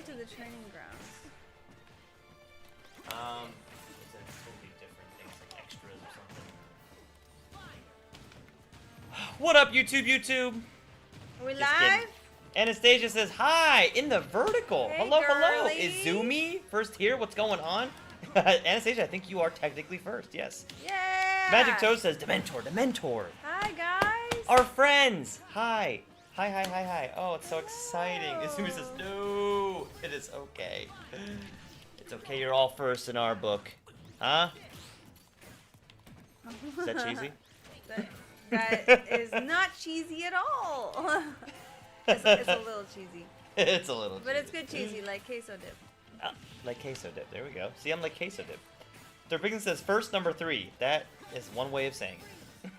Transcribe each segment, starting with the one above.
to the training grounds? It's a totally different things, like extras or something. What up, YouTube? Are we Just live? kidding. Anastasia says, hi, in the vertical. Hey, hello. girly. Izumi, first here, what's going on? Anastasia, I think you are technically first, yes. Yeah. Magic Toad says, Dementor. Hi, guys. Our friends, hi. Hi. Oh, it's so exciting. Izumi says, no, it is okay. It's okay, you're all first in our book. Huh? Is that cheesy? That is not cheesy at all. It's a little cheesy. It's a little But cheesy. it's good cheesy, like queso dip. Like queso dip. There we go. See, I'm like queso dip. Derpixen says first number 3. That is one way of saying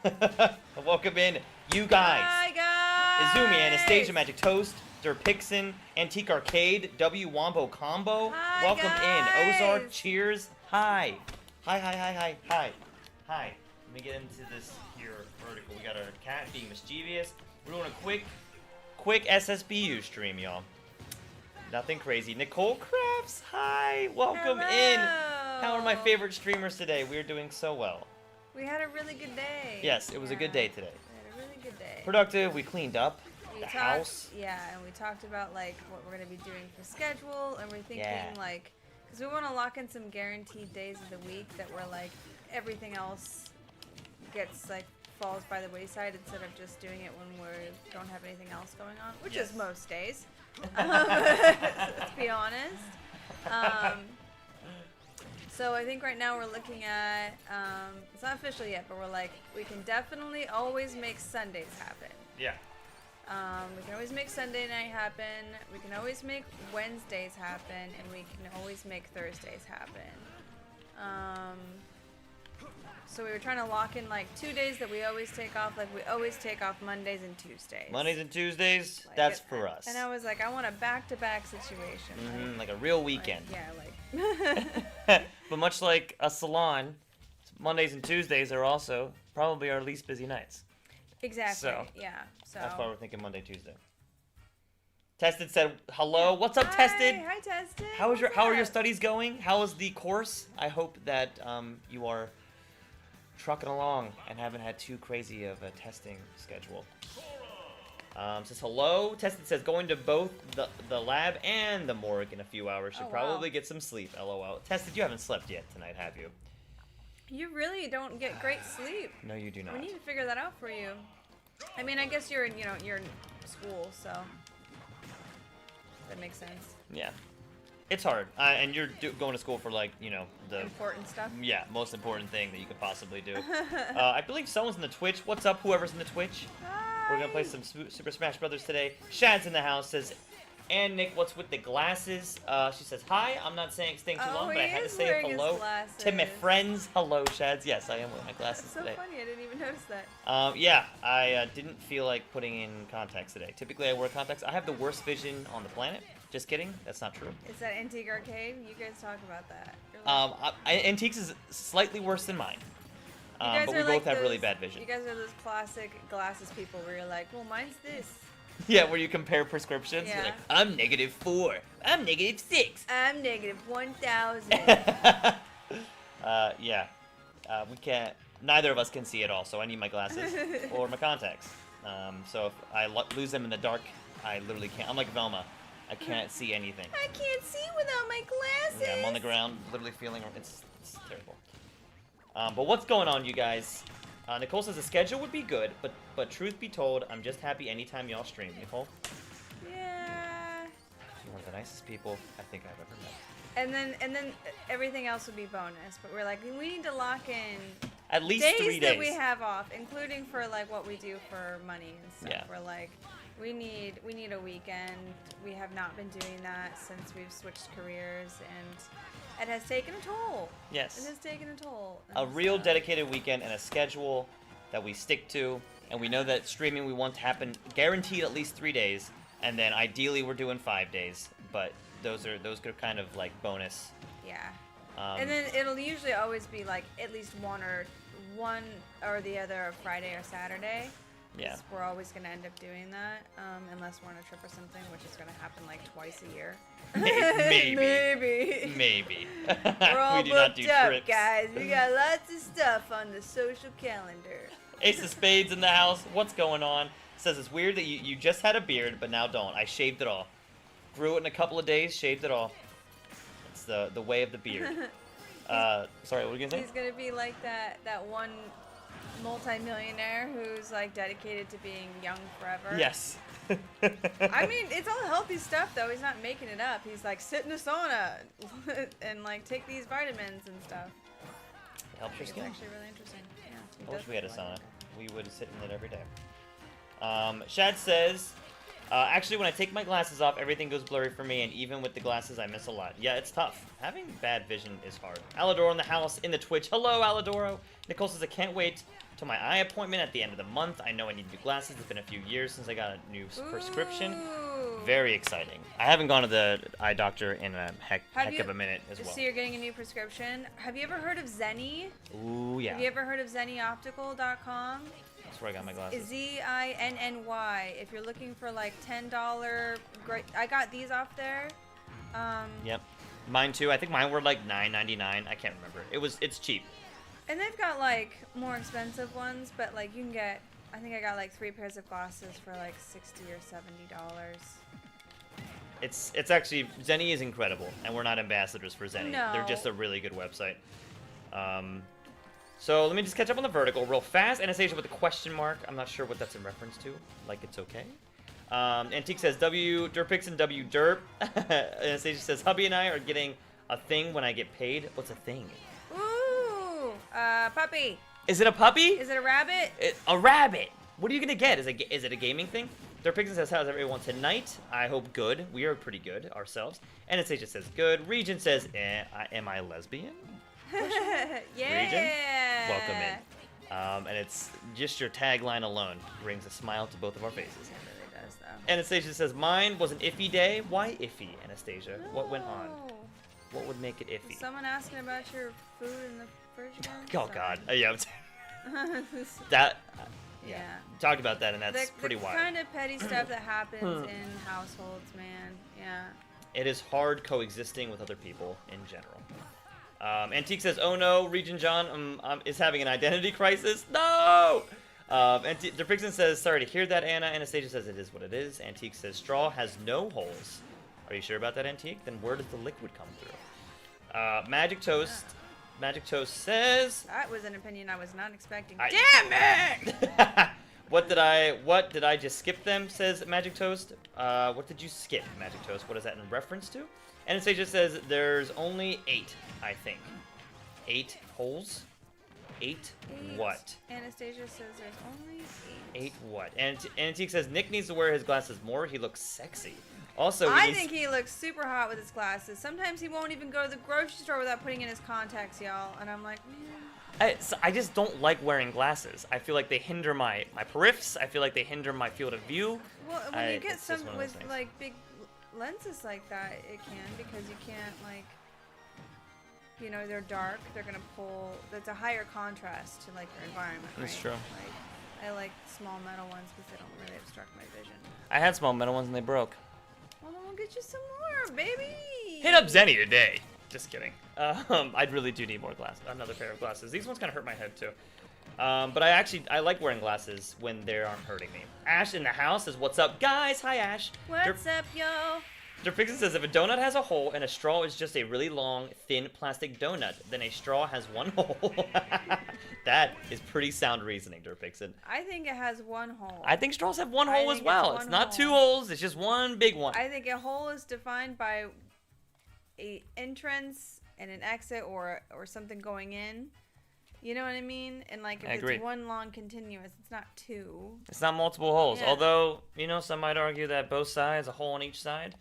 it. Welcome in, you guys. Hi, guys. Izumi, Anastasia, Magic Toast, Derpixen, Antique Arcade, W Wombo Combo. Hi, Welcome guys. in. Ozark, cheers. Hi. Hi. Let me get into this here vertical. We got our cat being mischievous. We're doing a quick SSBU stream, y'all. Nothing crazy. Nicole Crafts, hi. Welcome in. How are my favorite streamers today? We're doing so well. We had a really good day. Yes, it was a good day today. We had a really good day. Productive. We cleaned up We the talked, house. Yeah, and we talked about like what we're gonna be doing for schedule, and we're thinking Yeah. like, because we want to lock in some guaranteed days of the week that we're like everything else gets like falls by the wayside instead of just doing it when we don't have anything else going on, which Yes. is most days. Let's be honest. So I think right now we're looking at, it's not official yet, but we're like, we can definitely always make Sundays happen. Yeah. We can always make Sunday night happen. We can always make Wednesdays happen, and we can always make Thursdays happen. So we were trying to lock in like 2 days that we always take off. Like we always take off Mondays and Tuesdays. Mondays and Tuesdays, Like that's it- for us. And I was like, I want a back-to-back situation. Like a real weekend. Like, But much like a salon, Mondays and Tuesdays are also probably our least busy nights. exactly. So, yeah. So. That's why we're thinking Monday, Tuesday. Tested said, hello. What's up, Tested? Hi, Tested. How are your What's up? studies going? How is the course? I hope that you are trucking along and haven't had too crazy of a testing schedule. Says hello. Tested says going to both the lab and the morgue in a few hours. Should Oh, wow. probably get some sleep. LOL. Tested, you haven't slept yet tonight, have you? You really don't get great sleep. No, you do not. We need to figure that out for you. I mean, I guess you're in school, so that makes sense. Yeah, it's hard, and you're going to school for like the Important stuff. most important thing that you could possibly do. I believe someone's in the Twitch. What's up, whoever's in the Twitch? We're gonna play some Super Smash Brothers today. Shad's in the house. Says, and Nick, what's with the glasses? She says hi. I'm not staying too long, but I had to say hello to my friends. Hello, Shads. Yes, I am wearing my glasses That's so today. funny. I didn't even notice that. Yeah, I didn't feel like putting in contacts today. Typically, I wear contacts. I have the worst vision on the planet. Just kidding. That's not true. Is that Antique Arcade? You guys talk about that. You're like- Antiques is slightly worse than mine. You guys But we are both like have really those- bad vision. You guys are those classic glasses people where you're like, well, mine's this. Yeah, where you compare prescriptions. You're Yeah. like, I'm -4. I'm -6. I'm -1,000. Yeah. We can't. Neither of us can see at all, so I need my glasses or my contacts. So if I lose them in the dark, I literally can't. I'm like Velma. I can't see anything. I can't see without my glasses. Yeah, I'm on the ground, literally feeling it's terrible. But what's going on, you guys? Nicole says the schedule would be good, but truth be told, I'm just happy anytime y'all stream. Nicole, Yeah. you're one of the nicest people I think I've ever met. And then everything else would be bonus. But we're like, we need to lock in At least days 3 that days. we have off, including for like what we do for money and stuff. Yeah. We're like, we need a weekend. We have not been doing that since we've switched careers, and it has taken a toll. Yes. It has taken a toll. A And real so- dedicated weekend and a schedule that we stick to, and we know that streaming we want to happen guaranteed at least 3 days, and then ideally we're doing 5 days, but those are kind of like bonus. Yeah. Um, And then it'll usually always be like at least one or the other, Friday or Saturday. Yeah. We're always going to end up doing that, unless we're on a trip or something, which is going to happen like twice a year. Maybe. Maybe. We We're all do not booked do up, trips. guys. We got lots of stuff on the social calendar. Ace of Spades in the house. What's going on? Says it's weird that you just had a beard, but now don't. I shaved it all. Grew it in a couple of days, shaved it all. It's the way of the beard. Sorry, what were you gonna say? He's gonna be like that one multi-millionaire who's like dedicated to being young forever. Yes. I mean, it's all healthy stuff though. He's not making it up. He's like, sit in a sauna and like take these vitamins and stuff. It helps your It's skin. actually really interesting. Yeah. I wish we had a sauna. We would sit in it every day. Shad says, actually, when I take my glasses off, everything goes blurry for me, and even with the glasses, I miss a lot. Yeah, it's tough. Having bad vision is hard. Aladoro in the house, in the Twitch. Hello, Aladoro. Nicole says, I can't wait till my eye appointment at the end of the month. I know I need new glasses. It's been a few years since I got a new prescription. Ooh. Very exciting. I haven't gone to the eye doctor in a heck you- of a minute as well. So you're getting a new prescription. Have you ever heard of Zenni? Ooh, yeah. Have you ever heard of ZenniOptical.com? That's where I got my glasses. ZINNY. If you're looking for like $10, great. I got these off there. Yep. Mine too. I think mine were like $9.99. I can't remember. It's cheap. And they've got like more expensive ones, but like you can get. I think I got like 3 pairs of glasses for like $60 or $70. It's actually Zenni is incredible, and we're not ambassadors for Zenni. No. They're just a really good website. So let me just catch up on the vertical real fast. Anastasia with a question mark. I'm not sure what that's in reference to. Like it's okay. Antique says W Derpix and W Derp. Anastasia says hubby and I are getting a thing when I get paid. What's a thing? Ooh, puppy. Is it a puppy? Is it a rabbit? A rabbit. What are you gonna get? Is it a gaming thing? Derpix says how's everyone tonight? I hope good. We are pretty good ourselves. Anastasia says good. Regent says am I lesbian? Yeah. Region, welcome in. And it's just your tagline alone brings a smile to both of our faces. It really does, though. Anastasia says, mine was an iffy day. Why iffy, Anastasia? What went on? No. What would make it iffy? Is someone asking about your food in the fridge again? Oh, God. Yeah. Yeah. That, yeah. Yeah. Talked about that, and that's the pretty wild. kind of petty stuff that happens in households, man. Yeah. It is hard coexisting with other people in general. Antique says, oh no, Regent John is having an identity crisis. No! Derpixon says, sorry to hear that, Anna. Anastasia says, it is what it is. Antique says, straw has no holes. Are you sure about that, Antique? Then where does the liquid come through? Magic Toast. Magic Toast says... That was an opinion I was not expecting. Damn it! What did I just skip them, says Magic Toast. What did you skip, Magic Toast? What is that in reference to? Anastasia says there's only 8, I think. 8 holes? 8 what? Anastasia says there's only 8. 8 what? And Antique says Nick needs to wear his glasses more. He looks sexy. Also, I think he looks super hot with his glasses. Sometimes he won't even go to the grocery store without putting in his contacts, y'all. And I'm like, man. I just don't like wearing glasses. I feel like they hinder my periffs. I feel like they hinder my field of view. Well, when you get it's just some one of those with things. like big lenses like that, it can, because you can't like, you know, they're dark. They're gonna pull. That's a higher contrast to like your environment. That's right? true. Like, I like small metal ones because they don't really obstruct my vision. I had small metal ones and they broke. Well, then we'll get you some more, baby. Hit up Zenni today. Just kidding. I really do need more glasses. Another pair of glasses. These ones kind of hurt my head too. But I like wearing glasses when they aren't hurting me. Ash in the house says, "What's up, guys?" Hi, Ash. What's up, yo? Derpixon says, if a donut has a hole and a straw is just a really long, thin plastic donut, then a straw has one hole. That is pretty sound reasoning, Derpixon. I think it has one hole. I think straws have one I hole as think well. it's It's one not two hole. holes. It's just one big one. I think a hole is defined by a entrance and an exit, or something going in. You know what I mean? And like if I agree. it's one long continuous, it's not two. It's not multiple holes. Yeah. Although, some might argue that both sides, a hole on each side.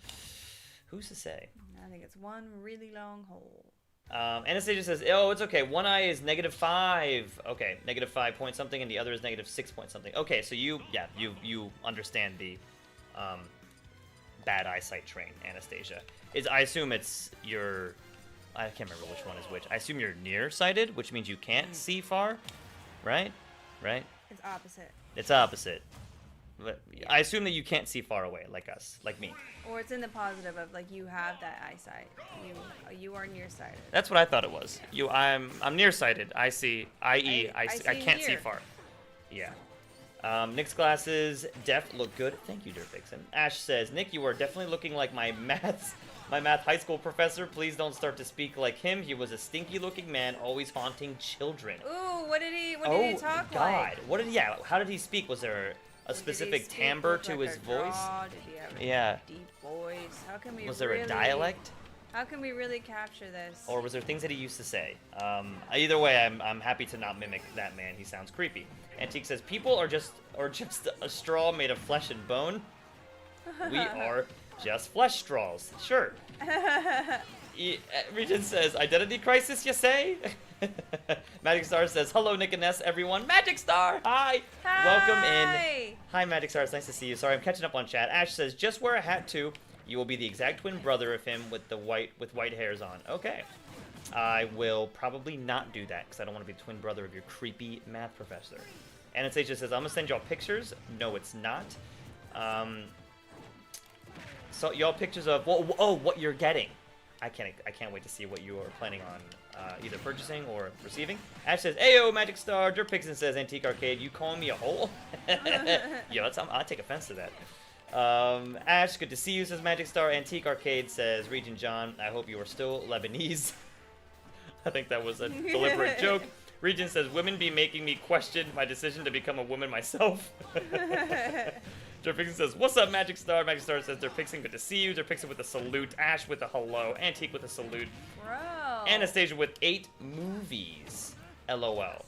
Who's to say? I think it's one really long hole. Anastasia says, oh, it's okay. One eye is -5. Okay, -5 point something, and the other is -6 point something. Okay, so you understand the bad eyesight train, Anastasia. I assume it's your... I can't remember which one is which. I assume you're nearsighted, which means you can't see far, right? Right? It's opposite. It's opposite. But I assume that you can't see far away, like us, like me. Or it's in the positive of like you have that eyesight. You are nearsighted. That's what I thought it was. I'm nearsighted. I see, i.e., I can't see near. far. Yeah. Nick's glasses look good. Thank you, Dirtfixin. Ash says, Nick, you are definitely looking like my math high school professor. Please don't start to speak like him. He was a stinky-looking man, always haunting children. Ooh, what did he talk God. like? How did he speak? Was there a specific timbre to his voice? Did he have a deep voice? How can we Was there a dialect? How can we really capture this? Or was there things that he used to say? Either way, I'm happy to not mimic that man. He sounds creepy. Antique says, people are just a straw made of flesh and bone. We are just flesh straws. Sure. Regent says, identity crisis, you say? Magic Star says, hello, Nick and Ness, everyone. Magic Star, hi. Welcome in. Hi, Magic Star, it's nice to see you. Sorry, I'm catching up on chat. Ash says, just wear a hat too. You will be the exact twin brother of him with white hairs on. Okay. I will probably not do that because I don't want to be the twin brother of your creepy math professor. Anastasia says, I'm going to send y'all pictures. No, it's not. So y'all pictures of what you're getting. I can't wait to see what you are planning on either purchasing or receiving. Ash says, Ayo, Magic Star. Dirk Pixon says, Antique Arcade, you calling me a hole? Yeah, I'll take offense to that. Ash, good to see you, says Magic Star. Antique Arcade says, Regent John, I hope you are still Lebanese. I think that was a deliberate joke. Regent says, women be making me question my decision to become a woman myself. Derpixon says, what's up, Magic Star? Magic Star says, Derpixon, good to see you. Derpixon with a salute. Ash with a hello. Antique with a salute. Bro. Anastasia with 8 movies. LOL.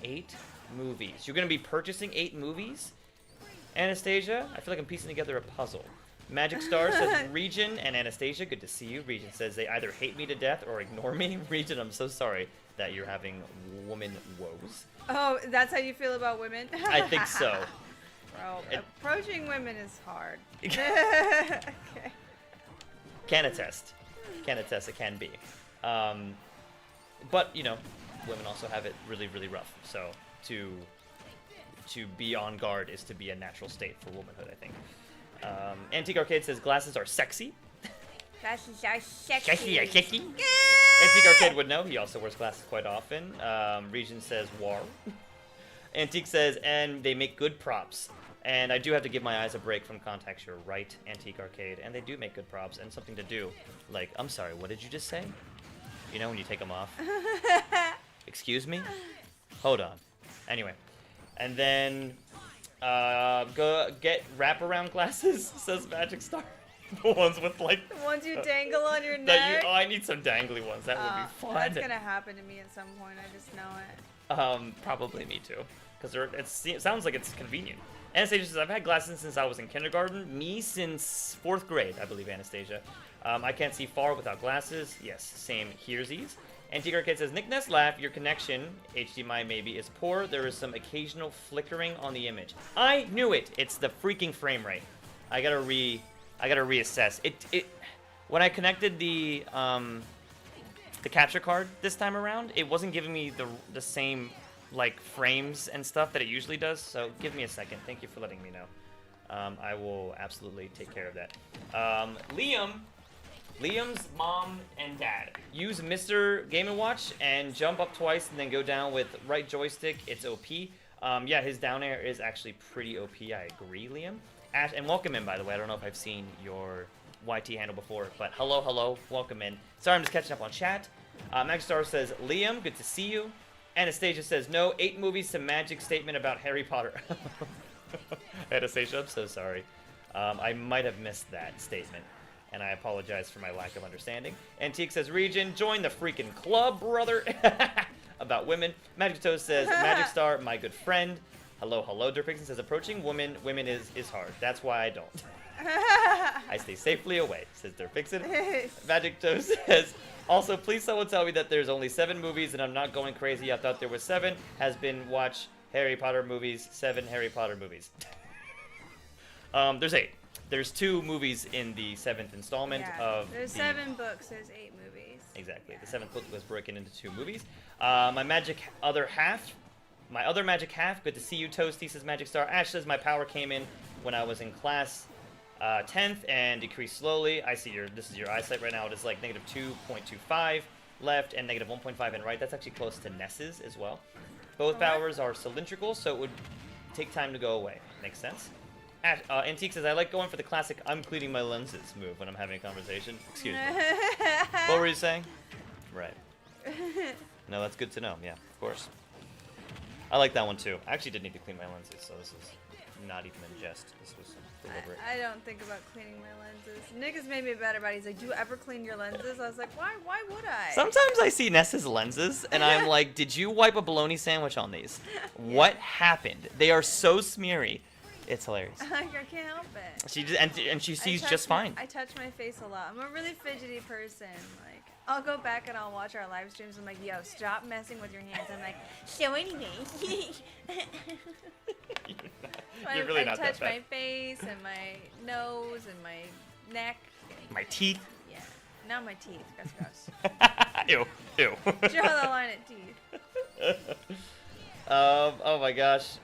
8 movies. You're going to be purchasing 8 movies? Anastasia? I feel like I'm piecing together a puzzle. Magic Star says, Regent and Anastasia, good to see you. Regent says, they either hate me to death or ignore me. Regent, I'm so sorry that you're having woman woes. Oh, that's how you feel about women? I think so. Bro, approaching women is hard. Okay. Can attest. It can be. But, you know, women also have it really, really rough. So, to be on guard is to be a natural state for womanhood, I think. Antique Arcade says, glasses are sexy. Glasses are sexy. Antique Arcade would know. He also wears glasses quite often. Regent says, war. Antique says, and they make good props. And I do have to give my eyes a break from contacts. You're right, Antique Arcade. And they do make good props and something to do. Like, I'm sorry, what did you just say? You know when you take them off? Excuse me? Hold on. Anyway. And then, go get wraparound glasses, says Magic Star. The ones with, like... The ones you dangle on your neck? I need some dangly ones. That would be fun. That's gonna happen to me at some point. I just know it. Probably me too. Because it sounds like it's convenient. Anastasia says, I've had glasses since I was in kindergarten. Me since 4th grade, I believe, Anastasia. I can't see far without glasses. Yes, same here's. Antique Arcade says, nicknesslaugh, your connection, HDMI maybe, is poor. There is some occasional flickering on the image. I knew it. It's the freaking frame rate. I gotta reassess. When I connected the capture card this time around, it wasn't giving me the same like frames and stuff that it usually does. So give me a second. Thank you for letting me know. I will absolutely take care of that. Liam's mom and dad use Mr. Game & Watch and jump up twice and then go down with right joystick. It's OP. Yeah, his down air is actually pretty OP. I agree, Liam. Ash, and welcome in, by the way. I don't know if I've seen your YT handle before, but hello, welcome in. Sorry, I'm just catching up on chat. Magic Star says, Liam, good to see you. Anastasia says, no, 8 movies to Magic statement about Harry Potter. Anastasia, I'm so sorry. I might have missed that statement, and I apologize for my lack of understanding. Antique says, Region, join the freaking club, brother. About women. Magic Toast says, Magic Star, my good friend. Hello, Derpixon says, approaching women is hard. That's why I don't. I stay safely away, says Derpixon. Magic Toast says, also, please someone tell me that there's only 7 movies and I'm not going crazy. I thought there was 7. Has been watch Harry Potter movies. 7 Harry Potter movies. There's 8. There's 2 movies in the 7th installment of there's 7 books, there's 8 movies. Exactly. The 7th book was broken into 2 movies. My magic other half, My other magic half, good to see you, Toasty, says Magic Star. Ash says my power came in when I was in class 10th and decreased slowly. I see this is your eyesight right now. It is like negative 2.25 left and negative 1.5 in right. That's actually close to Ness's as well. Both powers are cylindrical, so it would take time to go away. Makes sense. Antique says, I like going for the classic I'm cleaning my lenses move when I'm having a conversation. Excuse me. What were you saying? Right. No, that's good to know. Yeah, of course. I like that one too. I actually did need to clean my lenses, so this is not even in jest. This was deliberate. I don't think about cleaning my lenses. Nick has made me better about it. He's like, do you ever clean your lenses? I was like, why would I? Sometimes I see Nessa's lenses, and I'm like, did you wipe a bologna sandwich on these? Yeah. What happened? They are so smeary. It's hilarious. I can't help it. She just, and she sees just fine. I touch my face a lot. I'm a really fidgety person. Like, I'll go back and I'll watch our live streams. I'm like, yo, stop messing with your hands. I'm like, so anyway. You're really not that bad. I touch my face and my nose and my neck. My teeth. Yeah, not my teeth. That's gross. Ew. Draw the line at teeth. Oh my gosh.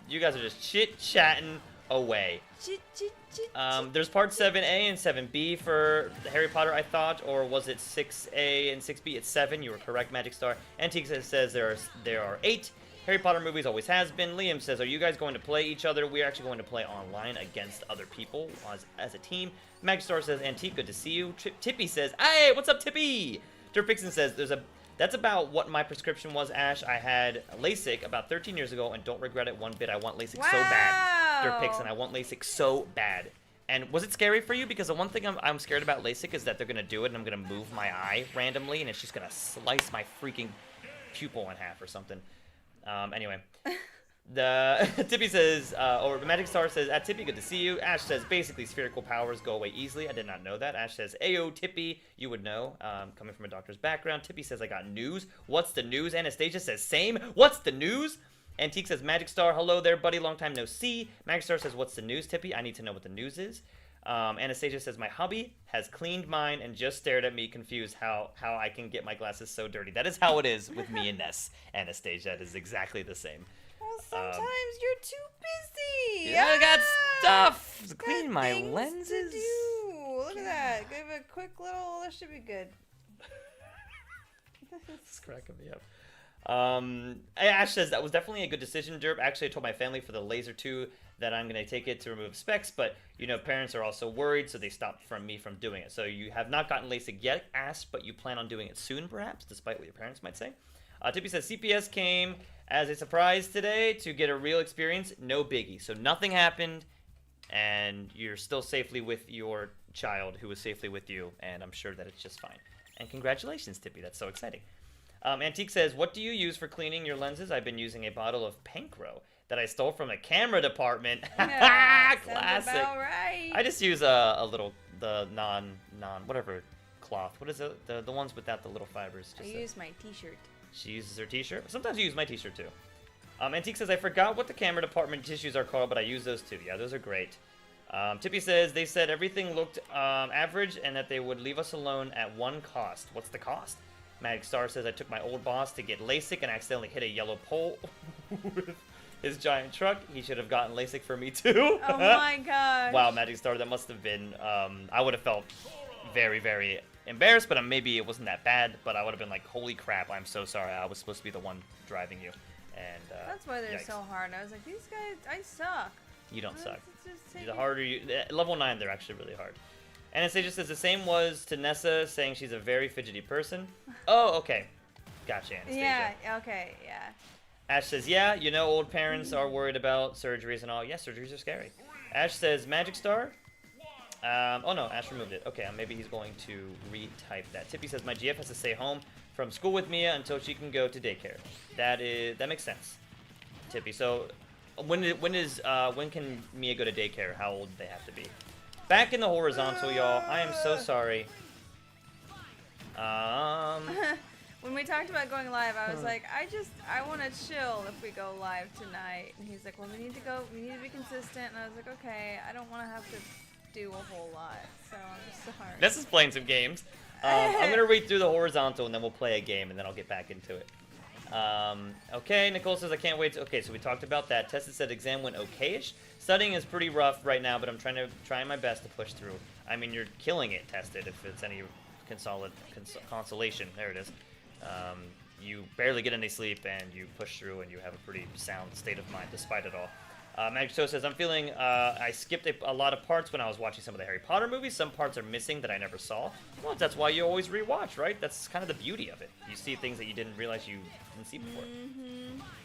You guys are just chit-chatting away. There's part 7A and 7B for Harry Potter, I thought, or was it 6A and 6B? It's 7. You were correct, Magic Star. Antique says there are 8 Harry Potter movies, always has been. Liam says, are you guys going to play each other? We're actually going to play online against other people as a team. Magic Star says, Antique, good to see you. Tippy says, hey, what's up, Tippy? Derpixon says, that's about what my prescription was, Ash. I had LASIK about 13 years ago and don't regret it one bit. I want LASIK so bad. Derpixon, I want LASIK so bad. And was it scary for you? Because the one thing I'm scared about LASIK is that they're going to do it and I'm going to move my eye randomly and it's just going to slice my freaking pupil in half or something. Anyway. The Tippy says, or Magic Star says, at Tippy, good to see you. Ash says, basically, spherical powers go away easily. I did not know that. Ash says, Ayo, Tippy, you would know, coming from a doctor's background. Tippy says, I got news. What's the news? Anastasia says, same. What's the news? Antique says, Magic Star, hello there, buddy, long time no see. Magic Star says, what's the news, Tippy? I need to know what the news is. Anastasia says, my hubby has cleaned mine and just stared at me confused how I can get my glasses so dirty. That is how it is with me and Ness, Anastasia. It is exactly the same. Well, sometimes you're too busy. Yeah, I got stuff to clean my lenses. To do. Look at that. Give it a quick little. That should be good. It's cracking me up. Ash says that was definitely a good decision, Derp. Actually, I told my family for the laser 2 that I'm going to take it to remove specs, but you know, parents are also worried, so they stopped me from doing it. So you have not gotten LASIK yet, Ash, but you plan on doing it soon, perhaps, despite what your parents might say. Tippy says CPS came as a surprise today to get a real experience. No biggie. So nothing happened, and you're still safely with your child who was safely with you, and I'm sure that it's just fine. And congratulations, Tippy. That's so exciting. Antique says, what do you use for cleaning your lenses? I've been using a bottle of Pancro that I stole from a camera department. Yeah, classic. sounds about right. I just use the non whatever cloth. What is it? The ones without the little fibers. I use my t-shirt. She uses her t-shirt. Sometimes I use my t-shirt too. Antique says, I forgot what the camera department tissues are called, but I use those too. Yeah, those are great. Tippy says, they said everything looked average and that they would leave us alone at one cost. What's the cost? Magic Star says, I took my old boss to get LASIK and accidentally hit a yellow pole with his giant truck. He should have gotten LASIK for me too. Oh my gosh. Wow, Magic Star, that must have been, I would have felt very, very embarrassed, but maybe it wasn't that bad, but I would have been like, holy crap, I'm so sorry. I was supposed to be the one driving you. And that's why they're yikes. so hard. I was like, these guys, I suck. You don't suck. Just The harder you... Level 9, they're actually really hard. Anastasia says the same was to Nessa, saying she's a very fidgety person. Oh, okay. Gotcha, Anastasia. Yeah, okay, yeah. Ash says, yeah, you know old parents are worried about surgeries and all. Yeah, surgeries are scary. Ash says, Magic Star? Oh no, Ash removed it. Okay, maybe he's going to retype that. Tippy says, my GF has to stay home from school with Mia until she can go to daycare. That makes sense, Tippy. So, when can Mia go to daycare? How old do they have to be? Back in the horizontal, y'all. I am so sorry. When we talked about going live, I was like, I want to chill if we go live tonight. And he's like, well, we need to be consistent. And I was like, okay, I don't want to have to do a whole lot, so I'm sorry. This is playing some games. I'm gonna read through the horizontal and then we'll play a game and then I'll get back into it. Okay, Nicole says I can't wait. Okay, so we talked about that. Tested said exam went okayish. Studying is pretty rough right now, but I'm trying my best to push through. I mean, you're killing it, Tested. If it's any consolation, there it is. You barely get any sleep, and you push through, and you have a pretty sound state of mind despite it all. Magic Toe says, I'm feeling, I skipped a lot of parts when I was watching some of the Harry Potter movies. Some parts are missing that I never saw. Well, that's why you always rewatch, right? That's kind of the beauty of it. You see things that you didn't realize you didn't see before.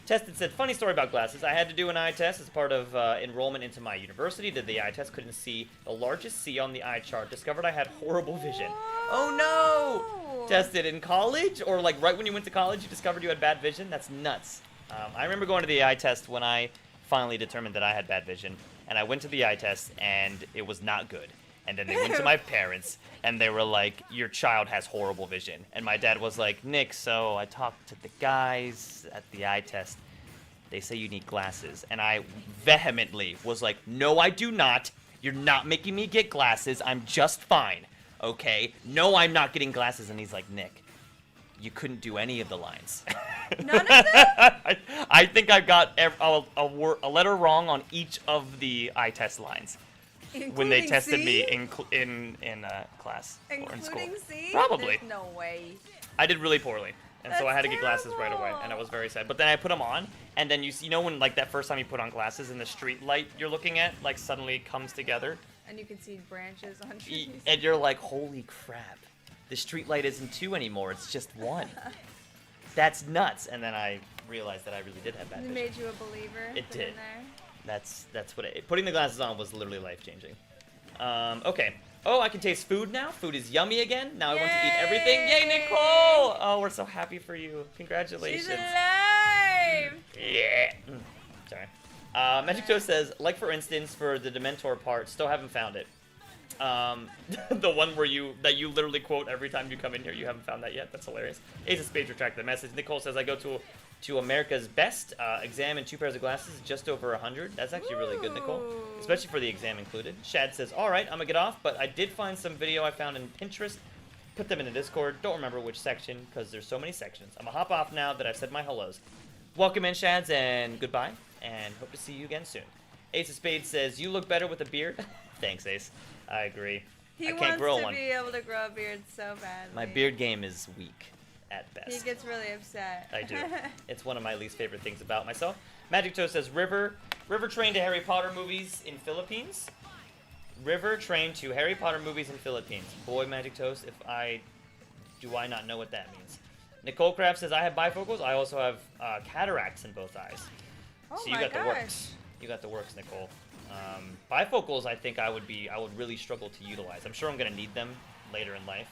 Tested said, funny story about glasses. I had to do an eye test as part of enrollment into my university. Did the eye test, couldn't see the largest C on the eye chart. Discovered I had horrible vision. Oh no! Tested in college? Or like right when you went to college you discovered you had bad vision? That's nuts. I remember going to the eye test when I finally determined that I had bad vision, and I went to the eye test and it was not good. And then they went to my parents and they were like, your child has horrible vision. And my dad was like, Nick, so I talked to the guys at the eye test. They say you need glasses. And I vehemently was like, no, I do not. You're not making me get glasses. I'm just fine. Okay? No, I'm not getting glasses. And he's like, Nick, you couldn't do any of the lines. None of them? I think I got a letter wrong on each of the eye test lines. Including when they tested C? me in class or in school. Including C? Probably. There's no way. I did really poorly, and so I had to get glasses right away, terrible. and I was very sad. But then I put them on, and then you know when like that first time you put on glasses and the street light you're looking at like suddenly comes together, And you can see branches on trees. and you're like, holy crap, the street light isn't 2 anymore, it's just 1. That's nuts. And then I realized that I really did have bad It vision. made you a believer. It put in did. there. That's what putting the glasses on was literally life-changing. Okay. Oh, I can taste food now. Food is yummy again. Now I want to eat everything. Yay, Nicole! Oh, we're so happy for you. Congratulations. She's alive! Yeah. Sorry. Magic Toe says, like for instance, for the Dementor part, still haven't found it. The one where you literally quote every time you come in here. You haven't found that yet. That's hilarious. Ace of Spades retracted the message. Nicole says, I go to America's Best exam and 2 pairs of glasses, just over 100. That's actually really good, Nicole, especially for the exam included. Shad says, all right, I'm gonna get off, but I did find some video I found in Pinterest. Put them in the Discord. Don't remember which section because there's so many sections. I'm gonna hop off now that I've said my hellos. Welcome in, Shads, and goodbye, and hope to see you again soon. Ace of Spades says, you look better with a beard. Thanks, Ace. I agree. I can't grow wants to one. be able to grow a beard so badly. My beard game is weak at best. He gets really upset. I do. It's one of my least favorite things about myself. Magic Toe says, River trained to Harry Potter movies in Philippines. River trained to Harry Potter movies in Philippines. Boy, Magic Toast, do I not know what that means. Nicole Craft says, I have bifocals. I also have cataracts in both eyes. Oh so you my got gosh. the works. You got the works, Nicole. Bifocals, I think I would really struggle to utilize. I'm sure I'm going to need them later in life.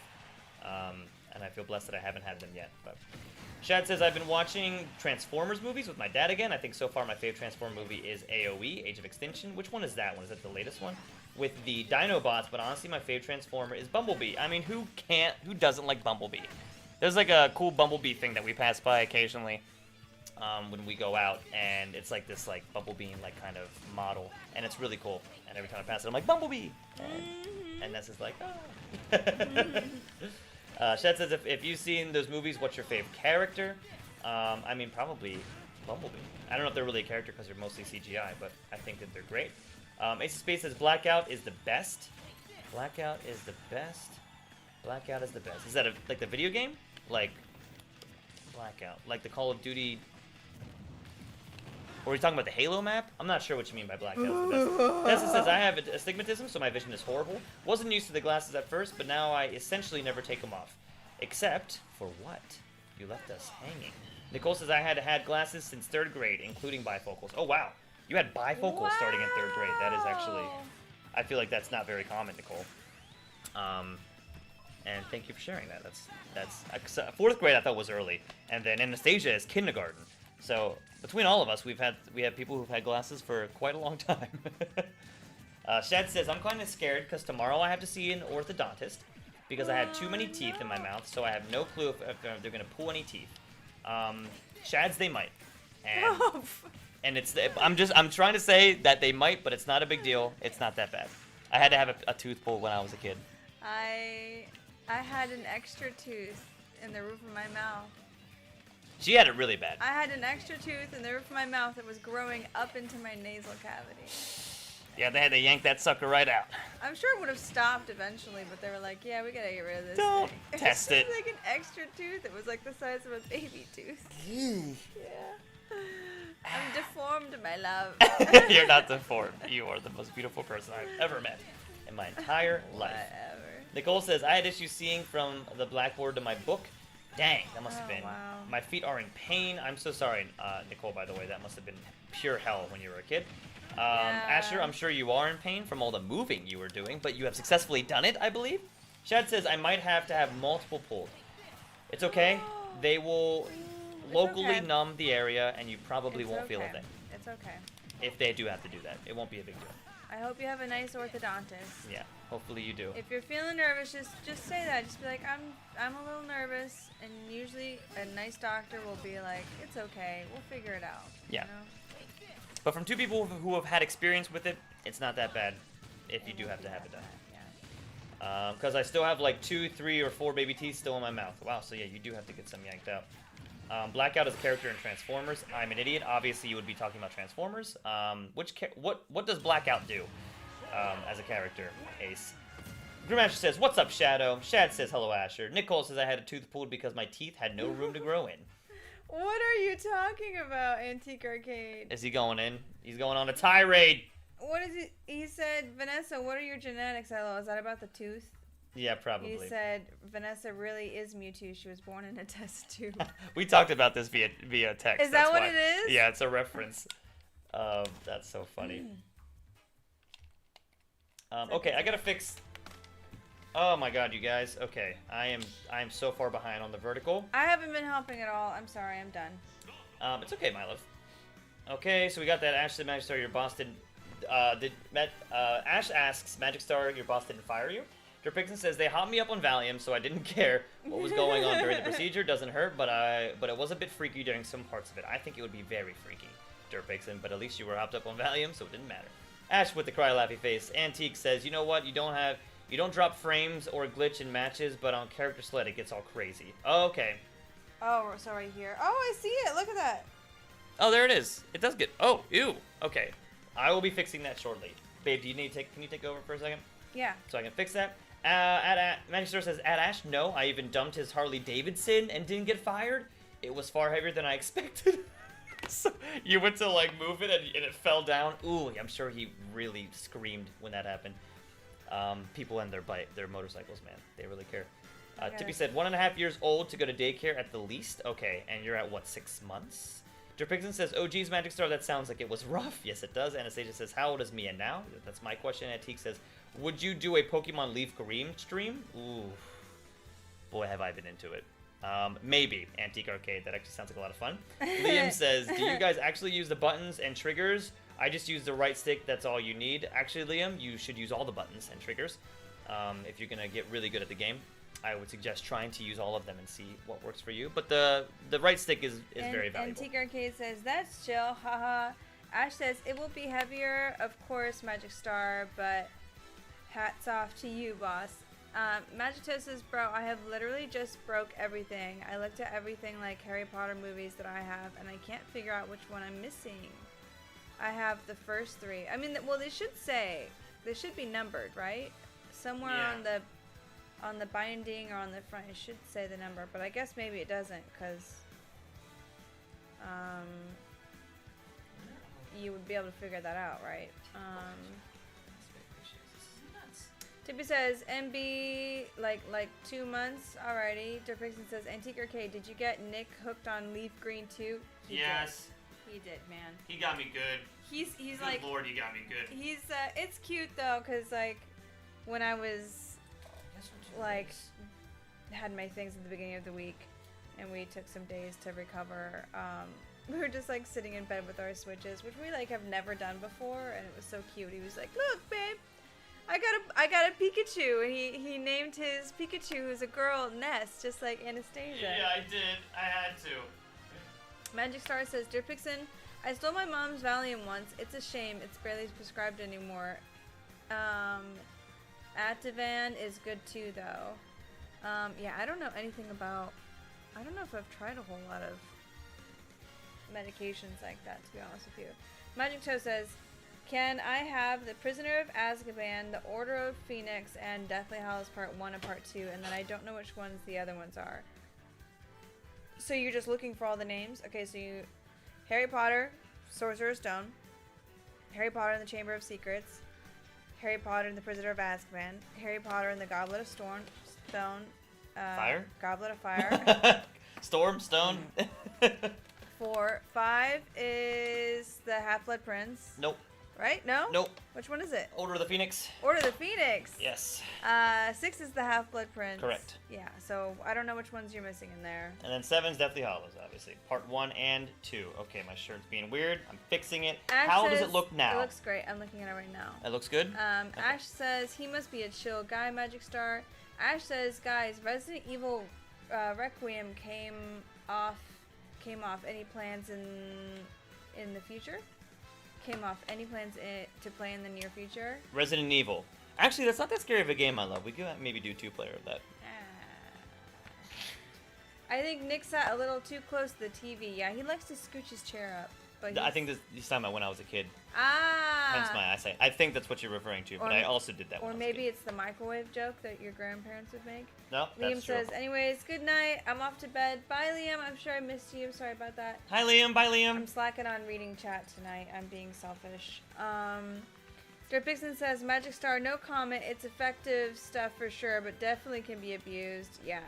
And I feel blessed that I haven't had them yet. But Shad says, I've been watching Transformers movies with my dad again. I think so far my favorite Transformer movie is AOE, Age of Extinction. Which one is that one? Is that the latest one? With the Dinobots, but honestly my favorite Transformer is Bumblebee. I mean, who doesn't like Bumblebee? There's like a cool Bumblebee thing that we pass by occasionally when we go out, and it's like this like Bumblebee like kind of model, and it's really cool. And every time I pass it, I'm like, Bumblebee! And that's just like, oh. Shed says, if you've seen those movies, what's your favorite character? I mean, probably Bumblebee. I don't know if they're really a character because they're mostly CGI, but I think that they're great. Ace of Spades says, Blackout is the best. Blackout is the best. Blackout is the best. Is that like the video game? Like, Blackout. Like the Call of Duty... Or are you talking about the Halo map? I'm not sure what you mean by Blackout is the best. Tessa says, I have astigmatism, so my vision is horrible. Wasn't used to the glasses at first, but now I essentially never take them off. Except for what? You left us hanging. Nicole says, I had glasses since 3rd grade, including bifocals. Oh, wow. You had bifocals starting in 3rd grade. That is actually... I feel like that's not very common, Nicole. And thank you for sharing that. That's 4th grade I thought was early. And then Anastasia is kindergarten. So between all of us, we have people who've had glasses for quite a long time. Shad says, I'm kind of scared because tomorrow I have to see an orthodontist because I have too many teeth in my mouth, so I have no clue if they're going to pull any teeth. Shad's, they might. And I'm trying to say that they might, but it's not a big deal. It's not that bad. I had to have a tooth pulled when I was a kid. I had an extra tooth in the roof of my mouth. She had it really bad. I had an extra tooth in the roof of my mouth that was growing up into my nasal cavity. Yeah, they had to yank that sucker right out. I'm sure it would have stopped eventually, but they were like, yeah, we gotta get rid of this Don't thing. test It it. was like an extra tooth. It was like the size of a baby tooth. Yeah. I'm deformed, my love. You're not deformed. You are the most beautiful person I've ever met in my entire life. Whatever. Nicole says, I had issues seeing from the blackboard to my book. Dang, that must have Oh, been. wow. My feet are in pain. I'm so sorry, Nicole, by the way. That must have been pure hell when you were a kid. Yeah. Asher, I'm sure you are in pain from all the moving you were doing, but you have successfully done it, I believe. Shad says, I might have to have multiple pulled. It's okay. They will It's locally okay. numb the area, and you probably It's won't feel a okay. thing. It's okay. If they do have to do that. It won't be a big deal. I hope you have a nice orthodontist. Yeah, hopefully you do. If you're feeling nervous, just say that. Just be like, I'm a little nervous, and usually a nice doctor will be like, it's okay, we'll figure it out. Yeah. You know? But from two people who have had experience with it, it's not that bad if you do have to have it done. Yeah. Because I still have like 2, 3, or 4 baby teeth still in my mouth. Wow, so yeah, you do have to get some yanked out. Blackout is a character in Transformers. I'm an idiot. Obviously, you would be talking about Transformers. What does Blackout do as a character, Ace? Grimasher says, what's up, Shadow? Shad says, hello, Asher. Nicole says, I had a tooth pulled because my teeth had no room to grow in. What are you talking about, Antique Arcade? Is he going in? He's going on a tirade. What is it? He said, Vanessa, what are your genetics, LO? Is that about the tooth? Yeah, probably. He said, Vanessa really is Mewtwo. She was born in a test tube. We talked about this via text. Is that that's what why. it is? Yeah, it's a reference. That's so funny. Okay, I gotta fix. Oh my god, you guys. Okay, I am so far behind on the vertical. I haven't been helping at all. I'm sorry. I'm done. It's okay, my love. Okay, so we got that. Ash said, Magic Star, your boss didn't. Ash asks, Magic Star, your boss didn't fire you? Derpixon says, they hopped me up on Valium, so I didn't care what was going on during the procedure. Doesn't hurt, but it was a bit freaky during some parts of it. I think it would be very freaky, Derpixon, but at least you were hopped up on Valium, so it didn't matter. Ash with the cry laughy face. Antique says, you know what? You don't drop frames or glitch in matches, but on Character Sled it gets all crazy. Oh, okay. Oh, so right here. Oh, I see it. Look at that. Oh, there it is. It does get. Oh, ew. Okay, I will be fixing that shortly. Babe, can you take over for a second? Yeah. So I can fix that. Magic Store says, at Ash, no, I even dumped his Harley Davidson and didn't get fired. It was far heavier than I expected. So you went to like move it and it fell down. Ooh, I'm sure he really screamed when that happened. People and their motorcycles, man, they really care. Tippy said 1.5 years old to go to daycare at the least. Okay, and you're at what, 6 months? Derpixon says, oh geez, Magic Star, that sounds like it was rough. Yes, it does. Anastasia says, how old is Mia now? That's my question. Antique says, would you do a Pokemon Leaf Green stream? Ooh, boy, have I been into it. Maybe Antique Arcade. That actually sounds like a lot of fun. Liam says, do you guys actually use the buttons and triggers? I just use the right stick. That's all you need. Actually, Liam, you should use all the buttons and triggers. If you're gonna get really good at the game, I would suggest trying to use all of them and see what works for you. But the right stick is very valuable. Antique Arcade says, that's chill, haha. Ash says, it will be heavier, of course, Magic Star, but hats off to you, boss. Magito says, bro, I have literally just broke everything. I looked at everything like Harry Potter movies that I have, and I can't figure out which one I'm missing. I have the first 3. I mean, well, they should be numbered, right? Somewhere on the binding or on the front, it should say the number, but I guess maybe it doesn't, because you would be able to figure that out, right? Tippy says, MB, like 2 months, alrighty. Derpixon says, Antique Arcade, did you get Nick hooked on Leaf Green too? Yes. He did, man. He got me good. He's Good like, Lord, he got me good. he's, it's cute though, cause like, when I was, like, had my things at the beginning of the week, and we took some days to recover, we were just like sitting in bed with our Switches, which we like have never done before, and it was so cute. He was like, look, babe, I got a Pikachu, and he named his Pikachu, who's a girl, Ness, just like Anastasia. Yeah, I did. I had to. Magic Star says, Dear Pixin, I stole my mom's Valium once. It's a shame. It's barely prescribed anymore. Ativan is good too, though. Yeah, I don't know anything about... I don't know if I've tried a whole lot of medications like that, to be honest with you. Magic Toe says, can I have The Prisoner of Azkaban, The Order of Phoenix, and Deathly Hallows Part 1 and Part 2, and then I don't know which ones the other ones are. So you're just looking for all the names? Okay, so you... Harry Potter, Sorcerer's Stone, Harry Potter and the Chamber of Secrets, Harry Potter and the Prisoner of Azkaban, Harry Potter and the Goblet of Stone, Fire? Goblet of Fire. Storm, Stone. 4. 5 is the Half-Blood Prince. Nope. Right? No? Nope. Which one is it? Order of the Phoenix. Order of the Phoenix. Yes. 6 is the Half-Blood Prince. Correct. Yeah, so I don't know which ones you're missing in there. And then 7's Deathly Hallows, obviously. Part 1 and 2. Okay, my shirt's being weird. I'm fixing it. Ash How says, does it look now? It looks great. I'm looking at it right now. It looks good? Okay. Ash says, he must be a chill guy, Magic Star. Ash says, guys, Resident Evil Requiem came off. Any plans in the future? Came off. Any plans to play in the near future? Resident Evil. Actually, that's not that scary of a game, I love. We could maybe do 2-player of that. I think Nick sat a little too close to the TV. Yeah, he likes to scooch his chair up. But I think he's talking about when I was a kid. Ah! Hence my eyesight. I think that's what you're referring to, but I also did that when I was a maybe kid. it's the microwave joke that your grandparents would make. No, Liam that's true. says, anyways, good night. I'm off to bed. Bye, Liam. I'm sure I missed you. I'm sorry about that. Hi, Liam. Bye, I'm Liam. slacking on reading chat tonight. I'm being selfish. Dirk Pixon says, Magic Star, no comment. It's effective stuff for sure, but definitely can be abused. Yeah.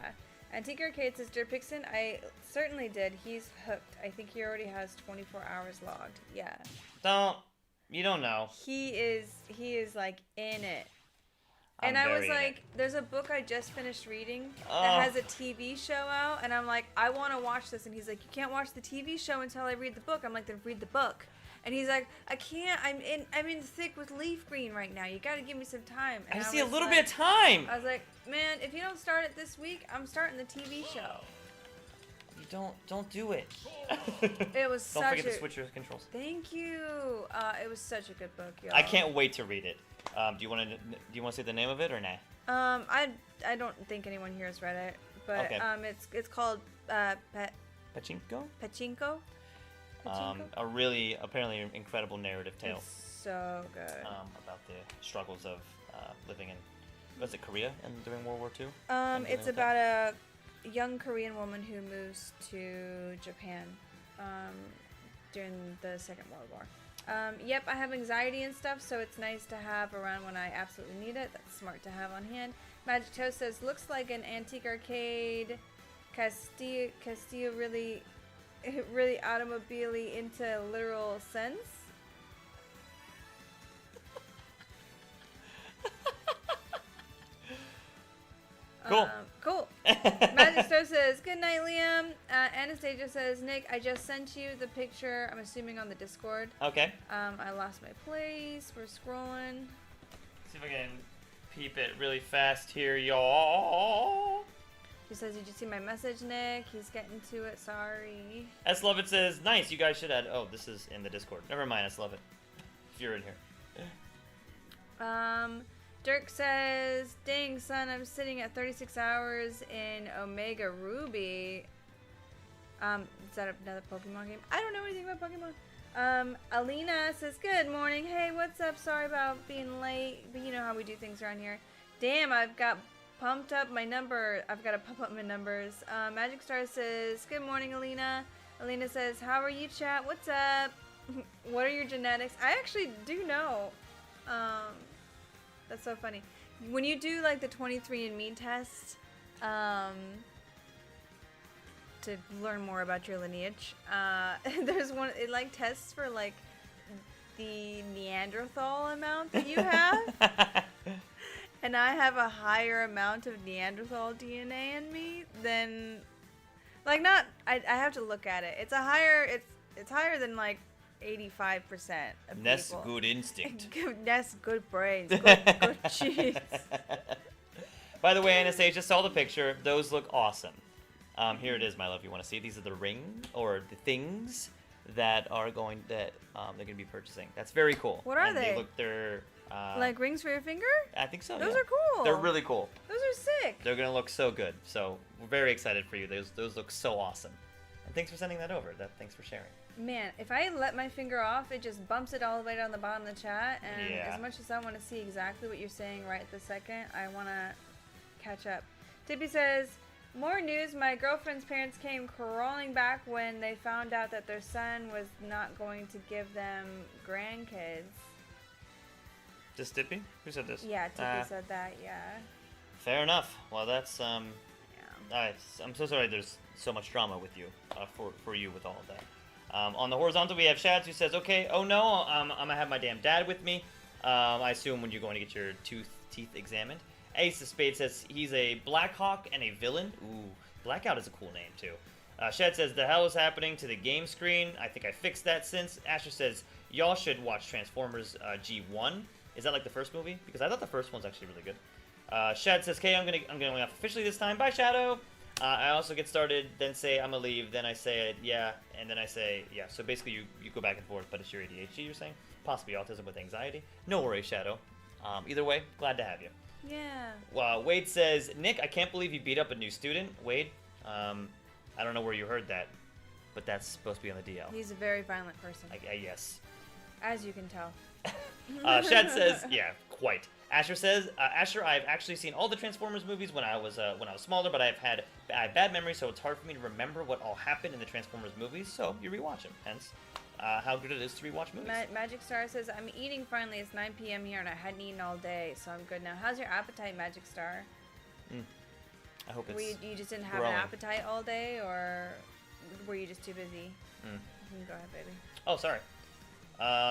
Antique Arcade says, Dirk Pixon, I certainly did. He's hooked. I think he already has 24 hours logged. Yeah. You don't know. He is like in it. I'm And I was very in like, it. there's a book I just finished reading that has a TV show out, and I'm like, I want to watch this. And he's like, you can't watch the TV show until I read the book. I'm like, then read the book. And he's like, I can't. I'm in thick with Leaf Green right now. You got to give me some time. And I just need a was little like- bit of time. I was like, man, if you don't start it this week, I'm starting the TV show. You don't do it. It was Don't such forget to a. switch your controls. Thank you. It was such a good book, y'all. I can't wait to read it. Do you want to say the name of it or nah? I don't think anyone here has read it, but Okay. it's called Pachinko? Pachinko. A really apparently incredible narrative tale It's so good. about the struggles of living in was it Korea and during World War II? It's about a young Korean woman who moves to Japan during the Second World War. Yep, I have anxiety and stuff, so it's nice to have around when I absolutely need it. That's smart to have on hand. Magic Toe says, looks like an antique arcade. Castillo really automobile into literal sense. Cool. Cool. Magic Star says, good night, Liam. Anastasia says, Nick, I just sent you the picture, I'm assuming on the Discord. Okay. I lost my place. We're scrolling. See if I can peep it really fast here, y'all. She says, did you see my message, Nick? He's getting to it. Sorry. S Love It says, nice, you guys should add. Oh, this is in the Discord. Never mind, S Love It. If you're in here. Dirk says, dang, son, I'm sitting at 36 hours in Omega Ruby. Is that another Pokemon game? I don't know anything about Pokemon. Alina says, good morning. Hey, what's up? Sorry about being late, but you know how we do things around here. Damn, I've got pumped up my number. I've got to pump up my numbers. Magic Star says, good morning, Alina. Alina says, how are you, chat? What's up? What are your genetics? I actually do know. That's so funny. When you do like the 23andMe test, to learn more about your lineage, there's one, it like tests for like the Neanderthal amount that you have. And I have a higher amount of Neanderthal DNA in me than, like, not, I have to look at it. It's higher than like 85% of Ness people. good instinct. Ness good brains. Good cheese. By the way, Anastasia saw the picture. Those look awesome. Here it is, my love. You want to see? These are the ring or the things that are going that they're gonna be purchasing. That's very cool. What are and they? They're Like rings for your finger? I think so. Those yeah. are cool. They're really cool. Those are sick. They're gonna look so good. So we're very excited for you. Those look so awesome. thanks for sending that over. Thanks for sharing. Man, if I let my finger off, it just bumps it all the way down the bottom of the chat. And Yeah. as much as I want to see exactly what you're saying right this second, I want to catch up. Tippy says, more news. My girlfriend's parents came crawling back when they found out that their son was not going to give them grandkids. This Tippy? Who said this? Yeah, Tippy said that, yeah. Fair enough. Well, that's, Yeah. I'm so sorry there's so much drama with you, for you with all of that. On the horizontal, we have Shads who says, okay, oh no, I'm gonna have my damn dad with me. I assume when you're going to get your teeth examined. Ace of Spades says he's a Blackhawk and a villain. Ooh, Blackout is a cool name, too. Shad says, the hell is happening to the game screen? I think I fixed that since. Asher says, y'all should watch Transformers G1. Is that like the first movie? Because I thought the first one's actually really good. Shad says, okay, I'm going off officially this time. Bye, Shadow. I also get started, then say I'm gonna leave, then I say yeah, and then I say yeah. So basically you go back and forth, but it's your ADHD you're saying? Possibly autism with anxiety. No worries, Shadow. Either way, glad to have you. Yeah. Well, Wade says, Nick, I can't believe you beat up a new student. Wade, I don't know where you heard that, but that's supposed to be on the DL. He's a very violent person. Yes. As you can tell. Shad says, yeah, quite. Asher says, Asher, I've actually seen all the Transformers movies when I was smaller, but I have bad memories, so it's hard for me to remember what all happened in the Transformers movies. So you rewatch them, hence how good it is to rewatch movies. Magic Star says, I'm eating finally. It's 9 p.m. here, and I hadn't eaten all day, so I'm good now. How's your appetite, Magic Star? I hope it's You just didn't have growing. an appetite all day, or were you just too busy? You can go ahead, baby. Oh, sorry.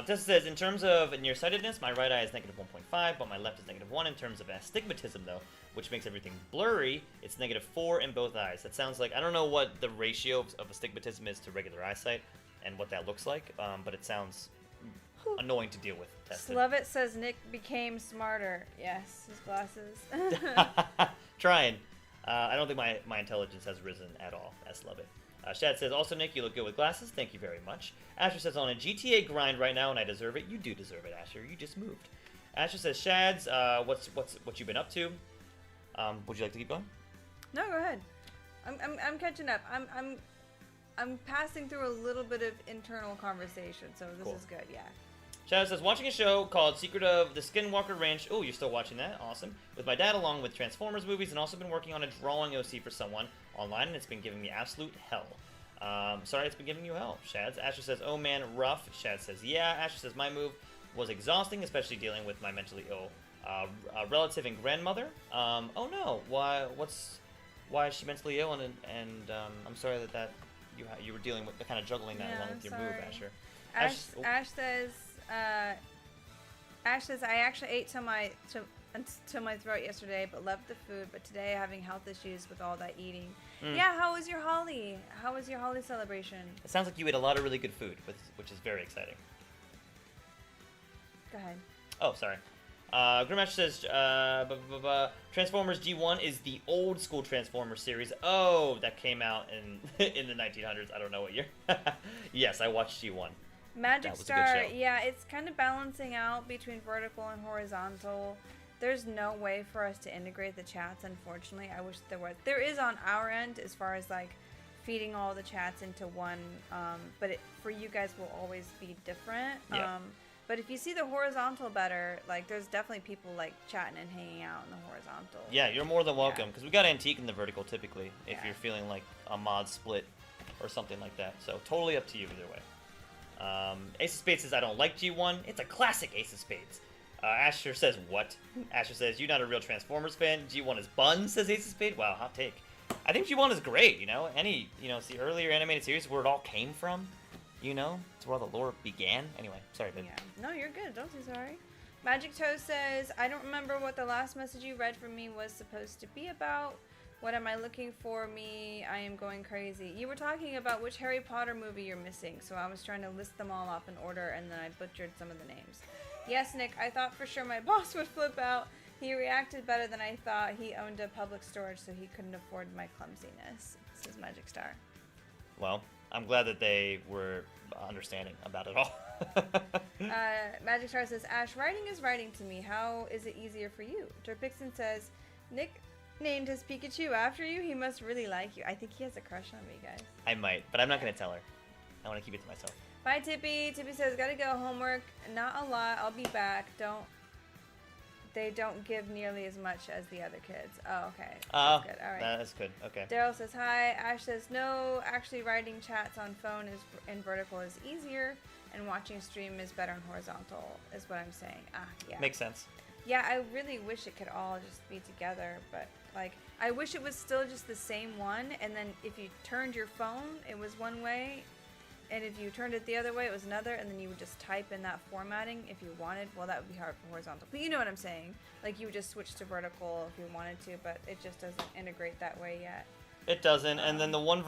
This says, in terms of nearsightedness, my right eye is negative 1.5, but my left is negative 1. In terms of astigmatism, though, which makes everything blurry, it's negative 4 in both eyes. That sounds like, I don't know what the ratio of astigmatism is to regular eyesight and what that looks like, but it sounds annoying to deal with. Slovit says Nick became smarter. Yes, his glasses. Trying. I don't think my intelligence has risen at all, as Lovett. Shad says, also, Nick, you look good with glasses. Thank you very much. Asher says, on a GTA grind right now, and I deserve it. You do deserve it, Asher. You just moved. Asher says, Shads, what you been up to? Would you like to keep going? No, go ahead. I'm catching up. I'm passing through a little bit of internal conversation, so this Cool. is good. Yeah. Shadow says, watching a show called Secret of the Skinwalker Ranch. Oh, you're still watching that? Awesome. With my dad along with Transformers movies, and also been working on a drawing OC for someone online, and it's been giving me absolute hell. Sorry it's been giving you hell, Shads. Asher says, oh man, rough. Shad says, yeah. Asher says, my move was exhausting, especially dealing with my mentally ill relative and grandmother. Oh no, why is she mentally ill? And I'm sorry that you were dealing with kind of juggling that Yeah, along I'm with your sorry. move, Asher. Ash says, I actually ate till my throat yesterday, but loved the food. But today, having health issues with all that eating. Yeah, how was your Holly? How was your Holly celebration? It sounds like you ate a lot of really good food, which is very exciting. Go ahead. Oh, sorry. Grimash says, Transformers G1 is the old school Transformers series. Oh, that came out in the 1900s. I don't know what year. Yes, I watched G1. Magic That was a good Star, show. yeah, it's kind of balancing out between vertical and horizontal. There's no way for us to integrate the chats, unfortunately. I wish there was. There is on our end as far as like feeding all the chats into one, but for you guys will always be different. Yeah. But if you see the horizontal better, like there's definitely people like chatting and hanging out in the horizontal. Yeah, you're more than welcome, because we got Antique in the vertical typically, if Yeah. you're feeling like a mod split or something like that. So totally up to you either way. Ace of Spades says, I don't like G1. It's a classic Ace of Spades. Asher says, what? Asher says, you're not a real Transformers fan. G1 is buns, says Ace of Spades. Wow, hot take. I think G1 is great, it's the earlier animated series where it all came from, it's where all the lore began. Anyway, sorry, babe. Yeah. No, you're good. Don't be sorry. Magic Toe says, I don't remember what the last message you read from me was supposed to be about. What am I looking for? Me, I am going crazy. You were talking about which Harry Potter movie you're missing, so I was trying to list them all off in order, and then I butchered some of the names. Yes, Nick, I thought for sure my boss would flip out. He reacted better than I thought. He owned a public storage, so he couldn't afford my clumsiness, says Magic Star. Well, I'm glad that they were understanding about it all. Magic Star says, Ash, writing is writing to me. How is it easier for you? Terpixon says, Nick, named his Pikachu after you. He must really like you. I think he has a crush on me, guys. I might, but I'm not gonna tell her. I want to keep it to myself. Bye, Tippy. Tippy says, gotta go. Homework. Not a lot. I'll be back. They don't give nearly as much as the other kids. Oh, okay. That's good. All right. That's good. Okay. Daryl says, hi. Ash says, no, actually writing chats on phone is in vertical is easier, and watching stream is better in horizontal, is what I'm saying. Ah, yeah. Makes sense. Yeah, I really wish it could all just be together, but, like, I wish it was still just the same one, and then if you turned your phone, it was one way, and if you turned it the other way, it was another, and then you would just type in that formatting if you wanted. Well, that would be hard for horizontal. But you know what I'm saying. Like, you would just switch to vertical if you wanted to, but it just doesn't integrate that way yet. It doesn't, and then the one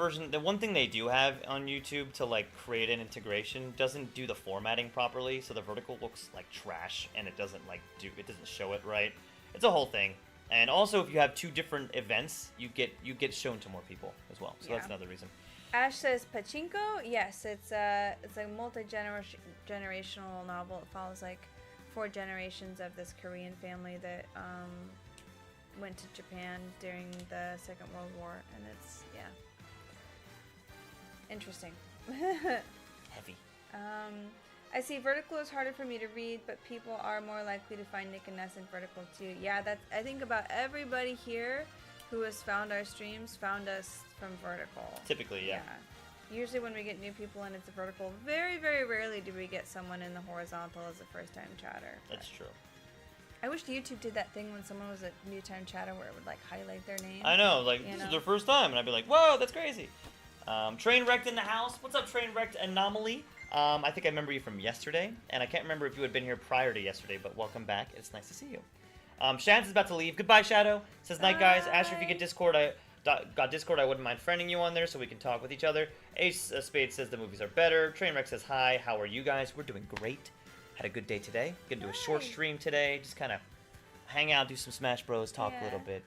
thing they do have on YouTube to, like, create an integration doesn't do the formatting properly, so the vertical looks like trash, and it doesn't, like, it doesn't show it right. It's a whole thing. And also, if you have two different events, you get shown to more people as well, so Yeah. that's another reason. Ash says Pachinko. Yes, it's a multi-generational novel. It follows like 4 generations of this Korean family that went to Japan during the Second World War, and it's interesting. Heavy. I see vertical is harder for me to read, but people are more likely to find Nick and Ness in vertical too. Yeah, I think about everybody here who has found our streams found us from vertical. Typically, yeah. Usually when we get new people and it's a vertical, very, very rarely do we get someone in the horizontal as a first-time chatter. That's true. I wish YouTube did that thing when someone was a new-time chatter where it would, like, highlight their name. I know, like, this is their first time, and I'd be like, whoa, that's crazy. Train Wrecked in the house. What's up, Train Wrecked Anomaly? I think I remember you from yesterday, and I can't remember if you had been here prior to yesterday, but welcome back. It's nice to see you. Shads is about to leave. Goodbye, Shadow. Says, night, guys. Asher, if you get Discord, I wouldn't mind friending you on there so we can talk with each other. Ace Spade says the movies are better. Trainwreck says, hi. How are you guys? We're doing great. Had a good day today. Gonna do a short stream today. Just kind of hang out, do some Smash Bros, talk a little bit.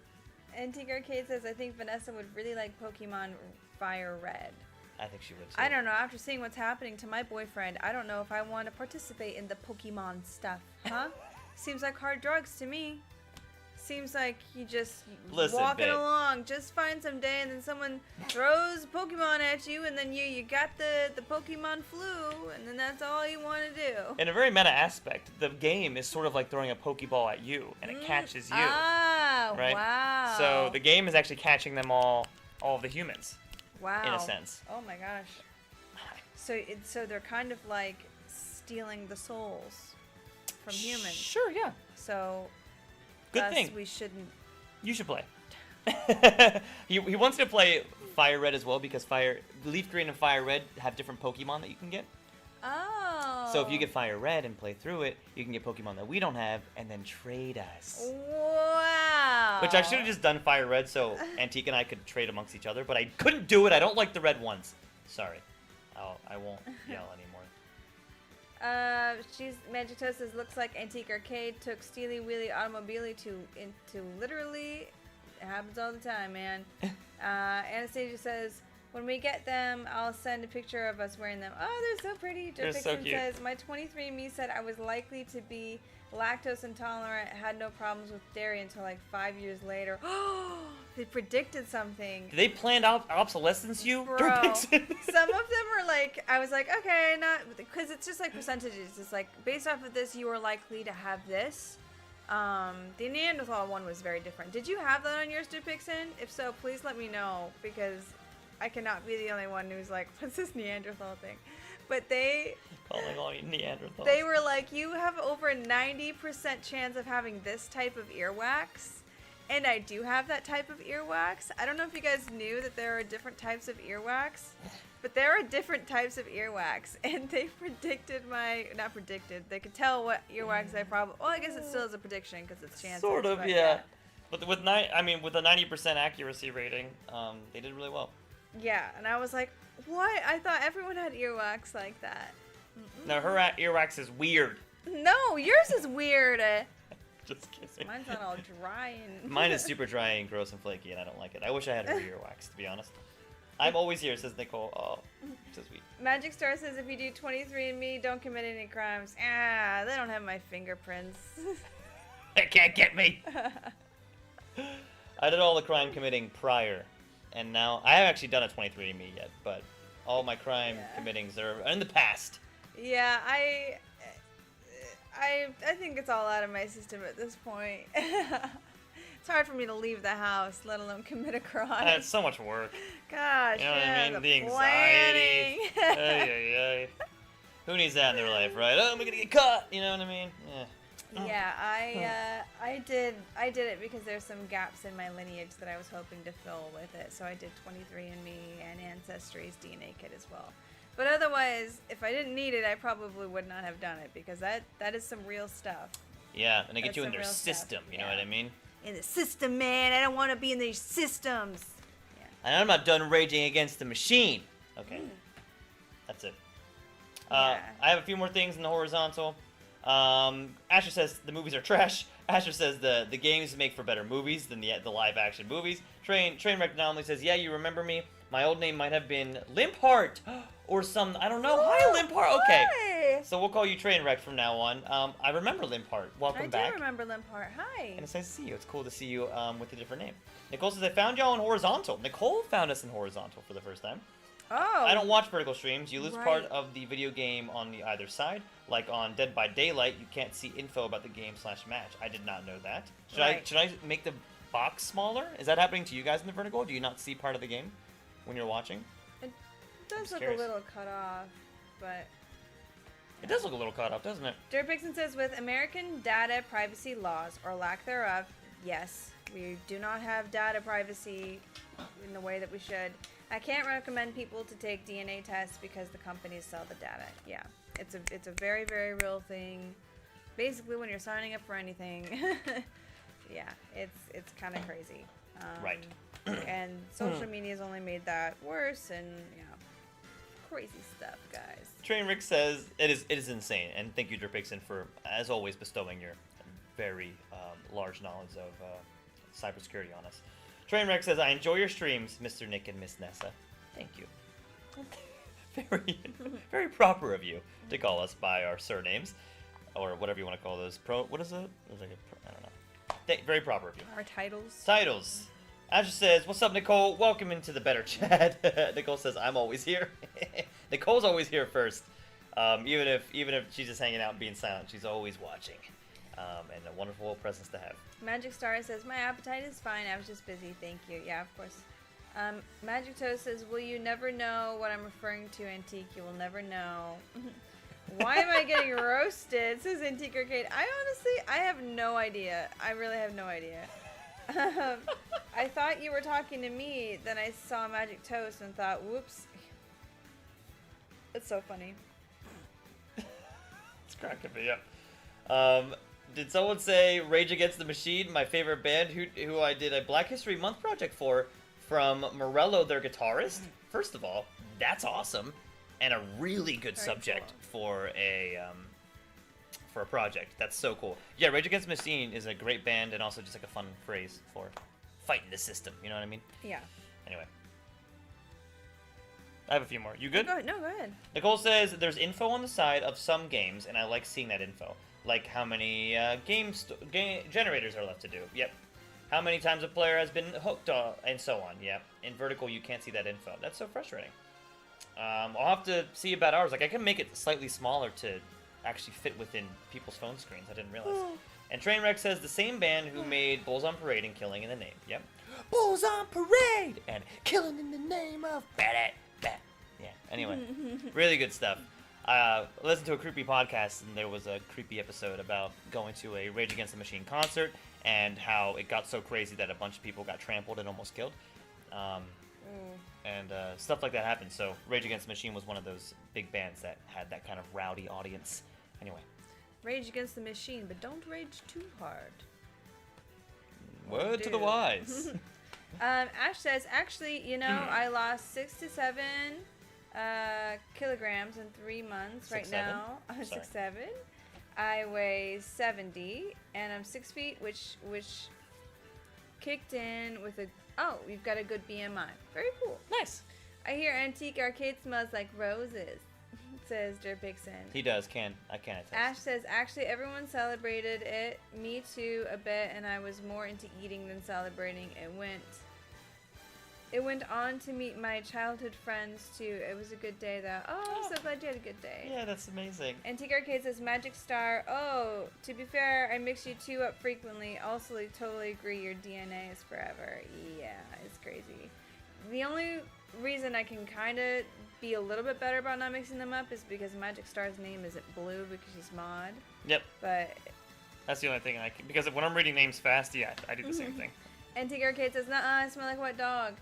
Antique Arcade says, I think Vanessa would really like Pokemon Fire Red. I think she would too. I don't know. After seeing what's happening to my boyfriend, I don't know if I want to participate in the Pokemon stuff. Huh? Seems like hard drugs to me. Seems like you just walking along, just find some day, and then someone throws Pokemon at you, and then you got the Pokemon flu, and then that's all you want to do. In a very meta aspect, the game is sort of like throwing a Pokeball at you, and it catches you. Ah, right? Wow. So the game is actually catching them all of the humans. Wow. In a sense. Oh my gosh. So they're kind of like stealing the souls from humans. Sure, yeah. So good thing. We shouldn't. You should play. he wants to play Fire Red as well because Leaf Green and Fire Red have different Pokemon that you can get. Oh. So if you get Fire Red and play through it, you can get Pokemon that we don't have and then trade us. Wow. Which I should have just done Fire Red so Antique and I could trade amongst each other, but I couldn't do it. I don't like the red ones. Sorry. I won't yell anymore. Magic Toast says, looks like Antique Arcade took Steely Wheelie Automobile into literally, it happens all the time, man. Anastasia says, when we get them, I'll send a picture of us wearing them. Oh, they're so pretty. Joe Dixon says, my 23andMe said I was likely to be lactose intolerant, had no problems with dairy until like 5 years later. Oh, they predicted something. They planned obsolescence, you? Bro, some of them are like, I was like, okay, not, because it's just like percentages. It's like, based off of this, you are likely to have this. The Neanderthal one was very different. Did you have that on yours, Dupixon? If so, please let me know, because I cannot be the only one who's like, what's this Neanderthal thing? But they... Calling all Neanderthals. They were like, you have over a 90% chance of having this type of earwax. And I do have that type of earwax. I don't know if you guys knew that there are different types of earwax. But there are different types of earwax. And they predicted not predicted. They could tell what earwax I probably... Well, I guess it still is a prediction because it's chances. Sort of, yeah. But with a 90% accuracy rating, they did really well. Yeah, and I was like, what? I thought everyone had earwax like that. No, her earwax is weird. No, yours is weird. Just kidding. Mine's not all dry and... Mine is super dry and gross and flaky, and I don't like it. I wish I had her earwax, to be honest. I'm always here, says Nicole. Oh, so sweet. Magic Star says, if you do 23andMe, don't commit any crimes. Ah, they don't have my fingerprints. They can't get me. I did all the crime committing prior, and now I haven't actually done a 23andMe yet, but all my crime committings are in the past. Yeah, I think it's all out of my system at this point. It's hard for me to leave the house, let alone commit a crime. It's so much work. Gosh, You know what I mean? the anxiety. Ay. Who needs that in their life, right? Oh, I'm gonna get caught. You know what I mean? Yeah, I did it because there's some gaps in my lineage that I was hoping to fill with it. So I did 23andMe and Ancestry's DNA kit as well. But otherwise, if I didn't need it, I probably would not have done it because that is some real stuff. Yeah, and they get That's you in some their real system. stuff, You know what I mean? In the system, man. I don't want to be in these systems. Yeah. And I'm not done raging against the machine. Okay, that's it. I have a few more things in the horizontal. Asher says the movies are trash. Asher says the games make for better movies than the live action movies. Trainwreck Anomaly says, yeah, you remember me. My old name might have been Limpheart or some, I don't know. Hi, Limpheart. Okay. Hi. So we'll call you Trainwreck from now on. I remember Limpheart. Welcome back. I do remember Limpheart. Hi. And it's nice to see you. It's cool to see you with a different name. Nicole says, I found y'all in horizontal. Nicole found us in horizontal for the first time. Oh. I don't watch vertical streams. You lose part of the video game on the either side. Like on Dead by Daylight, you can't see info about the game/match. I did not know that. Should I make the box smaller? Is that happening to you guys in the vertical? Do you not see part of the game when you're watching? It does look a little cut off, but... It does look a little cut off, doesn't it? Jared Pixon says, with American data privacy laws, or lack thereof, yes, we do not have data privacy in the way that we should. I can't recommend people to take DNA tests because the companies sell the data. Yeah, it's a very, very real thing. Basically, when you're signing up for anything, yeah, it's kind of crazy. Right. And social media's only made that worse, and crazy stuff, guys. Trainwreck says it is insane, and thank you, Derpixon, for as always bestowing your very large knowledge of cybersecurity on us. Trainwreck says, I enjoy your streams, Mr. Nick and Miss Nessa. Thank you. Very, very proper of you to call us by our surnames, or whatever you want to call those. What is it? It's like I don't know. Very proper of you. Our titles. Titles. Asher says, what's up, Nicole? Welcome into the better chat. Nicole says, I'm always here. Nicole's always here first. Even if she's just hanging out and being silent, she's always watching. And a wonderful presence to have. Magic Star says, my appetite is fine. I was just busy. Thank you. Yeah, of course. Magic Toast says, will you never know what I'm referring to, Antique? You will never know. Why am I getting roasted? Says Antique Arcade. I have no idea. I really have no idea. I thought you were talking to me. Then I saw Magic Toast and thought, whoops. It's so funny. It's cracking me up. Did someone say Rage Against the Machine, my favorite band, who I did a Black History Month project for, from Morello, their guitarist? First of all, that's awesome, and a really good subject for a project. That's so cool. Yeah, Rage Against the Machine is a great band, and also just like a fun phrase for fighting the system. You know what I mean? Yeah. Anyway. I have a few more. You good? Go ahead. Nicole says there's info on the side of some games, and I like seeing that info. Like how many game generators are left to do. Yep. How many times a player has been hooked, and so on. Yep. In vertical, you can't see that info. That's so frustrating. I'll have to see about ours. Like, I can make it slightly smaller to actually fit within people's phone screens. I didn't realize. And Trainwreck says the same band who made Bulls on Parade and Killing in the Name. Yep. Bulls on Parade and Killing in the Name of Bad. Yeah. Anyway, really good stuff. I listened to a creepy podcast, and there was a creepy episode about going to a Rage Against the Machine concert and how it got so crazy that a bunch of people got trampled and almost killed. And stuff like that happened. So Rage Against the Machine was one of those big bands that had that kind of rowdy audience. Anyway. Rage Against the Machine, but don't rage too hard. Word to the wise. Ash says, actually, I lost 6 to 7 kilograms in 3 months right now. 6'7". I weigh 70, and I'm 6 feet, which kicked in with you've got a good BMI. Very cool. Nice. I hear Antique Arcade smells like roses. says Jerpixon. He does. I can attest. Ash says, actually, everyone celebrated it. Me too, a bit, and I was more into eating than celebrating. It went on to meet my childhood friends too. It was a good day though. Oh, I'm so glad you had a good day. Yeah, that's amazing. Antique Arcade says Magic Star. Oh, to be fair, I mix you two up frequently. Also, I totally agree. Your DNA is forever. Yeah, it's crazy. The only reason I can kind of be a little bit better about not mixing them up is because Magic Star's name isn't Blue because she's mod. Yep. But That's the only thing I can, because when I'm reading names fast, yeah, I do the same thing. Antique Arcade says, nuh-uh, I smell like a wet dog.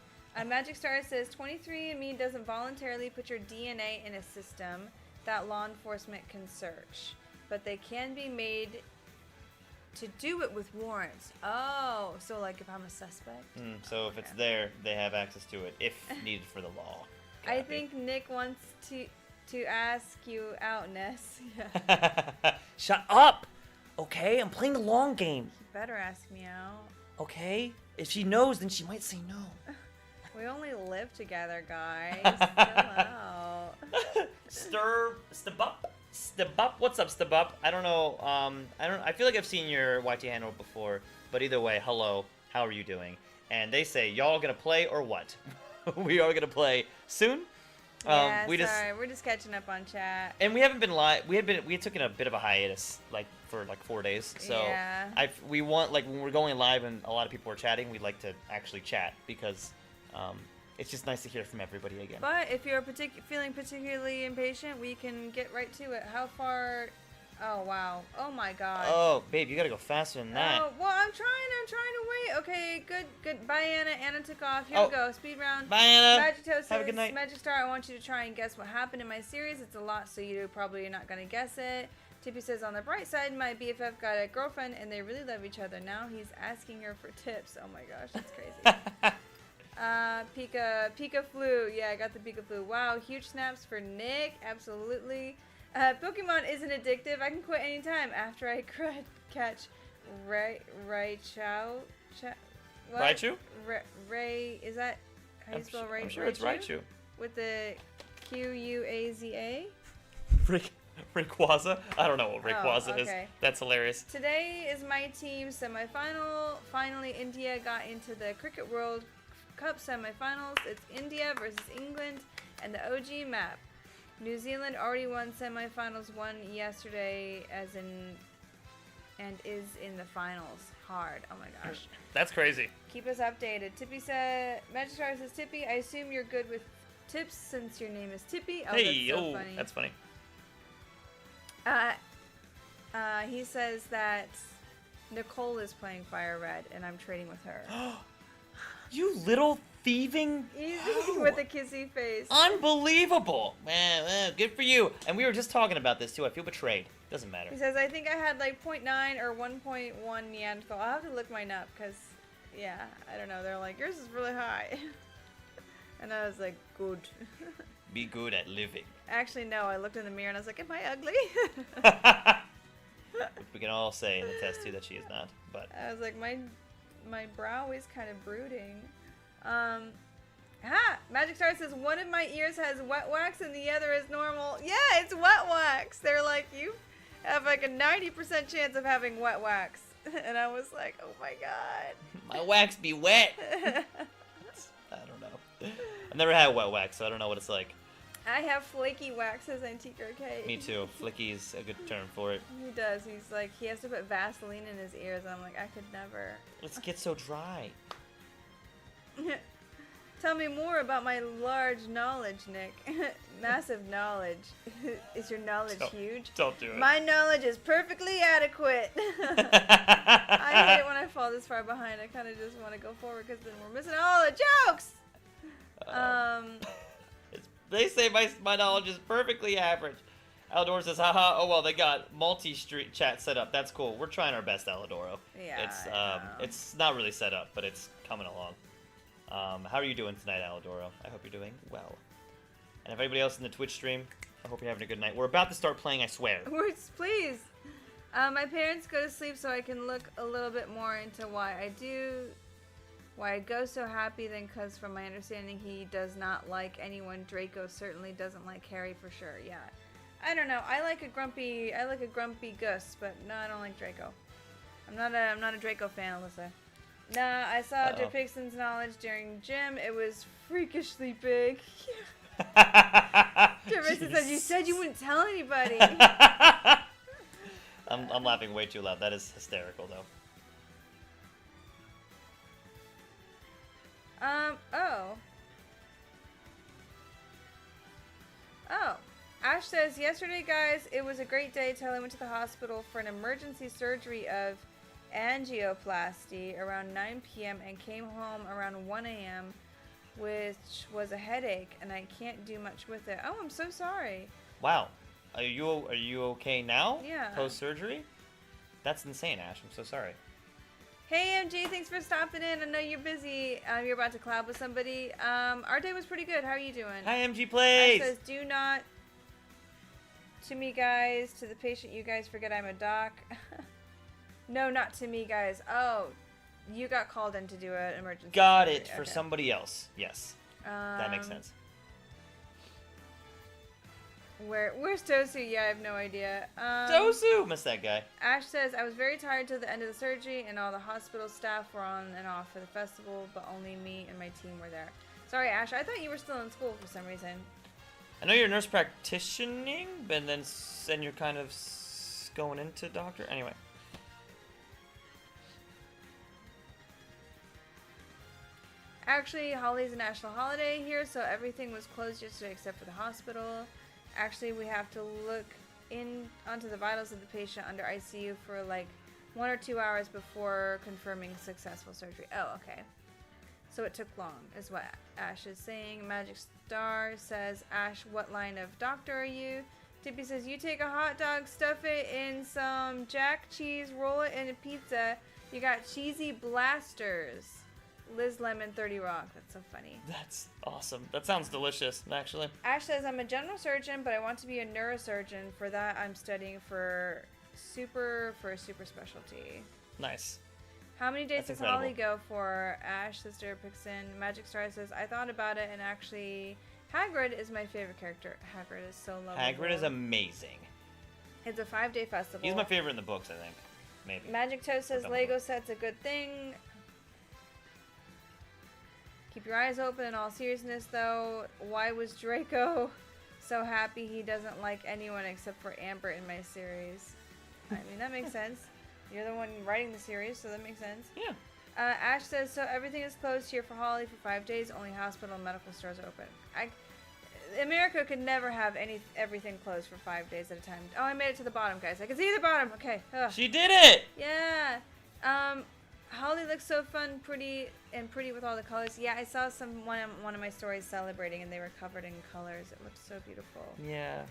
Magic Star says 23andMe doesn't voluntarily put your DNA in a system that law enforcement can search, but they can be made to do it with warrants. Oh, so like if I'm a suspect? So if it's there, they have access to it if needed for the law. I think Nick wants to ask you out, Ness. Yeah. Shut up! Okay, I'm playing the long game. You better ask me out. Okay? If she knows, then she might say no. We only live together, guys. Chill out. Stubup, what's up, Stubup? I don't know. I feel like I've seen your YT handle before, but either way, hello. How are you doing? And they say, y'all gonna play or what? We are gonna play soon. Yeah, sorry, we're just catching up on chat. And we haven't been live. We had taken a bit of a hiatus, for 4 days. So yeah. we want, like, when we're going live and a lot of people are chatting, we'd like to actually chat because it's just nice to hear from everybody again. But if you're feeling particularly impatient, we can get right to it. How far? Oh wow! Oh my God! Oh, babe, you gotta go faster than that. Oh well, I'm trying to wait. Okay, good. Bye, Anna. Anna took off. Here we go. Speed round. Bye, Anna. Magito Have a good night. Magic Star, I want you to try and guess what happened in my series. It's a lot, so you probably are not gonna guess it. Tippy says, on the bright side, my BFF got a girlfriend and they really love each other. Now he's asking her for tips. Oh my gosh, that's crazy. Pika Flu. Yeah, I got the Pika Flu. Wow, huge snaps for Nick. Absolutely. Pokemon isn't addictive. I can quit anytime after I catch Raichu. What? Raichu? Ray, is that how you spell Raichu? I'm sure it's Raichu. With the Quaza? Rayquaza? I don't know what Rayquaza is. Okay. That's hilarious. Today is my team semifinal. Finally, India got into the Cricket World Cup semifinals. It's India versus England and the OG map. New Zealand already won semifinals, won yesterday and is in the finals. Hard. Oh my gosh. That's crazy. Keep us updated. Tippy said, Magic Star says, Tippy, I assume you're good with tips since your name is Tippy. Oh, Hey, that's so funny. That's funny. He says that Nicole is playing Fire Red and I'm trading with her. You little thieving. Easy with a kissy face. Unbelievable. Man, good for you. And we were just talking about this too. I feel betrayed. Doesn't matter. He says, I think I had like 0.9 or 1.1 Neanderthal. I'll have to look mine up because, yeah, I don't know. They're like, yours is really high. And I was like, good. Be good at living. Actually, no. I looked in the mirror and I was like, am I ugly? We can all say in the test too that she is not. But I was like, my brow is kind of brooding. Magic Star says one of my ears has wet wax and the other is normal. Yeah, it's wet wax. They're like, you have like a 90% chance of having wet wax. And I was like, oh my God. My wax be wet. I don't know. I've never had wet wax, so I don't know what it's like. I have flaky wax, says Antique Arcade. Me too. Flicky's a good term for it. He does. He's like, he has to put Vaseline in his ears. I'm like, I could never. Let's get so dry. Tell me more about my large knowledge, Nick. Massive knowledge. Is your knowledge huge? Don't do it. My knowledge is perfectly adequate. I hate it when I fall this far behind. I kind of just want to go forward because then we're missing all the jokes. They say my knowledge is perfectly average. Aldor says, haha, oh well, they got multi-street chat set up. That's cool. We're trying our best, Alidoro. Yeah, It's not really set up, but it's coming along. How are you doing tonight, Alidoro? I hope you're doing well. And if anybody else in the Twitch stream, I hope you're having a good night. We're about to start playing, I swear. Please. My parents go to sleep so I can look a little bit more into why I go so happy then, because from my understanding he does not like anyone. Draco certainly doesn't like Harry for sure. Yeah. I don't know. I like a grumpy Gus, but no, I don't like Draco. I'm not a Draco fan, Alyssa. Nah, I saw Depixon's knowledge during gym. It was freakishly big. Depixon said, "You said you wouldn't tell anybody." I'm laughing way too loud. That is hysterical, though. Oh. Ash says, yesterday, guys, it was a great day till I went to the hospital for an emergency surgery of angioplasty around 9 p.m. and came home around 1 a.m., which was a headache, and I can't do much with it. Oh, I'm so sorry. Wow. Are you okay now? Yeah. Post-surgery? That's insane, Ash. I'm so sorry. Hey, MG, thanks for stopping in. I know you're busy. You're about to collab with somebody. Our day was pretty good. How are you doing? Hi, MG Plays! Ash says, do not... To me, guys. To the patient, you guys forget I'm a doc. No, not to me, guys. Oh, you got called in to do an emergency Got surgery. it. For Okay. somebody else. Yes. That makes sense. Where's Tosu? Yeah, I have no idea. Tosu! Missed that guy. Ash says, I was very tired till the end of the surgery, and all the hospital staff were on and off for the festival, but only me and my team were there. Sorry, Ash. I thought you were still in school for some reason. I know you're nurse practitioning, but then you're kind of going into doctor. Anyway. Actually, Holly's a national holiday here, so everything was closed yesterday except for the hospital. Actually, we have to look onto the vitals of the patient under ICU for like 1 or 2 hours before confirming successful surgery. Oh, okay. So it took long, is what Ash is saying. Magic Star says, Ash, what line of doctor are you? Tippy says, you take a hot dog, stuff it in some jack cheese, roll it in a pizza. You got cheesy blasters. Liz Lemon 30 Rock. That's so funny. That's awesome. That sounds delicious, actually. Ash says, I'm a general surgeon, but I want to be a neurosurgeon. For that, I'm studying for a super specialty. Nice. How many days That's does Holly go for? Ash, Sister Pixon. Magic Star says, I thought about it, and actually, Hagrid is my favorite character. Hagrid is so lovable. Hagrid is amazing. It's a 5-day festival. He's my favorite in the books, I think. Maybe. Magic Toast says, Lego set's a good thing. Keep your eyes open in all seriousness, though. Why was Draco so happy he doesn't like anyone except for Amber in my series? I mean, that makes sense. You're the one writing the series, so that makes sense. Yeah. Ash says, so everything is closed here for Holly for 5 days. Only hospital and medical stores are open. America could never have everything closed for 5 days at a time. Oh, I made it to the bottom, guys. I can see the bottom. Okay. Ugh. She did it! Yeah. Holly looks so fun, pretty with all the colors. Yeah, I saw one of my stories celebrating, and they were covered in colors. It looked so beautiful. Yeah.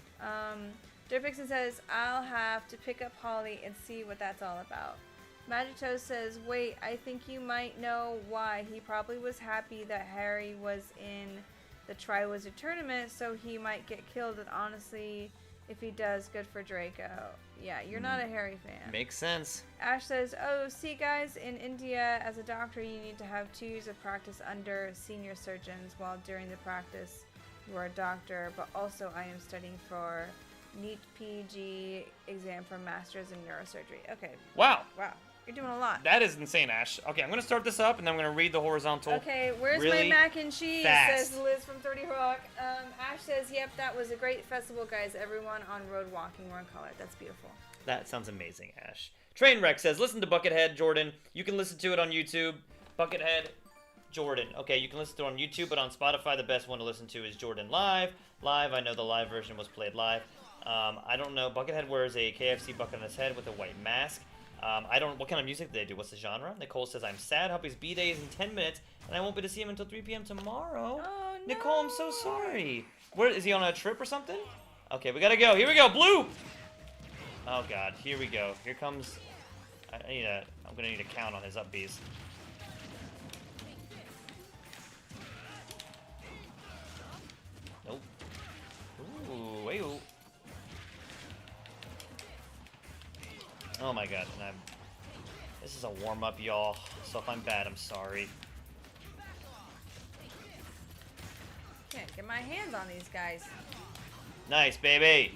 Derpixon says, I'll have to pick up Holly and see what that's all about. Magic Toast says, wait, I think you might know why. He probably was happy that Harry was in the Triwizard Tournament, so he might get killed, and honestly, if he does, good for Draco. Yeah, you're not a Harry fan. Makes sense. Ash says, oh, see guys, in India, as a doctor, you need to have 2 years of practice under senior surgeons, while during the practice, you are a doctor, but also I am studying for NEET PG exam for Masters in Neurosurgery. Okay. Wow. Wow. You're doing a lot. That is insane, Ash. Okay, I'm going to start this up, and then I'm going to read the horizontal. Okay, where's really my mac and cheese, fast. says Liz from 30 Rock. Ash says, yep, that was a great festival, guys. Everyone on road walking were in color. That's beautiful. That sounds amazing, Ash. Trainwreck says, listen to Buckethead, Jordan. You can listen to it on YouTube. Buckethead, Jordan. Okay, you can listen to it on YouTube, but on Spotify, the best one to listen to is Jordan Live. Live, I know the live version was played live. I don't know. Buckethead wears a KFC bucket on his head with a white mask. I don't. What kind of music do they do? What's the genre? Nicole says, I'm sad. Hoppy's B-Day is in 10 minutes, and I won't be to see him until 3 p.m. tomorrow. Oh, no. Nicole, I'm so sorry. Where is he on a trip or something? Okay, we gotta go. Here we go. Blue. Oh God. Here we go. Here comes. I'm gonna need a count on his up Bs. Nope. Ooh. Hey-oh. Oh my God, and this is a warm-up, y'all, so if I'm bad, I'm sorry. Can't get my hands on these guys. Nice, baby!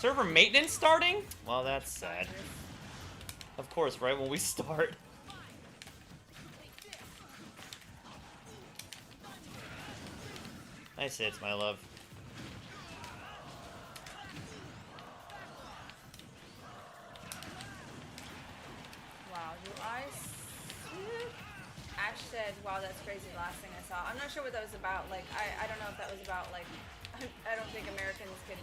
Server maintenance starting? Well, that's sad. Of course, right when we start. Nice hits, my love. Wow, do I see? Ash said, wow, that's crazy, last thing I saw. I'm not sure what that was about. Like, I don't know if that was about, like, I don't think Americans can...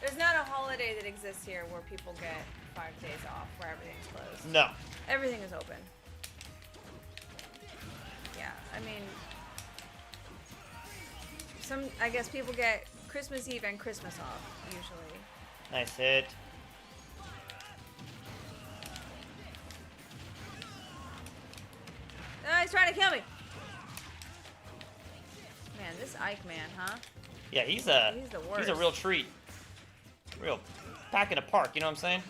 There's not a holiday that exists here where people get 5 days off, where everything's closed. No. Everything is open. Yeah, I mean... I guess people get Christmas Eve and Christmas off, usually. Nice hit. Oh, he's trying to kill me! Man, this Ike man, huh? Yeah, he's the worst. He's a real treat. Real pack in a park, you know what I'm saying?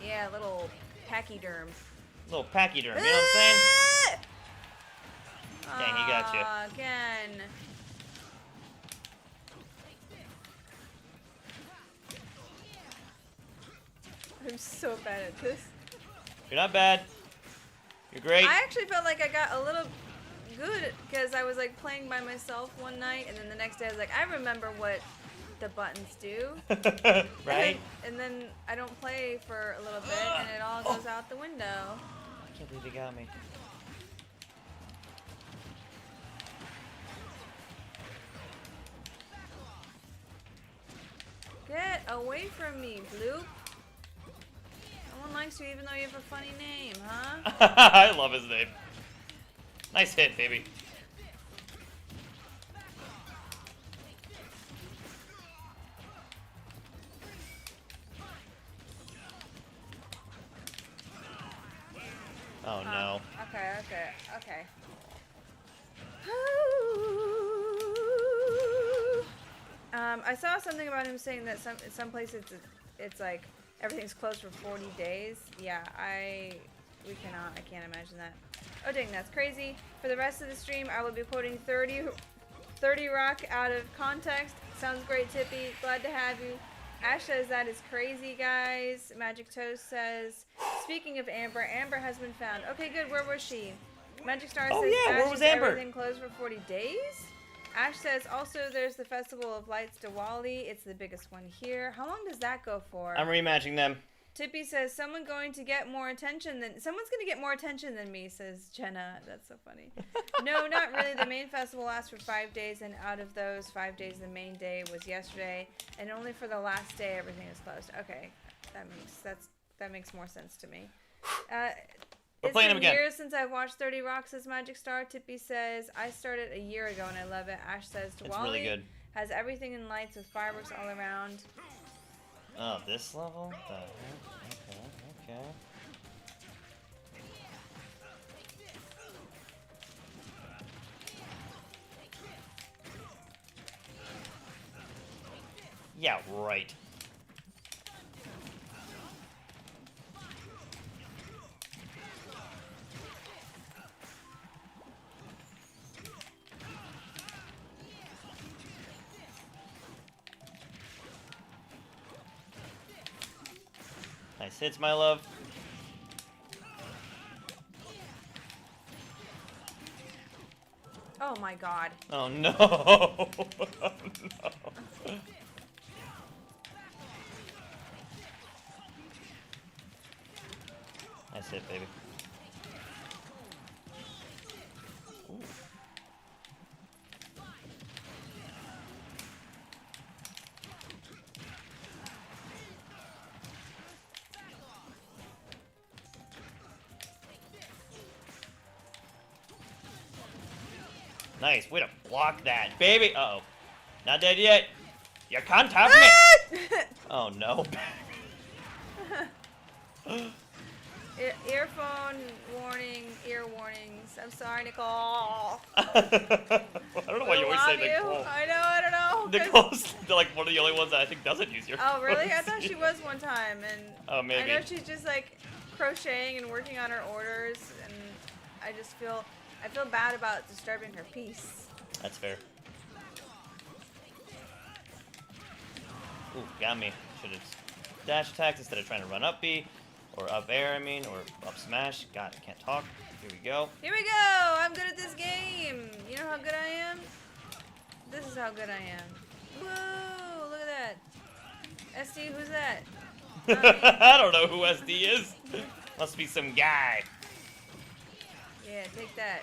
Yeah, little pachyderm. Little pachyderm, you know what I'm saying? Dang, he got you. Again. I'm so bad at this. You're not bad. You're great. I actually felt like I got a little good because I was like playing by myself one night, and then the next day I was like, I remember what the buttons do. Right? And then I don't play for a little bit, and it all goes out the window. I can't believe he got me. Get away from me, Bloop. No one likes you even though you have a funny name, huh? I love his name. Nice hit, baby. Oh no. Okay. I saw something about him saying that some places it's like everything's closed for 40 days. Yeah, I can't imagine that. Oh dang, that's crazy. For the rest of the stream, I will be quoting 30 Rock out of context. Sounds great, Tippy. Glad to have you. Ash says that is crazy, guys. Magic Toast says, speaking of Amber, Amber has been found. Okay, good. Where was she? Magic Star Oh, says, yeah, Ash, where was is Amber? everything closed for 40 days? Ash says, also, there's the Festival of Lights, Diwali. It's the biggest one here. How long does that go for? I'm rematching them. Tippy says, someone's going to get more attention than me, says Jenna. That's so funny. No, not really. The main festival lasts for 5 days, and out of those 5 days, the main day was yesterday, and only for the last day everything is closed. Okay, that makes more sense to me. We're playing them again. It's been years since I've watched 30 Rock, says Magic Star. Tippy says, I started a year ago and I love it. Ash says, Diwali It's really good. has everything in lights with fireworks all around. Oh, this level? The heck? Okay. Yeah, right. Nice hits, my love. Oh my god. Oh no! Oh, no. Nice hit, baby. Ooh. Nice, way to block that, baby. Uh-oh. Not dead yet. You can't have me. Oh, no. Earphone warning, ear warnings. I'm sorry, Nicole. I don't know why you always say Nicole. I don't know. Nicole's like one of the only ones that I think doesn't use your Oh, really? I thought she was one time. And oh, maybe. I know she's just like crocheting and working on her orders. And I just feel bad about disturbing her peace. That's fair. Ooh, got me. Should've dash attacks instead of trying to run up B, or up air, I mean, or up smash. God, I can't talk. Here we go. Here we go! I'm good at this game! You know how good I am? This is how good I am. Whoa! Look at that. SD, who's that? Not me. I don't know who SD is. Must be some guy. Yeah, take that.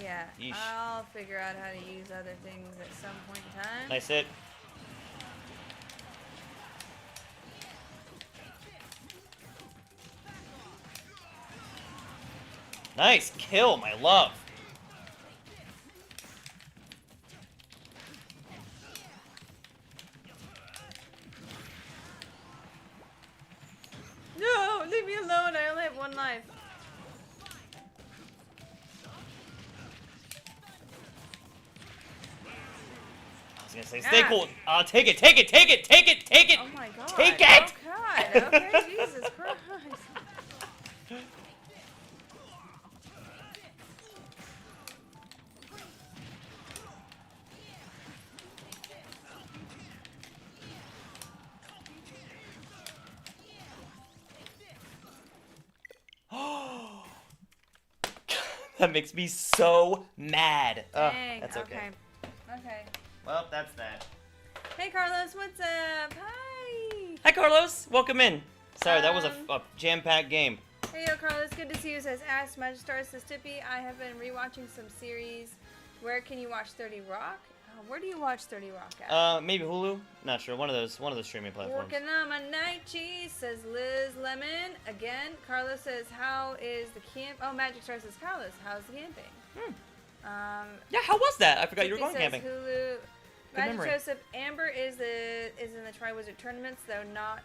Yeah, Yeesh. I'll figure out how to use other things at some point in time. Nice hit. Nice kill, my love. No, leave me alone. I only have one life. I was gonna say, stay cool. Take it, take it, take it, take it, take it. Oh my god. Take it! Oh god. Okay, Jesus Christ. That makes me so mad. Dang, That's okay. Okay. Well, that's that. Hey Carlos, what's up? Hi. Hi, Carlos. Welcome in. Sorry, that was a jam-packed game. Hey yo Carlos, good to see you. Says Ash Magistar says Tippy. I have been rewatching some series. Where can you watch 30 Rock? Where do you watch 30 Rock at? Maybe Hulu. Not sure. One of those streaming platforms. Working on my night cheese, says Liz Lemon. Again, Carlos says, how is the camp? Oh, Magic Star says, Carlos, how's the camping? Yeah, how was that? I forgot you were Tippy going says camping. Hulu. Magic memory. Joseph, Amber is in the Tri-Wizard tournaments, though not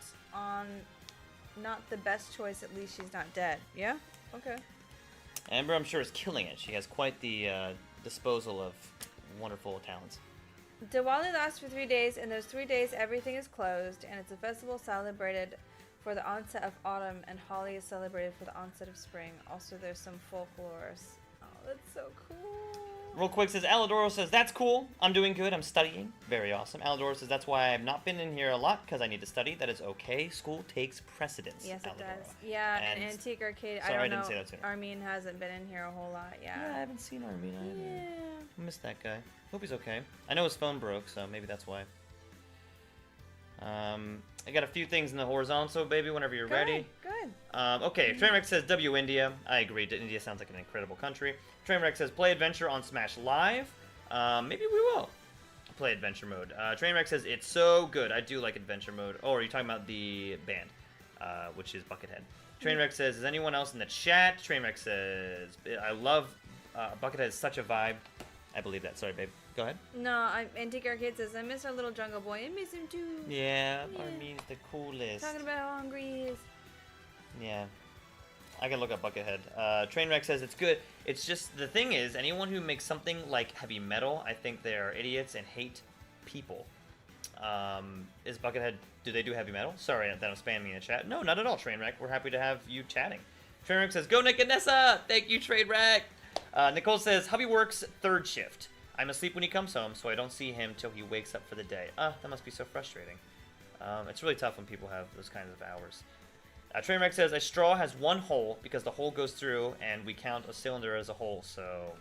the best choice. At least she's not dead. Yeah? Okay. Amber, I'm sure, is killing it. She has quite the disposal of wonderful talents. Diwali lasts for 3 days, and those 3 days everything is closed, and it's a festival celebrated for the onset of autumn, and Holi is celebrated for the onset of spring. Also, there's some folklore. Oh, that's so cool. Real quick says, Alidoro says, that's cool. I'm doing good. I'm studying. Very awesome. Alidoro says, that's why I've not been in here a lot, because I need to study. That is okay. School takes precedence. Yes, it Alidoro. does. Yeah, and And- Antique Arcade, Sorry, I I don't didn't know. say that sooner. Armin hasn't been in here a whole lot, Yeah, I haven't seen Armin either. Yeah. I missed that guy. Hope he's okay. I know his phone broke, so maybe that's why. I got a few things in the horizontal, baby, whenever you're ready. Good. Okay, Trainwreck says W India. I agree. India sounds like an incredible country. Trainwreck says play adventure on Smash Live. Maybe we will play adventure mode. Trainwreck says it's so good. I do like adventure mode. Oh, are you talking about the band, which is Buckethead? Trainwreck says, is anyone else in the chat? Trainwreck says, I love Buckethead is such a vibe. I believe that. Sorry, babe. Go ahead. No, Antique Arcade says, I miss our little jungle boy. I miss him too. Yeah, Yeah. Armin's the coolest. Talking about how hungry he is. Yeah. I can look up Buckethead. Trainwreck says it's good. It's just, the thing is, anyone who makes something like heavy metal, I think they're idiots and hate people. Is Buckethead, do they do heavy metal? Sorry that I'm spamming in the chat. No, not at all, Trainwreck. We're happy to have you chatting. Trainwreck says, go Nick and Nessa! Thank you, Trainwreck! Nicole says, hubby works third shift. I'm asleep when he comes home, so I don't see him till he wakes up for the day. That must be so frustrating. It's really tough when people have those kinds of hours. Trainwreck says, a straw has one hole because the hole goes through and we count a cylinder as a hole, so...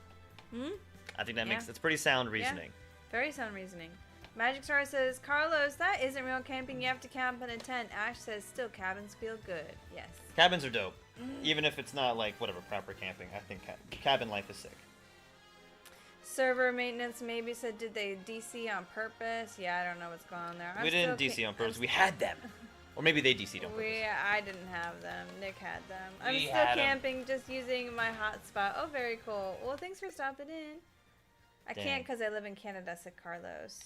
I think that makes... It's pretty sound reasoning. Very sound reasoning. Magic Star says, Carlos, that isn't real camping. You have to camp in a tent. Ash says, still cabins feel good. Yes. Cabins are dope. Even if it's not, like, whatever, proper camping. I think cabin life is sick. Server maintenance maybe said, did they DC on purpose? Yeah, I don't know what's going on there. We didn't DC on purpose. We had them. Or maybe they DC'd on purpose. I didn't have them. Nick had them. I'm We still had 'em. camping, just using my hotspot. Oh, very cool. Well, thanks for stopping in. I Dang. can't because I live in Canada, said Carlos.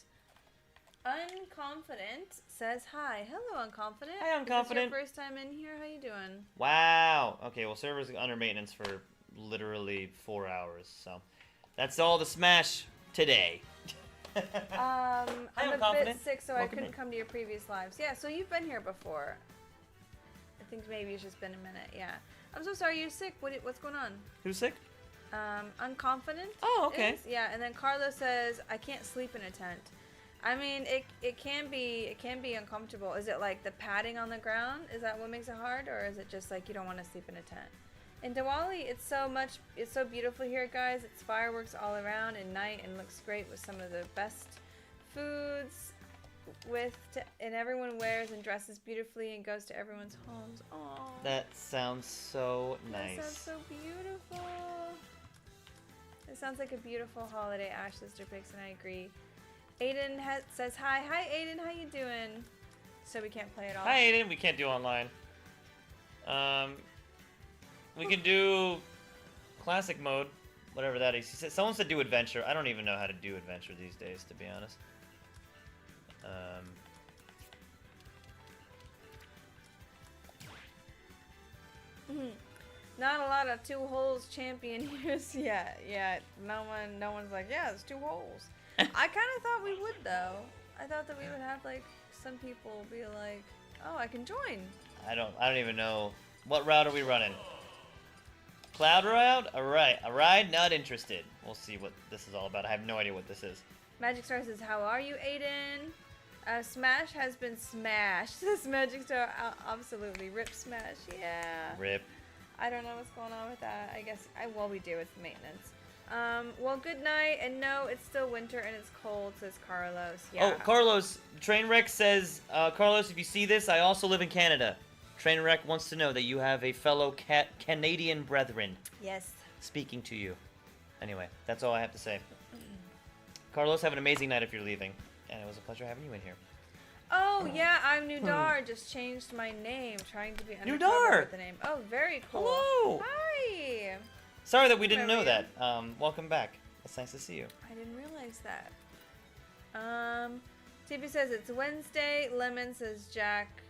Unconfident says hi. Hello, Unconfident. Hi, Unconfident. Is this your first time in here? How you doing? Wow. Okay, well, server's under maintenance for literally 4 hours, so... That's all the Smash today. I'm a bit Unconfident. sick, so Welcome I couldn't in. come to your previous lives. Yeah, so you've been here before. I think maybe it's just been a minute. Yeah. I'm so sorry you're sick. What's going on? Who's sick? Unconfident. Oh, okay. Yeah, and then Carlos says, I can't sleep in a tent. I mean, it can be uncomfortable. Is it like the padding on the ground? Is that what makes it hard, or is it just like you don't want to sleep in a tent? In Diwali, it's so beautiful here, guys. It's fireworks all around at night and looks great with some of the best foods. And everyone wears and dresses beautifully and goes to everyone's homes. Aww. That sounds so nice. That sounds so beautiful. It sounds like a beautiful holiday, Ash, Sister Pix, and I agree. Aiden says hi. Hi, Aiden. How you doing? So we can't play it all. Hi, Aiden. We can't do online. We can do classic mode, whatever that is. He said, someone said do adventure. I don't even know how to do adventure these days, to be honest. Not a lot of 2 holes champion use yet. Yeah, no one's like, yeah, it's 2 holes. I kind of thought we would though. I thought that we would have like some people be like, oh, I can join. I don't even know. What route are we running? Cloud route? Alright. A ride? Not interested. We'll see what this is all about. I have no idea what this is. Magic Star says, how are you, Aiden? Smash has been smashed. Says Magic Star, absolutely. Rip Smash, yeah. Rip. I don't know what's going on with that. I guess, well, we do. It's maintenance. Well, good night. And no, it's still winter and it's cold, says Carlos. Yeah. Oh, Carlos. Trainwreck says, Carlos, if you see this, I also live in Canada. Trainwreck wants to know that you have a fellow Canadian brethren Yes. speaking to you. Anyway, that's all I have to say. Carlos, have an amazing night if you're leaving. And it was a pleasure having you in here. Oh, yeah, I'm Nudar. Just changed my name, trying to be undercover Nudar! with the name. Oh, very cool. Hello! Hi! Sorry that we didn't know Remember that. Welcome back. It's nice to see you. I didn't realize that. TP says it's Wednesday. Lemon says Jack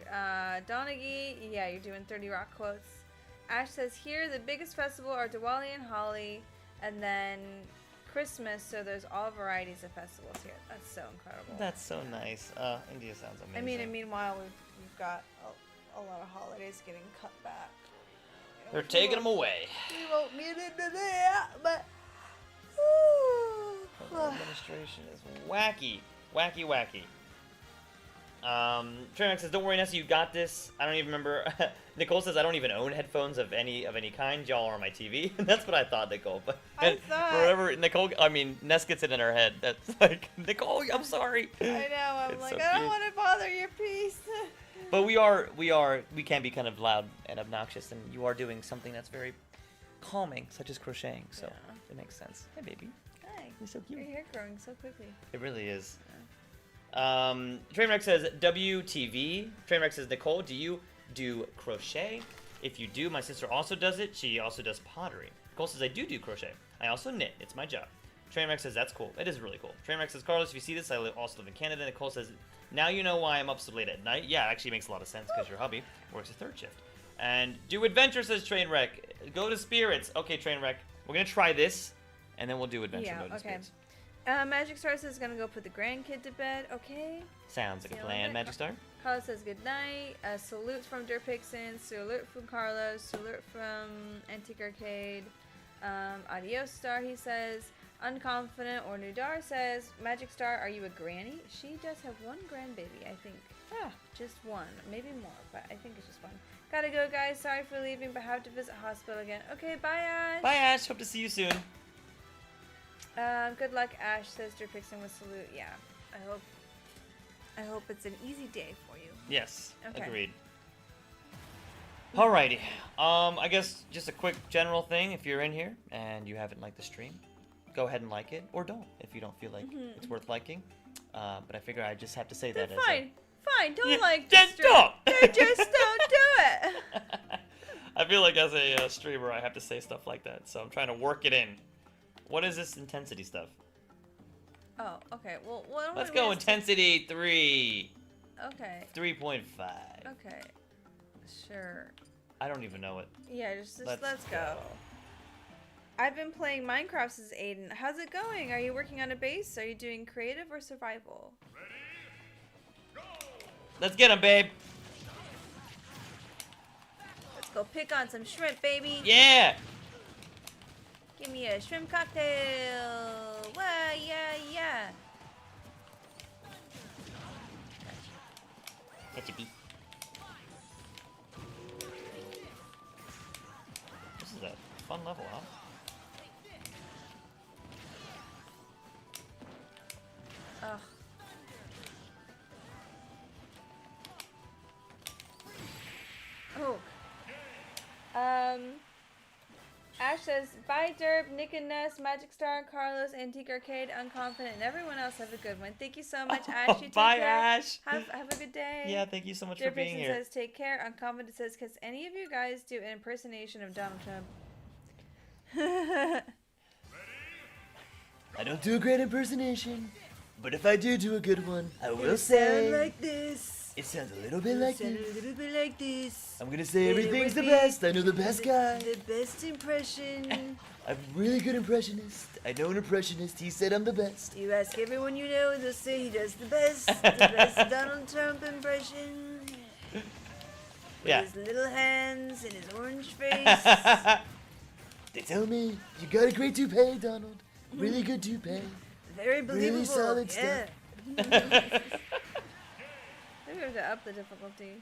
Donaghy. Yeah, you're doing 30 Rock quotes. Ash says here the biggest festival are Diwali and Holi, and then Christmas. So there's all varieties of festivals here. That's so incredible. That's so nice. India sounds amazing. I mean, and meanwhile we've got a lot of holidays getting cut back. They're taking them away. We won't get into that, but. The administration is wacky. Wacky, wacky. Treymax says, don't worry, Nessa, you got this. I don't even remember. Nicole says, I don't even own headphones of any kind. Y'all are on my TV. That's what I thought, Nicole. But I thought. Forever, Nicole, I mean, Ness gets it in her head. That's like, Nicole, I'm sorry. I know, I'm It's like, so I don't cute. want to bother your peace. But we can be kind of loud and obnoxious, and you are doing something that's very calming, such as crocheting. So Yeah. it makes sense. Hey, baby. Hi. You're so cute. Your hair growing so quickly. It really is. Trainwreck says WTV. Trainwreck says, Nicole, do you do crochet? If you do, my sister also does it. She also does pottery. Nicole says, I do crochet. I also knit. It's my job. Trainwreck says, that's cool. It is really cool. Trainwreck says, Carlos, if you see this, I also live in Canada. Nicole says, now you know why I'm up so late at night. Yeah, it actually makes a lot of sense because your hubby works a 3rd shift. And do adventure, says Trainwreck. Go to Spirits. Okay, Trainwreck. We're going to try this, and then we'll do adventure mode in okay. Spirits. Magic Star says gonna go put the grandkid to bed. Okay. Sounds like See a you plan, later. Magic Star. Carlos says good night. Salute from Dirpixon. Salute from Carlos. Salute from Antique Arcade. Adios Star, he says. Unconfident or Nudar says, Magic Star, are you a granny? She does have 1 grandbaby, I think. Just 1, maybe more, but I think it's just 1. Gotta go, guys. Sorry for leaving, but have to visit hospital again. Okay, bye, Ash. Bye, Ash. Hope to see you soon. Good luck, Ash, says Dirpixon with salute. Yeah, I hope it's an easy day for you. Yes, Okay. agreed. Alrighty. I guess just a quick general thing. If you're in here and you haven't liked the stream, go ahead and like it, or don't if you don't feel like it's worth liking. But I figure I just have to say that as Fine, don't Yeah, like just the stream. don't. Just don't do it. I feel like as a streamer, I have to say stuff like that, so I'm trying to work it in. What is this intensity stuff? Oh, okay. Well, why don't Let's we go just- intensity 3. Okay. 3.5. Okay. Sure. I don't even know it. Yeah, just let's go. I've been playing Minecraft since Aiden. How's it going? Are you working on a base? Are you doing creative or survival? Let's get him, babe. Let's go pick on some shrimp, baby. Yeah. Give me a shrimp cocktail. Wow, yeah. Ketchupy. This is a fun level, huh? Ugh. Oh. Ash says, bye Derp, Nick and Ness, Magic Star, Carlos, Antique Arcade, Unconfident, and everyone else have a good one. Thank you so much, Ash. You take Bye, care. Ash. Have a good day. Yeah, thank you so much Dear for being Vixen here. says, take care. Unconfident says, can any of you guys do an impersonation of Donald Trump? I don't do a great impersonation, but if I do a good one, I will It'll say. sound like this. It sounds a little bit It'll like sound this. a little bit like this. I'm gonna say It everything's the would be best. I know the best guy. The best impression. I'm a really good impressionist. I know an impressionist. He said I'm the best. You ask everyone you know, they'll say he does the best. The best Donald Trump impression. With Yeah. his little hands and his orange face. They tell me you got a great toupee, Donald. Really good toupee. Very believable. Really solid yeah. stuff. Maybe we have to up the difficulty.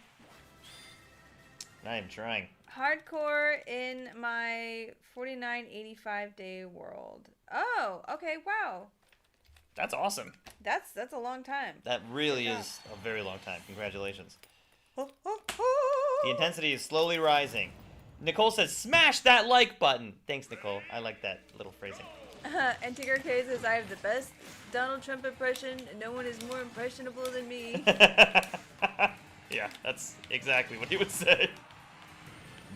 I am trying. Hardcore in my 4985 day world. Oh, okay, wow. That's awesome. That's a long time. That really Good job. is a very long time. Congratulations. The intensity is slowly rising. Nicole says, smash that like button. Thanks, Nicole. I like that little phrasing. Antique Arcade says, I have the best Donald Trump impression, and no one is more impressionable than me. Yeah, that's exactly what he would say.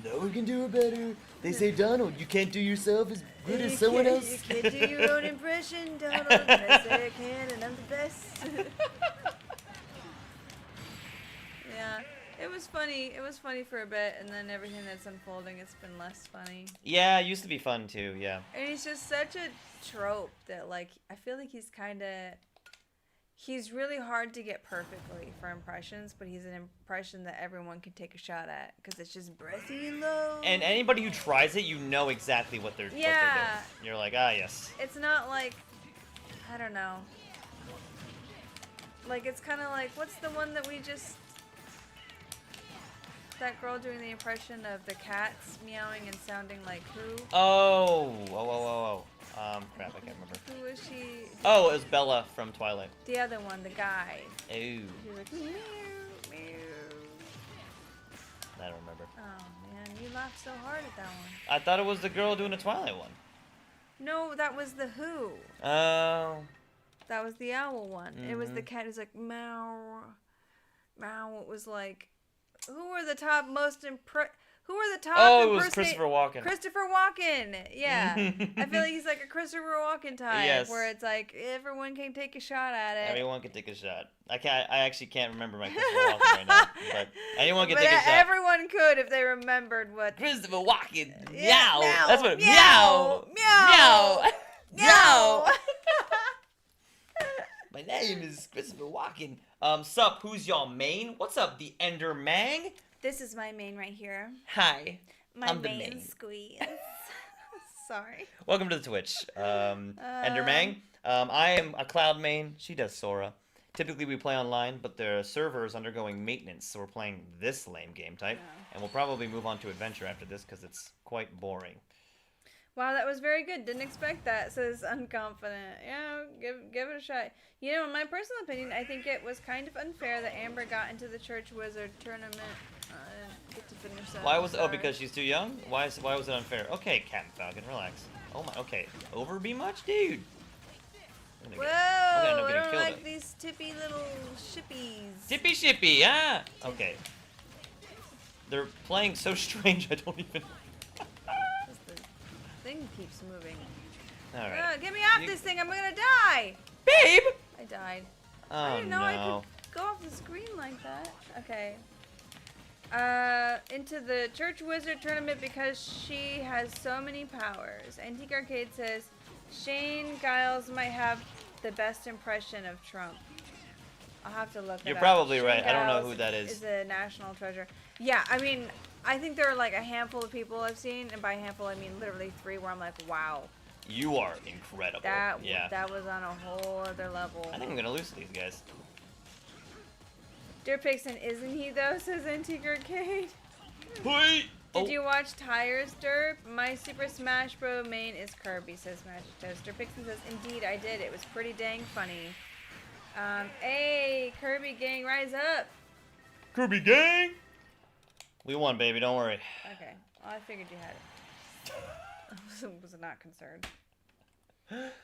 No one can do it better. They say, Donald, you can't do yourself as good You as someone can't- else. You can't do your own impression, Donald. I say I can, and I'm the best. Yeah, it was funny. It was funny for a bit, and then everything that's unfolding, it's been less funny. Yeah, it used to be fun too, yeah. And he's just such a trope that, like, I feel like he's kind of... He's really hard to get perfectly for impressions, but he's an impression that everyone can take a shot at, because it's just breathy and low. And anybody who tries it, you know exactly what they're doing. You're like, ah, yes. It's not like... I don't know. Like, it's kind of like... What's the one that we just... That girl doing the impression of the cats meowing and sounding like who? Oh. Crap, I can't remember. Who was she? Oh, it was Bella from Twilight. The other one, the guy. Oh, He was like, meow, meow. I don't remember. Oh, man, you laughed so hard at that one. I thought it was the girl doing the Twilight one. No, that was the Who. Oh. That was the owl one. It was the Mhm. cat who's like, meow, meow. It was like, who were the top most Who were the top Oh, it was impersonate- Christopher Walken. Christopher Walken, yeah. I feel like he's like a Christopher Walken type, Yes. where it's like everyone can take a shot at it. Everyone can take a shot. I actually can't remember my Christopher Walken right now, but anyone can But take a shot. everyone could if they remembered what. Christopher Walken. Yeah, Meow. That's what. meow, Meow. Meow. My name is Christopher Walken. Sup? Who's y'all main? What's up, the Ender Mang? This is my main right here. Hi. My I'm the main main. squeeze. Sorry. Welcome to the Twitch. Ender Mang. I am a Cloud main. She does Sora. Typically we play online, but the server is undergoing maintenance, so we're playing this lame game type. And we'll probably move on to Adventure after this because it's quite boring. Wow, that was very good. Didn't expect that, says Unconfident. Yeah, give it a shot. You know, in my personal opinion, I think it was kind of unfair that Amber got into the Church Wizard tournament. I didn't get to finish that. Why I'm was sorry. because she's too young? Why was it unfair? Okay, Captain Falcon, relax. Oh my, okay. Over be much, dude. I'm Whoa! gonna end up I getting don't killed like up. these tippy little shippies. Tippy shippy, ah! Okay. They're playing so strange, I don't even... Because the thing keeps moving. Alright. Get me off this thing! I'm gonna die! Babe! I died. Oh, I didn't know I no. could go off the screen like that. Okay. Into the Church Wizard tournament because she has so many powers. Antique Arcade says Shane Giles might have the best impression of Trump. I'll have to look it You're up. probably Shane right. I don't know Giles who that is. Is a national treasure. Yeah, I mean, I think there are like a handful of people I've seen, and by handful I mean literally 3 where I'm like, wow. You are incredible. That was on a whole other level. I think I'm gonna lose to these guys. Dirtpixon, isn't he though? Says Antique Arcade. Wait. Did you watch Tires, Derp? My Super Smash Bros. Main is Kirby, says Magic Toast. Dirtpixon says, indeed, I did. It was pretty dang funny. Hey, Kirby gang, rise up. Kirby gang. We won, baby. Don't worry. Okay, well, I figured you had it. was not concerned.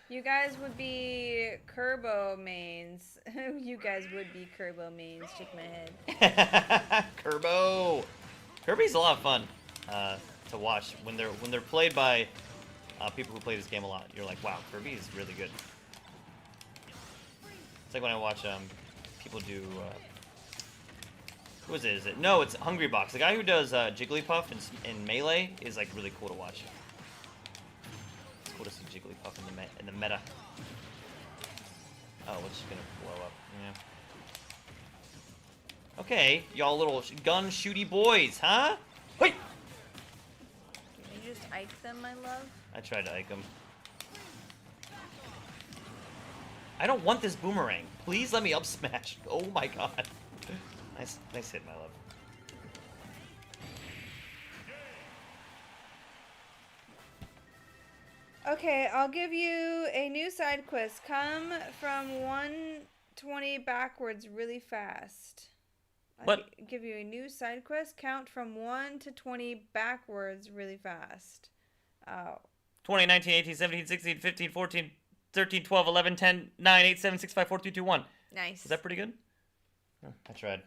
You guys would be Kerbo mains. You guys would be Kerbo mains. Shake my head. Kerbo. Kirby's a lot of fun to watch when they're played by people who play this game a lot. You're like, wow, Kirby is really good. It's like when I watch people do. Who is it? Is it? No, it's Hungrybox. The guy who does Jigglypuff in Melee is like really cool to watch. It's cool to see Jigglypuff in the meta. Oh, it's just gonna blow up. Yeah. Okay, y'all little gun shooty boys, huh? Wait. Did you just ike them, my love? I tried to ike them. I don't want this boomerang. Please let me up smash. Oh my god. Nice hit, my love. Okay, I'll give you a new side quest. Come from 120 backwards really fast. What? I'll give you a new side quest. Count from 1 to 20 backwards really fast. Oh. 20, 19, 18, 17, 16, 15, 14, 13, 12, 11, 10, 9, 8, 7, 6, 5, 4, 3, 2, 1. Nice. Is that pretty good? Oh, I tried.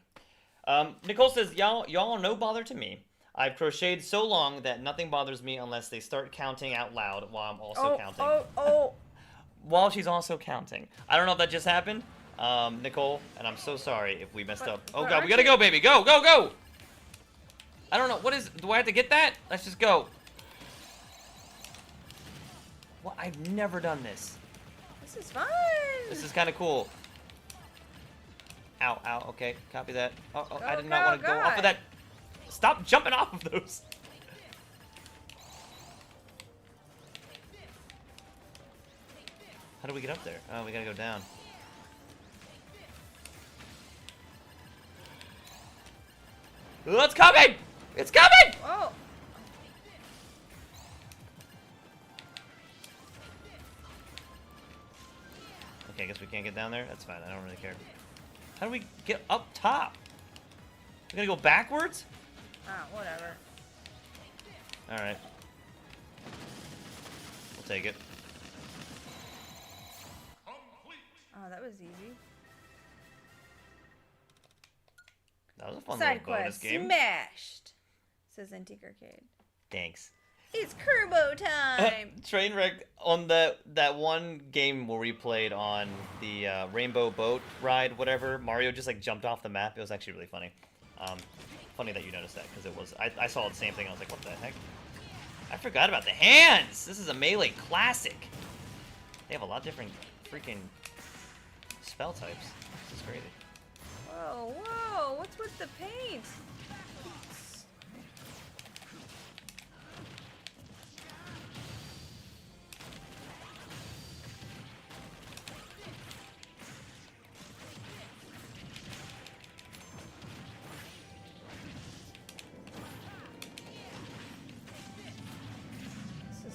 Nicole says, y'all are no bother to me. I've crocheted so long that nothing bothers me unless they start counting out loud while I'm also counting. While she's also counting. I don't know if that just happened, Nicole, and I'm so sorry if we messed up. Oh god, we gotta go, baby. Go, go, go! I don't know. What is... Do I have to get that? Let's just go. Well, I've never done this. This is fun. This is kind of cool. Ow, ow, okay. Copy that. Oh, Go, I did not want to go off of go. that. Stop jumping off of those. How do we get up there? Oh, we gotta go down. Oh, it's coming! It's coming! Oh. Okay, I guess we can't get down there. That's fine. I don't really care. How do we get up top? We gotta go backwards? Ah, whatever. Alright. We'll take it. Oh, that was easy. That was a fun Side little bonus quest game. smashed. Says Antique Arcade. Thanks. It's Kerbo time. Trainwreck on that one game where we played on the rainbow boat ride, whatever. Mario just like jumped off the map. It was actually really funny. Funny that you noticed that because it was. I saw the same thing. I was like, what the heck? I forgot about the hands. This is a Melee classic. They have a lot of different freaking spell types. This is crazy. Whoa, whoa! What's with the paint?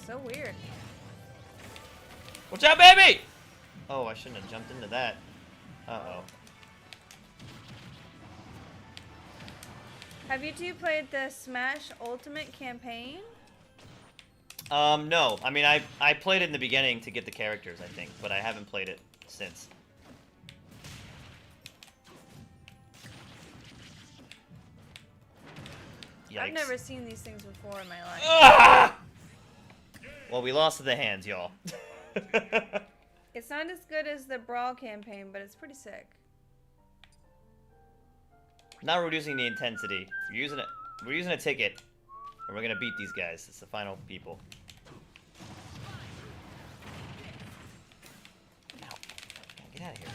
So weird. Watch out, baby! Oh, I shouldn't have jumped into that. Uh-oh. Have you two played the Smash Ultimate campaign? No. I mean, I played it in the beginning to get the characters, I think, but I haven't played it since. Yikes. I've never seen these things before in my life. Ah! Well, we lost to the hands, y'all. It's not as good as the Brawl campaign, but it's pretty sick. Not reducing the intensity. We're using a ticket, and we're gonna beat these guys. It's the final people. Ow. Get out of here.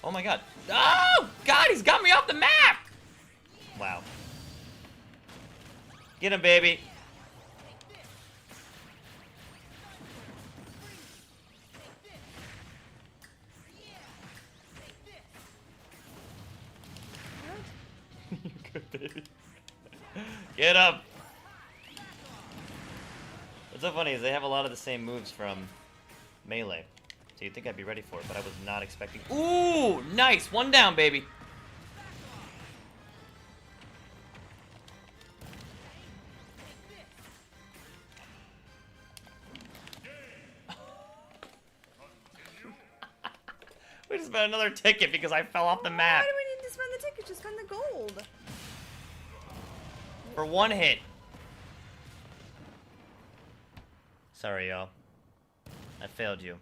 Oh my god. Oh! God, he's got me off the map! Wow. Get him, baby. Get up! What's so funny is they have a lot of the same moves from Melee. So you'd think I'd be ready for it, but I was not expecting. Ooh! Nice! One down, baby! We just spent another ticket because I fell off the map. Why do we need to spend the ticket? Just spend the gold. For one hit. Sorry, y'all. I failed you.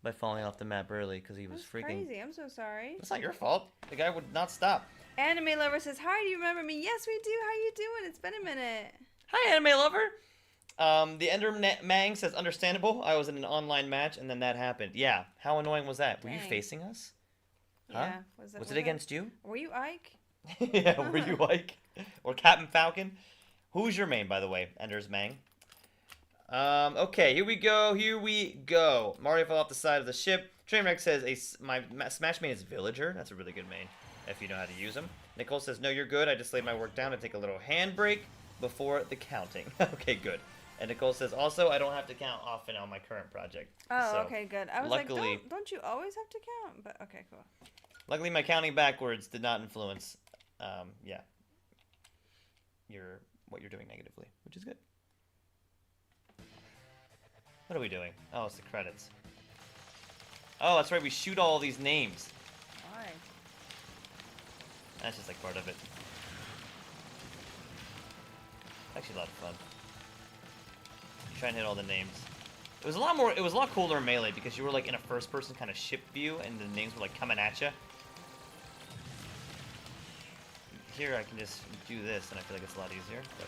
By falling off the map early because he was That's freaking... crazy. I'm so sorry. That's not your fault. The guy would not stop. Anime Lover says, hi, do you remember me? Yes, we do. How you doing? It's been a minute. Hi, Anime Lover. The Ender Mang says, understandable. I was in an online match and then that happened. Yeah. How annoying was that? Were you Dang. facing us? Huh? Yeah. Was it against you? Were you Ike? Yeah, were you Ike? Or Captain Falcon? Who's your main, by the way? Ender's Mang. Okay, here we go. Mario fell off the side of the ship. Trainwreck says, my Smash main is Villager. That's a really good main, if you know how to use them. Nicole says, no, you're good. I just laid my work down to take a little handbrake before the counting. Okay, good. And Nicole says, also, I don't have to count often on my current project. Oh, So, okay, good. I was luckily- like, don't you always have to count? But okay, cool. Luckily, my counting backwards did not influence, yeah, what you're doing negatively, which is good. What are we doing? Oh, it's the credits. Oh, that's right. We shoot all these names. Why? That's just like part of it. Actually, a lot of fun. Try and hit all the names. It was a lot cooler in Melee because you were like in a first-person kind of ship view, and the names were like coming at you. Here, I can just do this, and I feel like it's a lot easier. But...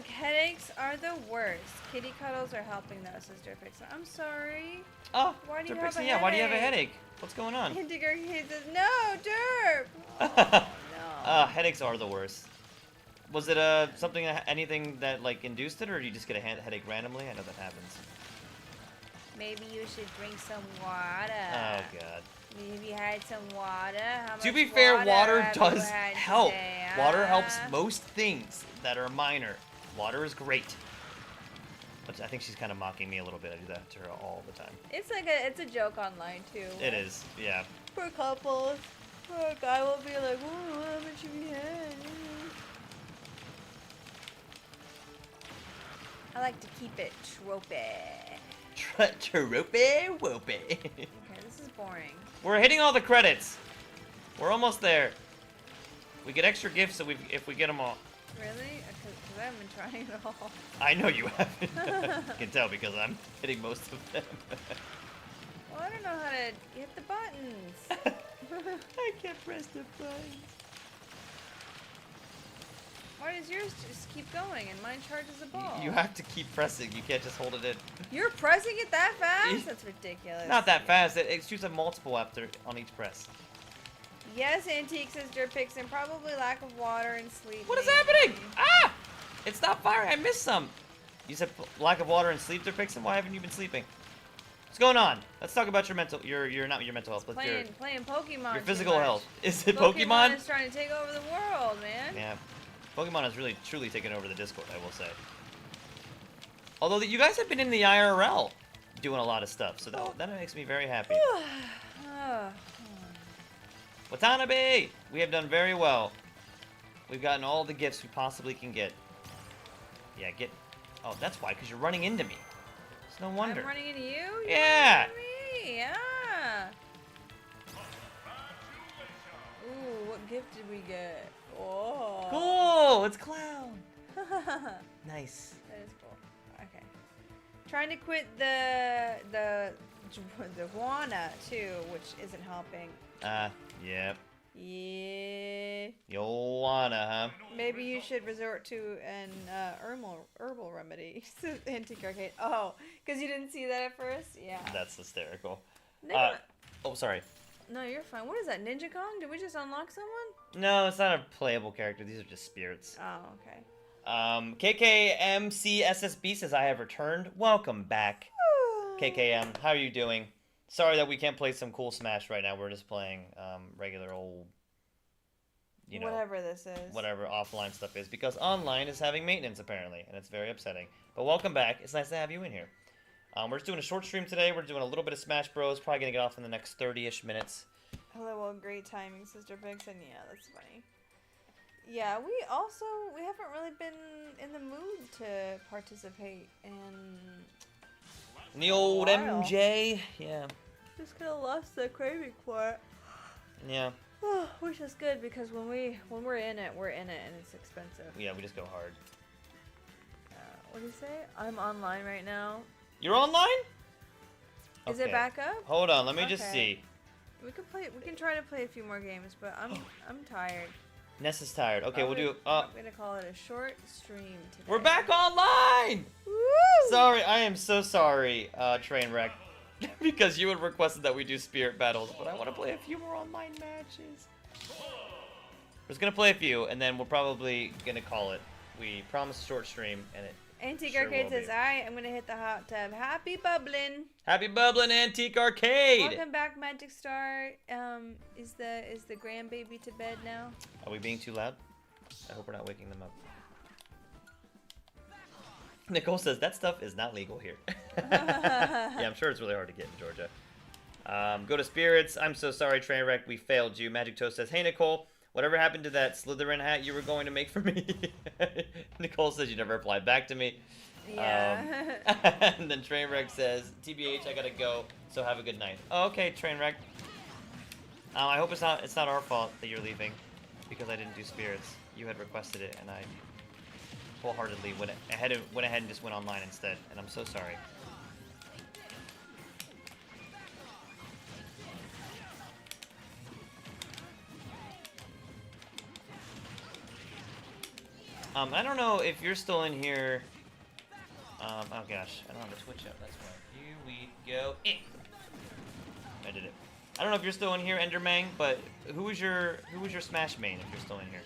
Headaches are the worst. Kitty cuddles are helping though, says Derpix. I'm sorry. Oh, Why do you Derp have a Pixie, yeah, why do you have a headache? headache? What's going on? Hindiger says, no, Derp! Oh, no. Headaches are the worst. Was it something, anything that like induced it, or do you just get a headache randomly? I know that happens. Maybe you should drink some water. Oh god. Maybe you had some water. How To much be fair, water have you does had help. today, Water helps huh? most things that are minor. Water is great. But I think she's kind of mocking me a little bit. I do that to her all the time. It's like it's a joke online too. It is, yeah. For couples, a guy will be like, "Oh, how much have you had?" I like to keep it tropey. Tropey whoopey. Okay, this is boring. We're hitting all the credits. We're almost there. We get extra gifts if we get them all. Really? Because I haven't been trying at all. I know you haven't. I can tell because I'm hitting most of them. Well, I don't know how to hit the buttons. I can't press the buttons. Why does yours just keep going and mine charges the ball? You have to keep pressing. You can't just hold it in. You're pressing it that fast? That's ridiculous. Not that fast. It shoots a multiple after on each press. Yes, Antique says Derpix, and probably lack of water and sleep. What is maybe. happening? Ah! It stopped firing. I missed some. You said lack of water and sleep, Derpixen? Why haven't you been sleeping? What's going on? Let's talk about your mental. Your not your mental health, but Playing Pokemon. your too physical much. health. Is it Pokemon Pokemon? is trying to take over the world, man. Yeah. Pokemon has really truly taken over the Discord, I will say. Although you guys have been in the IRL doing a lot of stuff, so that makes me very happy. Watanabe! We have done very well. We've gotten all the gifts we possibly can get. Yeah, get... Oh, that's why, because you're running into me. It's no wonder. I'm running into you? Yeah. You're running into me. Yeah. Ooh, what gift did we get? Oh. Cool! It's Clown! Nice. That is cool. Okay. Trying to quit the Juana too, which isn't helping. Yep. Yeah. You wanna, huh? Maybe you should resort to an herbal remedy. Antique Arcade. Oh, because you didn't see that at first? Yeah. That's hysterical. Oh, sorry. no, you're fine. What is that? Ninja Kong? Did we just unlock someone? No, it's not a playable character. These are just spirits. Oh, okay. KKMCSSB says, I have returned. Welcome back. KKM, how are you doing? Sorry that we can't play some cool Smash right now. We're just playing regular old you know, whatever this is. whatever offline stuff is, because online is having maintenance apparently, and it's very upsetting. But welcome back. It's nice to have you in here. We're just doing a short stream today. We're doing a little bit of Smash Bros. Probably gonna get off in the next 30-ish minutes. Hello, well, great timing, Sister Vixen. Yeah, that's funny. Yeah, we haven't really been in the mood to participate in The old while. MJ, yeah, Just kind of lost the craving for it. yeah, Which is good because when we're in it, and it's expensive. yeah. We just go hard. What do you say? I'm online right now. You're online? Is it Okay. back up? Hold on, let me just Okay. see. We can try to play a few more games, but I'm tired. Ness is tired. Okay, we'll do. I'm gonna call it a short stream today. We're back online. Woo! Sorry, I am so sorry, Trainwreck, because you had requested that we do spirit battles, but I want to play a few more online matches. We're just gonna play a few, and then we're probably gonna call it. We promised a short stream, and it. Antique Sure Arcade will says, be. "Alright, I'm gonna hit the hot tub. Happy bubbling. Happy Bubbling Antique Arcade. Welcome back, Magic Star. Is the grandbaby to bed now? Are we being too loud? I hope we're not waking them up. Nicole says that stuff is not legal here. Yeah, I'm sure it's really hard to get in Georgia. Go to Spirits. I'm so sorry, Trainwreck. We failed you. Magic Toast says, hey, Nicole. Whatever happened to that Slytherin hat you were going to make for me? Nicole says you never replied back to me. Yeah. And then Trainwreck says, TBH, I gotta go, so have a good night. Oh, okay, Trainwreck. I hope it's not our fault that you're leaving, because I didn't do Spirits. You had requested it, and I wholeheartedly went ahead and just went online instead, and I'm so sorry. I don't know if you're still in here. Oh gosh, I don't have the Twitch up. That's why. Here we go. I did it. I don't know if you're still in here, Endermang, but who was your Smash main if you're still in here?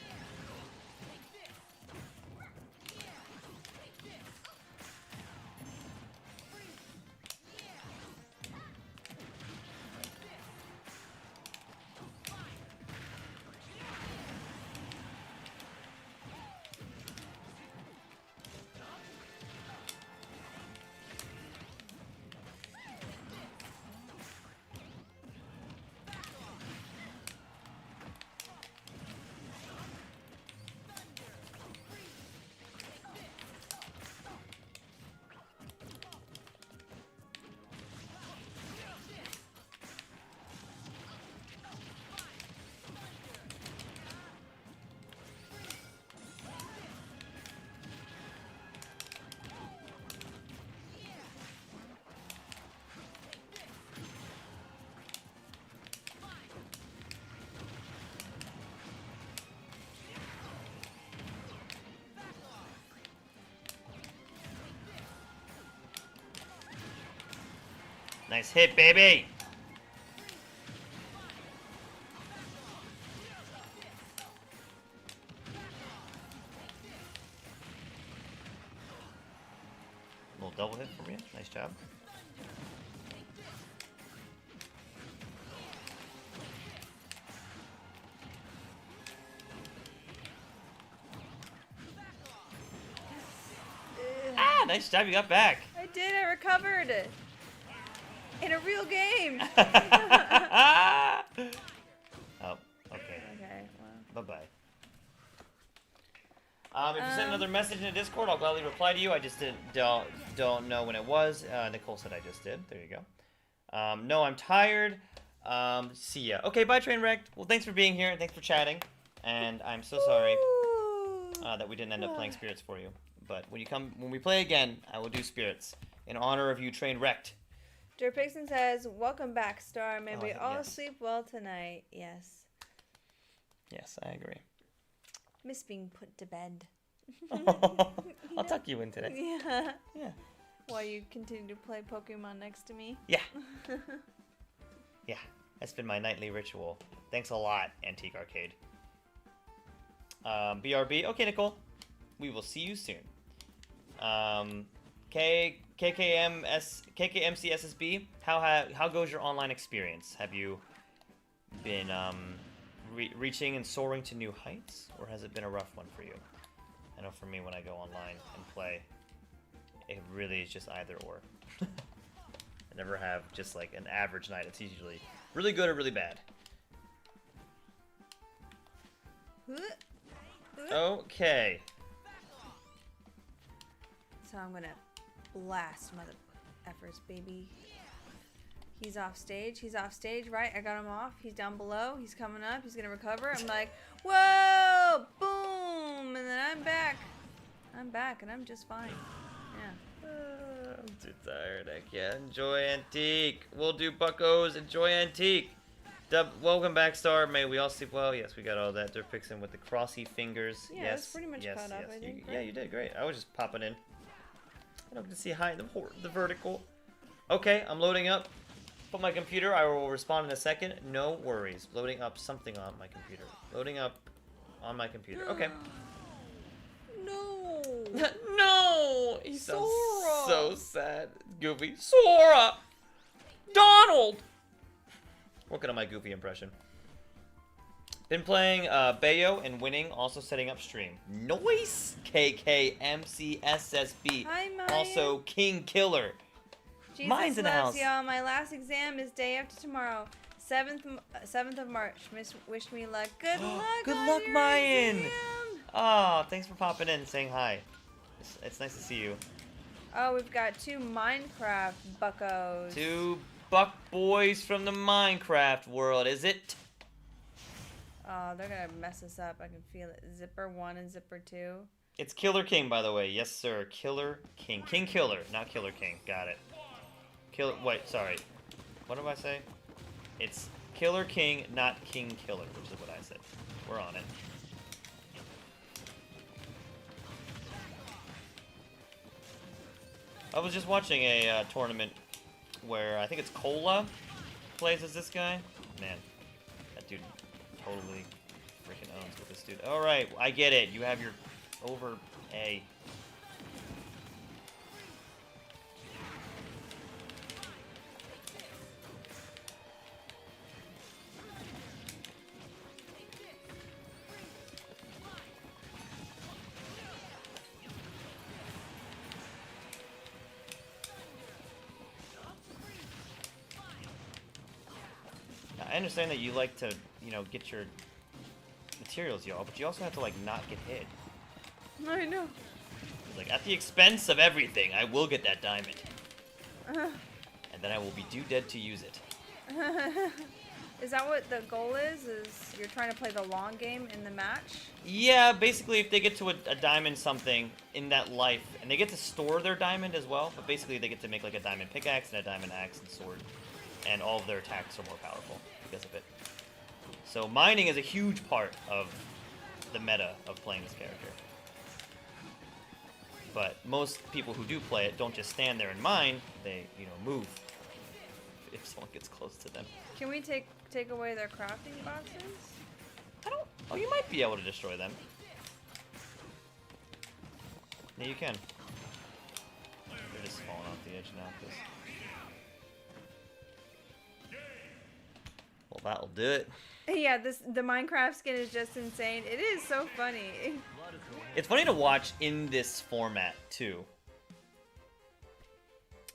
Nice hit, baby! Little double hit from you. Nice job. Ah, nice job. You got back. I did. I recovered. In a real game. Oh, okay. Okay. Well. Bye-bye. If you send another message in the Discord, I'll gladly reply to you. I just don't know when it was. Nicole said I just did. There you go. No, I'm tired. See ya. Okay, bye, Trainwreck. Well, thanks for being here and thanks for chatting. And I'm so sorry that we didn't end up playing Spirits for you. But when we play again, I will do Spirits in honor of you, Trainwrecked. Jerpixon says, "Welcome back, Star. May we all yes. sleep well tonight." Yes. Yes, I agree. Miss being put to bed. I'll tuck you in today. Yeah. Yeah. While you continue to play Pokemon next to me. Yeah. Yeah, that's been my nightly ritual. Thanks a lot, Antique Arcade. BRB. Okay, Nicole. We will see you soon. KKMCSSB. How goes your online experience? Have you been reaching and soaring to new heights, or has it been a rough one for you? I know for me, when I go online and play, it really is just either or. I never have just like an average night. It's usually really good or really bad. Okay. So I'm gonna blast mother effers, baby. He's off stage. He's off stage, right? I got him off. He's down below. He's coming up. He's gonna recover. I'm like, whoa, boom, and then I'm back. I'm back, and I'm just fine. Yeah. I'm too tired. I can't enjoy Antique. We'll do Buckos. Enjoy Antique. Welcome back, Star. May we all sleep well? Yes, we got all that. They're fixing with the crossy fingers. Yeah, yes, that's pretty much yes, caught up, yes. I think, Yeah, right? you did great. I was just popping in. I don't get to see high the vertical. Okay, I'm loading up. Put my computer. I will respond in a second. No worries. Loading up something on my computer. Loading up on my computer. Okay. No. No! He sounds Sora. so sad. Goofy. Sora! Donald! Working on my Goofy impression. Been playing Bayo and winning, also setting up stream. Noise! KKMCSSB. Hi, Maya. Also King Killer. Jesus Mine's in the loves house. y'all. My last exam is day after tomorrow. 7th of March. Wish me luck. Good luck. Good on luck, your Mayan. exam. Oh, thanks for popping in and saying hi. It's nice to see you. Oh, we've got 2 Minecraft buckos. 2 buck boys from the Minecraft world, is it? Oh, they're gonna mess us up. I can feel it. Zipper 1 and Zipper 2. It's Killer King, by the way. Yes, sir. Killer King. King Killer, not Killer King. Got it. Wait, sorry. What did I say? It's Killer King, not King Killer, which is what I said. We're on it. I was just watching a tournament where I think it's Cola plays as this guy. Man, that dude totally freaking owns with this dude. Alright, I get it. You have your over A. I understand that you like to, get your materials, y'all, but you also have to, not get hit. I know. It's like, at the expense of everything, I will get that diamond. And then I will be dead to use it. Is that what the goal is? Is you're trying to play the long game in the match? Yeah, basically, if they get to a diamond something in that life, and they get to store their diamond as well, but basically they get to make, a diamond pickaxe and a diamond axe and sword. And all of their attacks are more powerful because of it. So mining is a huge part of the meta of playing this character. But most people who do play it don't just stand there and mine, they, move if someone gets close to them. Can we take away their crafting boxes? Oh, you might be able to destroy them. Yeah, you can. They're just falling off the edge now, because... Well, that'll do it. Yeah, the Minecraft skin is just insane. It is so funny. It's funny to watch in this format, too.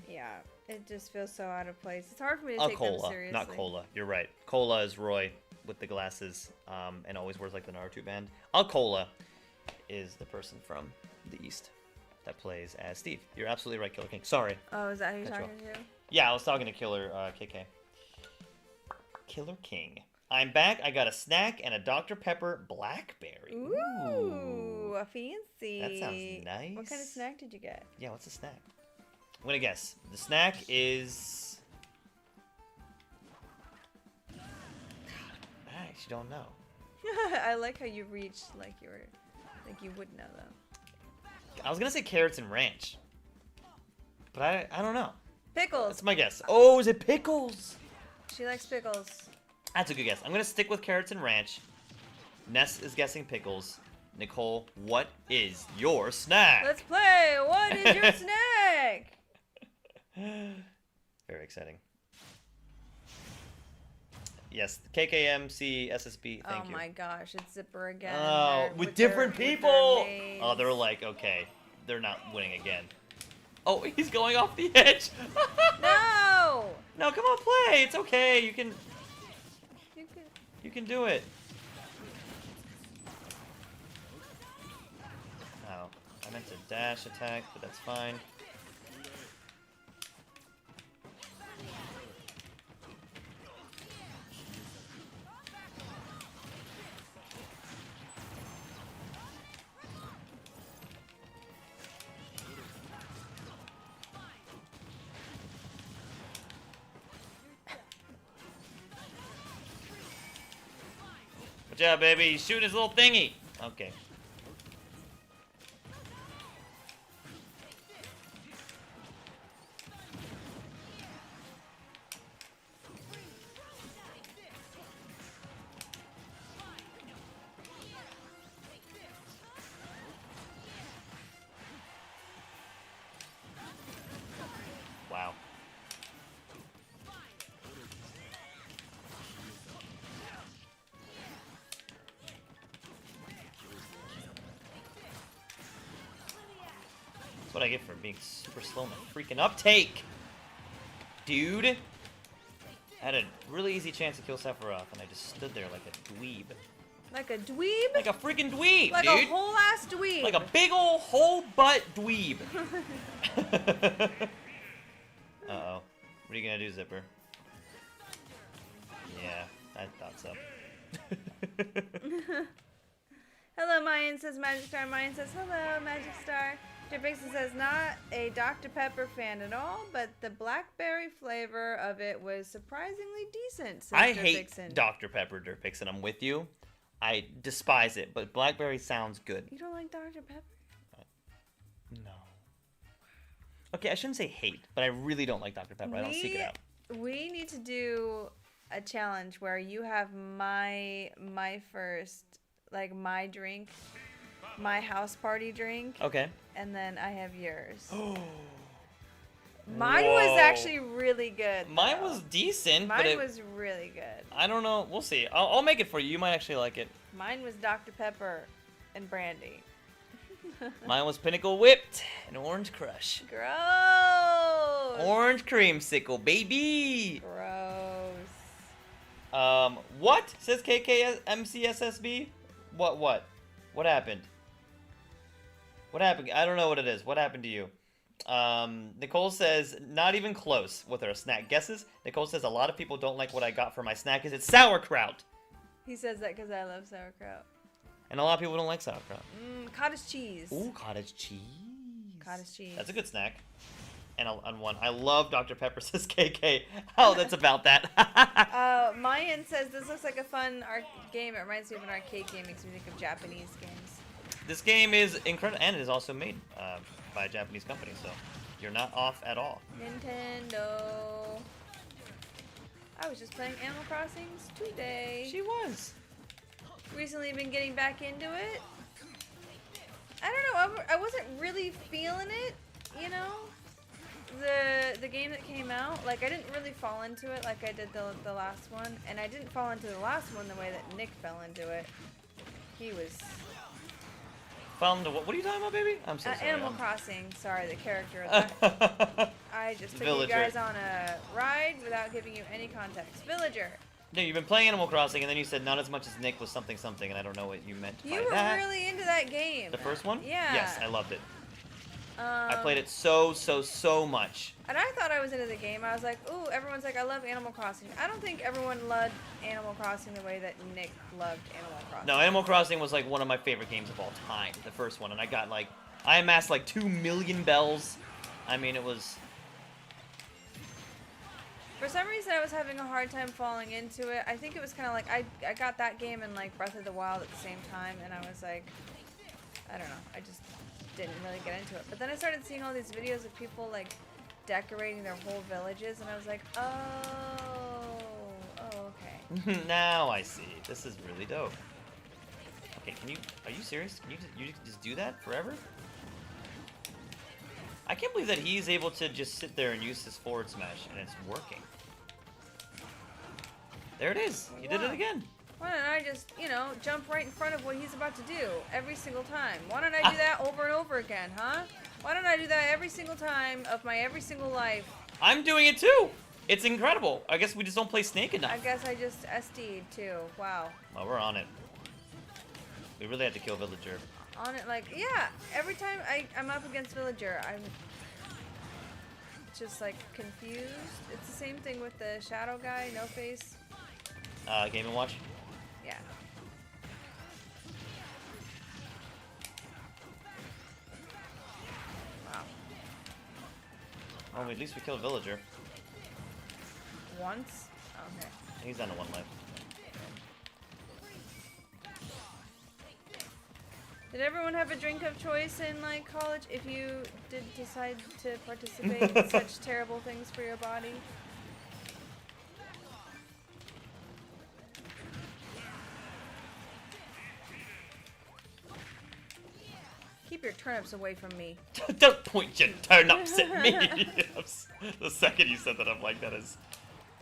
Yeah, it just feels so out of place. It's hard for me to take them seriously. Not Cola. You're right. Cola is Roy with the glasses, and always wears the Naruto band. Cola is the person from the East that plays as Steve. You're absolutely right, Killer King. Sorry. Oh, is that who you're Cut you talking to? Yeah, I was talking to Killer KK. Killer King. I'm back. I got a snack and a Dr. Pepper Blackberry. Ooh, a fancy. That sounds nice. What kind of snack did you get? Yeah, what's the snack? I'm gonna guess. The snack is... I actually don't know. I like how you reached like you would know though. I was gonna say carrots and ranch. But I don't know. Pickles. That's my guess. Oh, is it pickles? She likes pickles. That's a good guess. I'm gonna stick with carrots and ranch. Ness is guessing pickles. Nicole, what is your snack? Let's play. What is your snack? Very exciting. Yes, KKMC SSB. Thank you. Oh my gosh, it's Zipper again. Oh, They're- with their- different with their people. maze. Oh, they're like, okay, they're not winning again. Oh, he's going off the edge. No! No, come on, play. It's okay. You could... You can do it. Oh, I meant to dash attack, but that's fine. Good job, baby. He's shooting his little thingy. Okay. Wow. That's what I get for being super slow in my freaking uptake. Dude. I had a really easy chance to kill Sephiroth, and I just stood there like a dweeb. Like a dweeb? Like a freaking dweeb, Like dude. a whole ass dweeb. Like a big ol' whole butt dweeb. Uh-oh. What are you gonna do, Zipper? Yeah, I thought so. Hello, Mayan says Magic Star. Mayan says hello, Magic Star. Jeff Vixen says not a Dr. Pepper fan at all, but the blackberry flavor of it was surprisingly decent. Says I Jeff hate Vixen. Dr. Pepper, Dirtpix, and I'm with you. I despise it, but blackberry sounds good. You don't like Dr. Pepper? No. Okay, I shouldn't say hate, but I really don't like Dr. Pepper. I don't seek it out. We need to do a challenge where you have my first, like my drink, my house party drink, Okay. and then I have yours. Oh. Mine was actually really good. Mine though. was decent, Mine but it, was really good. I don't know. We'll see. I'll make it for you. You might actually like it. Mine was Dr. Pepper and brandy. Mine was Pinnacle Whipped and Orange Crush. Gross. Orange Creamsicle, baby. Gross. What? Says KKMCSSB? What? What happened? What happened? I don't know what it is. What happened to you? Nicole says, not even close with her snack guesses. Nicole says, a lot of people don't like what I got for my snack because it's sauerkraut. He says that because I love sauerkraut. And a lot of people don't like sauerkraut. Cottage cheese. Ooh, cottage cheese. Cottage cheese. That's a good snack. And one. I love Dr. Pepper, says KK. Oh, that's about that. Mayan says, this looks like a fun game. It reminds me of an arcade game. Makes me think of Japanese games. This game is incredible, and it is also made by a Japanese company, so you're not off at all. Nintendo. I was just playing Animal Crossing today. She was. Recently been getting back into it. I don't know, I wasn't really feeling it, you know? The game that came out, like I didn't really fall into it like I did the last one, and I didn't fall into the last one the way that Nick fell into it. He was... Found the what are you talking about, baby? I'm so sorry. Animal Crossing, sorry, the character. I just took Villager. you guys on a ride without giving you any context. Villager. No, you've been playing Animal Crossing, and then you said not as much as Nick was something, and I don't know what you meant by You were that. really into that game. The first one? Yeah. Yes, I loved it. I played it so much. And I thought I was into the game. I was like, ooh, everyone's like, I love Animal Crossing. I don't think everyone loved Animal Crossing the way that Nick loved Animal Crossing. No, Animal Crossing was like one of my favorite games of all time, the first one, and I amassed like 2 million bells. I mean, it was... For some reason, I was having a hard time falling into it. I think it was kind of like, I got that game and like Breath of the Wild at the same time, and I was like, I don't know, I just didn't really get into it. But then I started seeing all these videos of people like decorating their whole villages, and I was like, oh, okay. Now I see. This is really dope. Okay, are you serious? Can you just do that forever? I can't believe that he's able to just sit there and use his forward smash, and it's working. There it is. You did it Wow. again. Why don't I just, jump right in front of what he's about to do every single time? Why don't I do that over and over again, huh? Why don't I do that every single time of my every single life? I'm doing it too. It's incredible. I guess we just don't play Snake enough. I guess I just SD'd too. Wow. Well, we're on it. We really had to kill Villager. On it, like, yeah. Every time I'm up against Villager, I'm just, like, confused. It's the same thing with the Shadow guy, No Face. Game & Watch? Yeah. Wow. Oh, at least we killed Villager. Once? Okay. He's down to 1 life. Did everyone have a drink of choice in, like, college if you did decide to participate in such terrible things for your body? Keep your turnips away from me. Don't point your turnips at me! The second you said that, I'm like, that is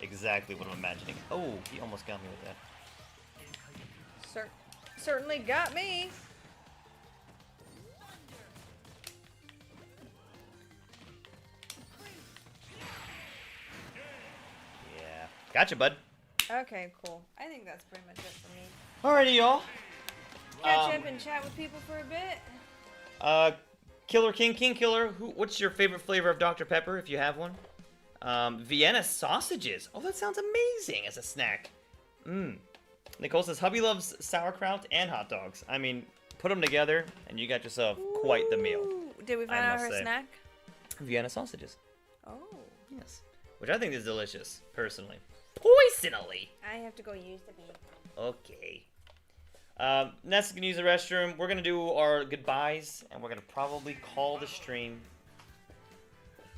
exactly what I'm imagining. Oh, he almost got me with that. Certainly got me. Yeah. Gotcha, bud. Okay, cool. I think that's pretty much it for me. Alrighty, y'all. Catch up and chat with people for a bit. Killer King Killer, what's your favorite flavor of Dr. Pepper, if you have one? Vienna sausages. Oh, that sounds amazing as a snack. Nicole says, hubby loves sauerkraut and hot dogs. I mean, put them together, and you got yourself quite the meal. Ooh. Did we find I out must her say. snack? Vienna sausages. Oh. Yes. Which I think is delicious, personally. Poisonally. I have to go use the bean. Okay. Ness can use the restroom. We're gonna do our goodbyes, and we're gonna probably call the stream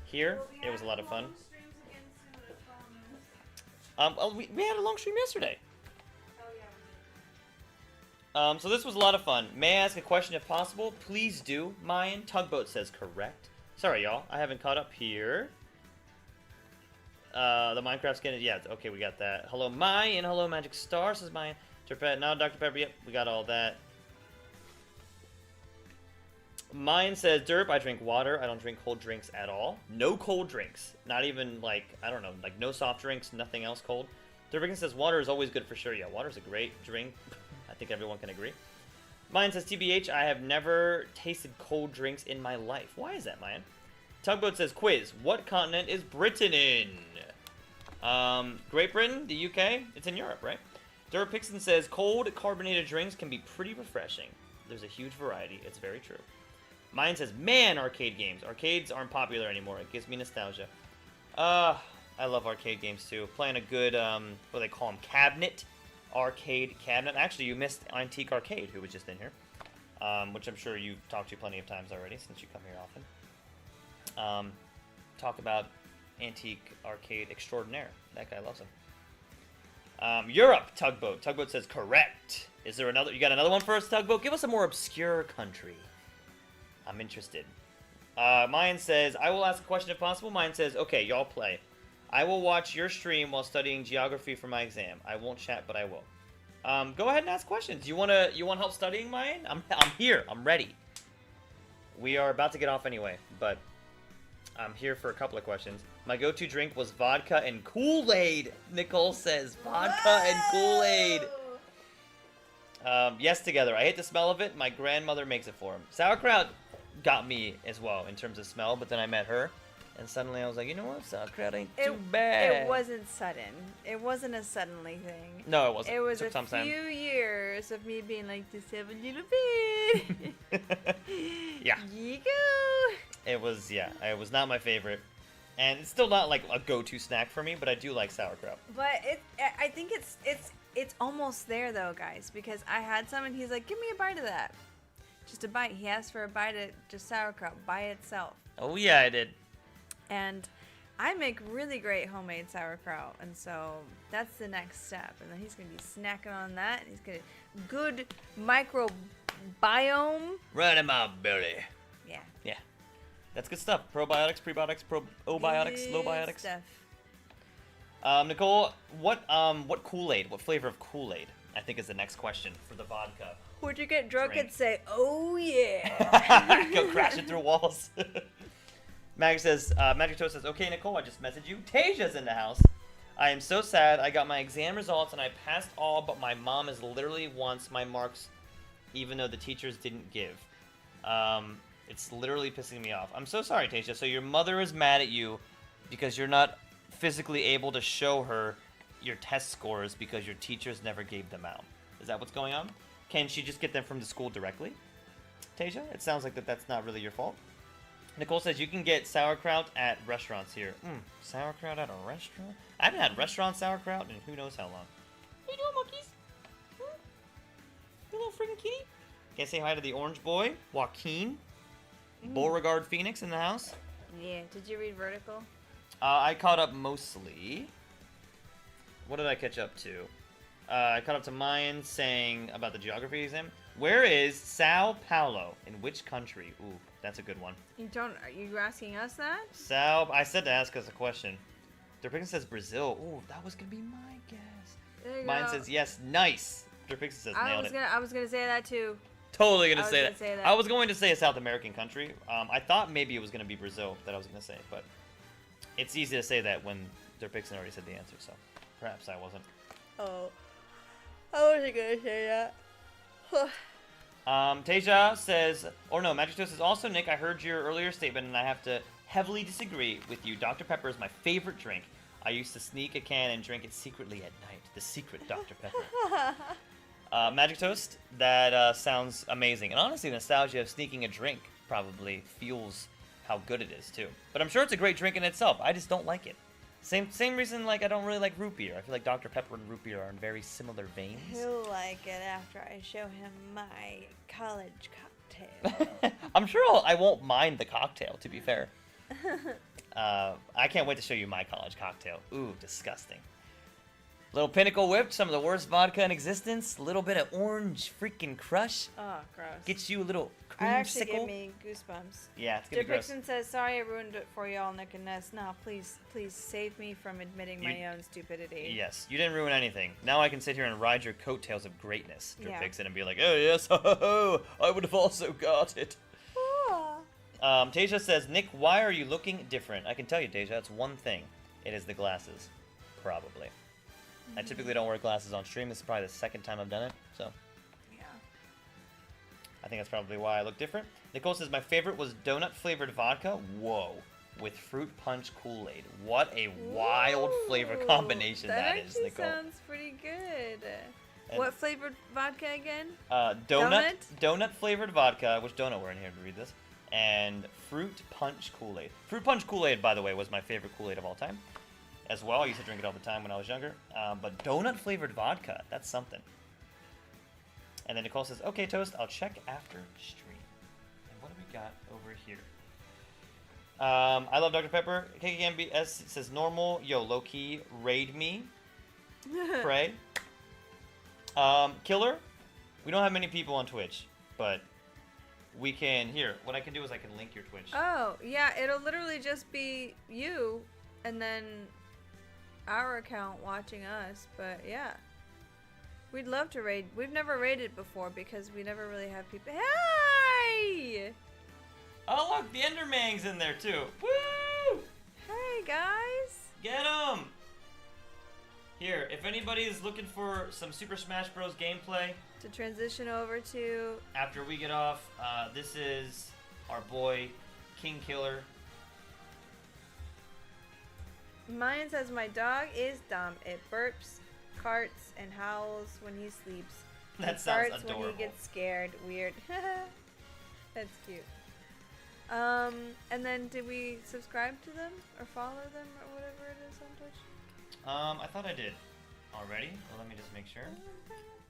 here. It was a lot of fun. We had a long stream yesterday. So this was a lot of fun. May I ask a question if possible? Please do. Mayan Tugboat says correct. Sorry, y'all. I haven't caught up here. The Minecraft skin. Yeah, okay, we got that. Hello, Mayan. Hello, Magic Star, says Mayan. Now, Dr. Pepper. Yep, we got all that. Mayan says, Derp, I drink water. I don't drink cold drinks at all. No cold drinks. Not even, like, I don't know, like no soft drinks, nothing else cold. Derbican says, water is always good for sure. Yeah, water's a great drink. I think everyone can agree. Mayan says, TBH, I have never tasted cold drinks in my life. Why is that, Mayan? Tugboat says, quiz, what continent is Britain in? Great Britain, the UK? It's in Europe, right? Derp Pixon says, cold carbonated drinks can be pretty refreshing. There's a huge variety. It's very true. Mine says, man, arcade games. Arcades aren't popular anymore. It gives me nostalgia. I love arcade games too. Playing a good, what do they call them? Cabinet. Arcade cabinet. Actually, you missed Antique Arcade, who was just in here. Which I'm sure you've talked to plenty of times already since you come here often. Talk about Antique Arcade Extraordinaire. That guy loves him. Europe, Tugboat. Tugboat says correct. Is there another? You got another one for us, Tugboat? Give us a more obscure country. I'm interested. Mayan says, I will ask a question if possible. Mayan says, okay, y'all play. I will watch your stream while studying geography for my exam. I won't chat, but I will. Go ahead and ask questions. You want help studying, Mayan? I'm here. I'm ready. We are about to get off anyway, but I'm here for a couple of questions. My go-to drink was vodka and Kool-Aid. Nicole says vodka and Kool-Aid. Yes, together. I hate the smell of it. My grandmother makes it for him. Sauerkraut got me as well in terms of smell, but then I met her, and suddenly I was like, you know what? Sauerkraut ain't too bad. It wasn't sudden. It wasn't a suddenly thing. No, it wasn't. It was took some a time. few years of me being like, just have a little bit. Yeah. You go. It was, yeah. It was not my favorite. And it's still not like a go-to snack for me, but I do like sauerkraut. But I think it's almost there though, guys, because I had some and he's like, give me a bite of that. Just a bite. He asked for a bite of just sauerkraut by itself. Oh yeah, I did. And I make really great homemade sauerkraut, and so that's the next step. And then he's gonna be snacking on that. And he's gonna good microbiome. Right in my belly. Yeah. Yeah. That's good stuff. Probiotics, prebiotics, probiotics, Good low biotics. stuff. Nicole, what Kool-Aid? What flavor of Kool-Aid? I think is the next question for the vodka. Would you get drunk Drink. and say, "Oh yeah"? Go crashing through walls. Magic Toast says, okay, Nicole, I just messaged you. Tasia's in the house. I am so sad. I got my exam results and I passed all, but my mom is literally wants my marks, even though the teachers didn't give. It's literally pissing me off. I'm so sorry, Tasia. So your mother is mad at you because you're not physically able to show her your test scores because your teachers never gave them out. Is that what's going on? Can she just get them from the school directly? Tasia, it sounds like that's not really your fault. Nicole says you can get sauerkraut at restaurants here. Sauerkraut at a restaurant? I haven't had restaurant sauerkraut in who knows how long. How you doing, monkeys? You little freaking kitty? Can I say hi to the orange boy, Joaquin? Beauregard Phoenix in the house. Yeah. Did you read Vertical? I caught up mostly. What did I catch up to? I caught up to mine saying about the geography exam. Where is Sao Paulo? In which country? Ooh, that's a good one. Are you asking us that? I said to ask us a question. Derpixen says Brazil. Ooh, that was gonna be my guess. There you Mine go. says yes, nice. Derpixen says nailed it. I was gonna say that too. Totally I gonna was say gonna that. say that. I was going to say a South American country. I thought maybe it was gonna be Brazil that I was gonna say, but it's easy to say that when Derpixen already said the answer, so perhaps I wasn't. Oh, I wasn't gonna say that. Tasia says, or no, Magic Toast says, also, Nick, I heard your earlier statement and I have to heavily disagree with you. Dr. Pepper is my favorite drink. I used to sneak a can and drink it secretly at night. The secret Dr. Pepper. Magic Toast, that sounds amazing. And honestly, nostalgia of sneaking a drink probably fuels how good it is, too. But I'm sure it's a great drink in itself. I just don't like it. Same reason, like, I don't really like root beer. I feel like Dr. Pepper and root beer are in very similar veins. He'll like it after I show him my college cocktail. I'm sure I won't mind the cocktail, to be fair. I can't wait to show you my college cocktail. Ooh, disgusting. Little Pinnacle Whipped, some of the worst vodka in existence. A little bit of orange freaking crush. Oh, gross. Gets you a little I actually creamsicle. gave me goosebumps. Yeah, it's gonna be gross. Dixon says, "Sorry, I ruined it for y'all, Nick and Ness. No, please save me from admitting my own stupidity." Yes, you didn't ruin anything. Now I can sit here and ride your coattails of greatness, Yeah. Dixon, and be like, oh yes, ho, ho, ho, I would have also got it. Tasia says, Nick, why are you looking different? I can tell you, Tasia, that's one thing. It is the glasses. Probably. I typically don't wear glasses on stream. This is probably the second time I've done it, so. Yeah. I think that's probably why I look different. Nicole says, my favorite was donut-flavored vodka. Whoa. With fruit punch Kool-Aid. What a wild flavor combination that is, That Nicole. actually sounds pretty good. And- What flavored vodka again? Donut-flavored vodka. Which donut we're in here to read this? And fruit punch Kool-Aid. Fruit punch Kool-Aid, by the way, was my favorite Kool-Aid of all time. As well, I used to drink it all the time when I was younger. But donut-flavored vodka, that's something. And then Nicole says, okay, Toast, I'll check after stream. And what do we got over here? I love Dr. Pepper. KKMBS says normal. Yo, low-key, raid me. Pray. Killer, we don't have many people on Twitch, but we can, here, what I can do is I can link your Twitch. Oh, yeah, it'll literally just be you and then our account watching us, but yeah. We'd love to raid. We've never raided before because we never really have people. Hey! Oh, look, the Enderman's in there too. Woo! Hey, guys! Get him! Here, if anybody is looking for some Super Smash Bros. Gameplay, To transition over to... after we get off, this is our boy, King Killer. Mine says, my dog is dumb. It burps, carts, and howls when he sleeps. That It sounds farts adorable. when he gets scared. Weird. That's cute. And then did we subscribe to them or follow them or whatever it is on Twitch? I thought I did already. Well, let me just make sure.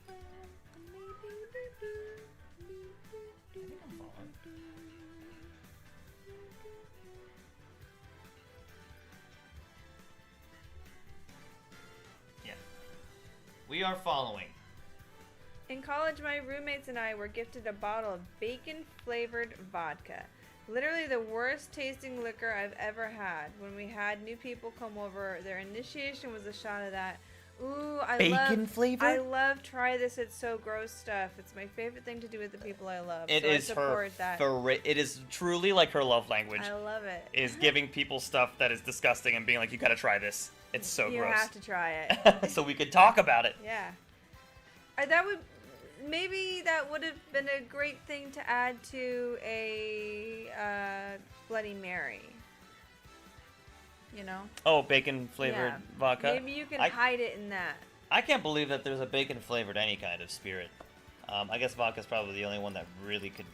I think I'm following. Yeah. We are following. In college, my roommates and I were gifted a bottle of bacon-flavored vodka. Literally the worst tasting liquor I've ever had. When we had new people come over, their initiation was a shot of that. Ooh, Bacon flavor? I love try this. It's so gross stuff. It's my favorite thing to do with the people I love. It so is I support that. It is truly like her love language. I love it. Is giving people stuff that is disgusting and being like, you gotta try this. It's so you gross. You have to try it. So we could talk about it. Yeah. Maybe that would have been a great thing to add to a Bloody Mary. You know? Oh, bacon flavored vodka. Maybe you can hide it in that. I can't believe that there's a bacon flavored any kind of spirit. I guess vodka's probably the only one that really could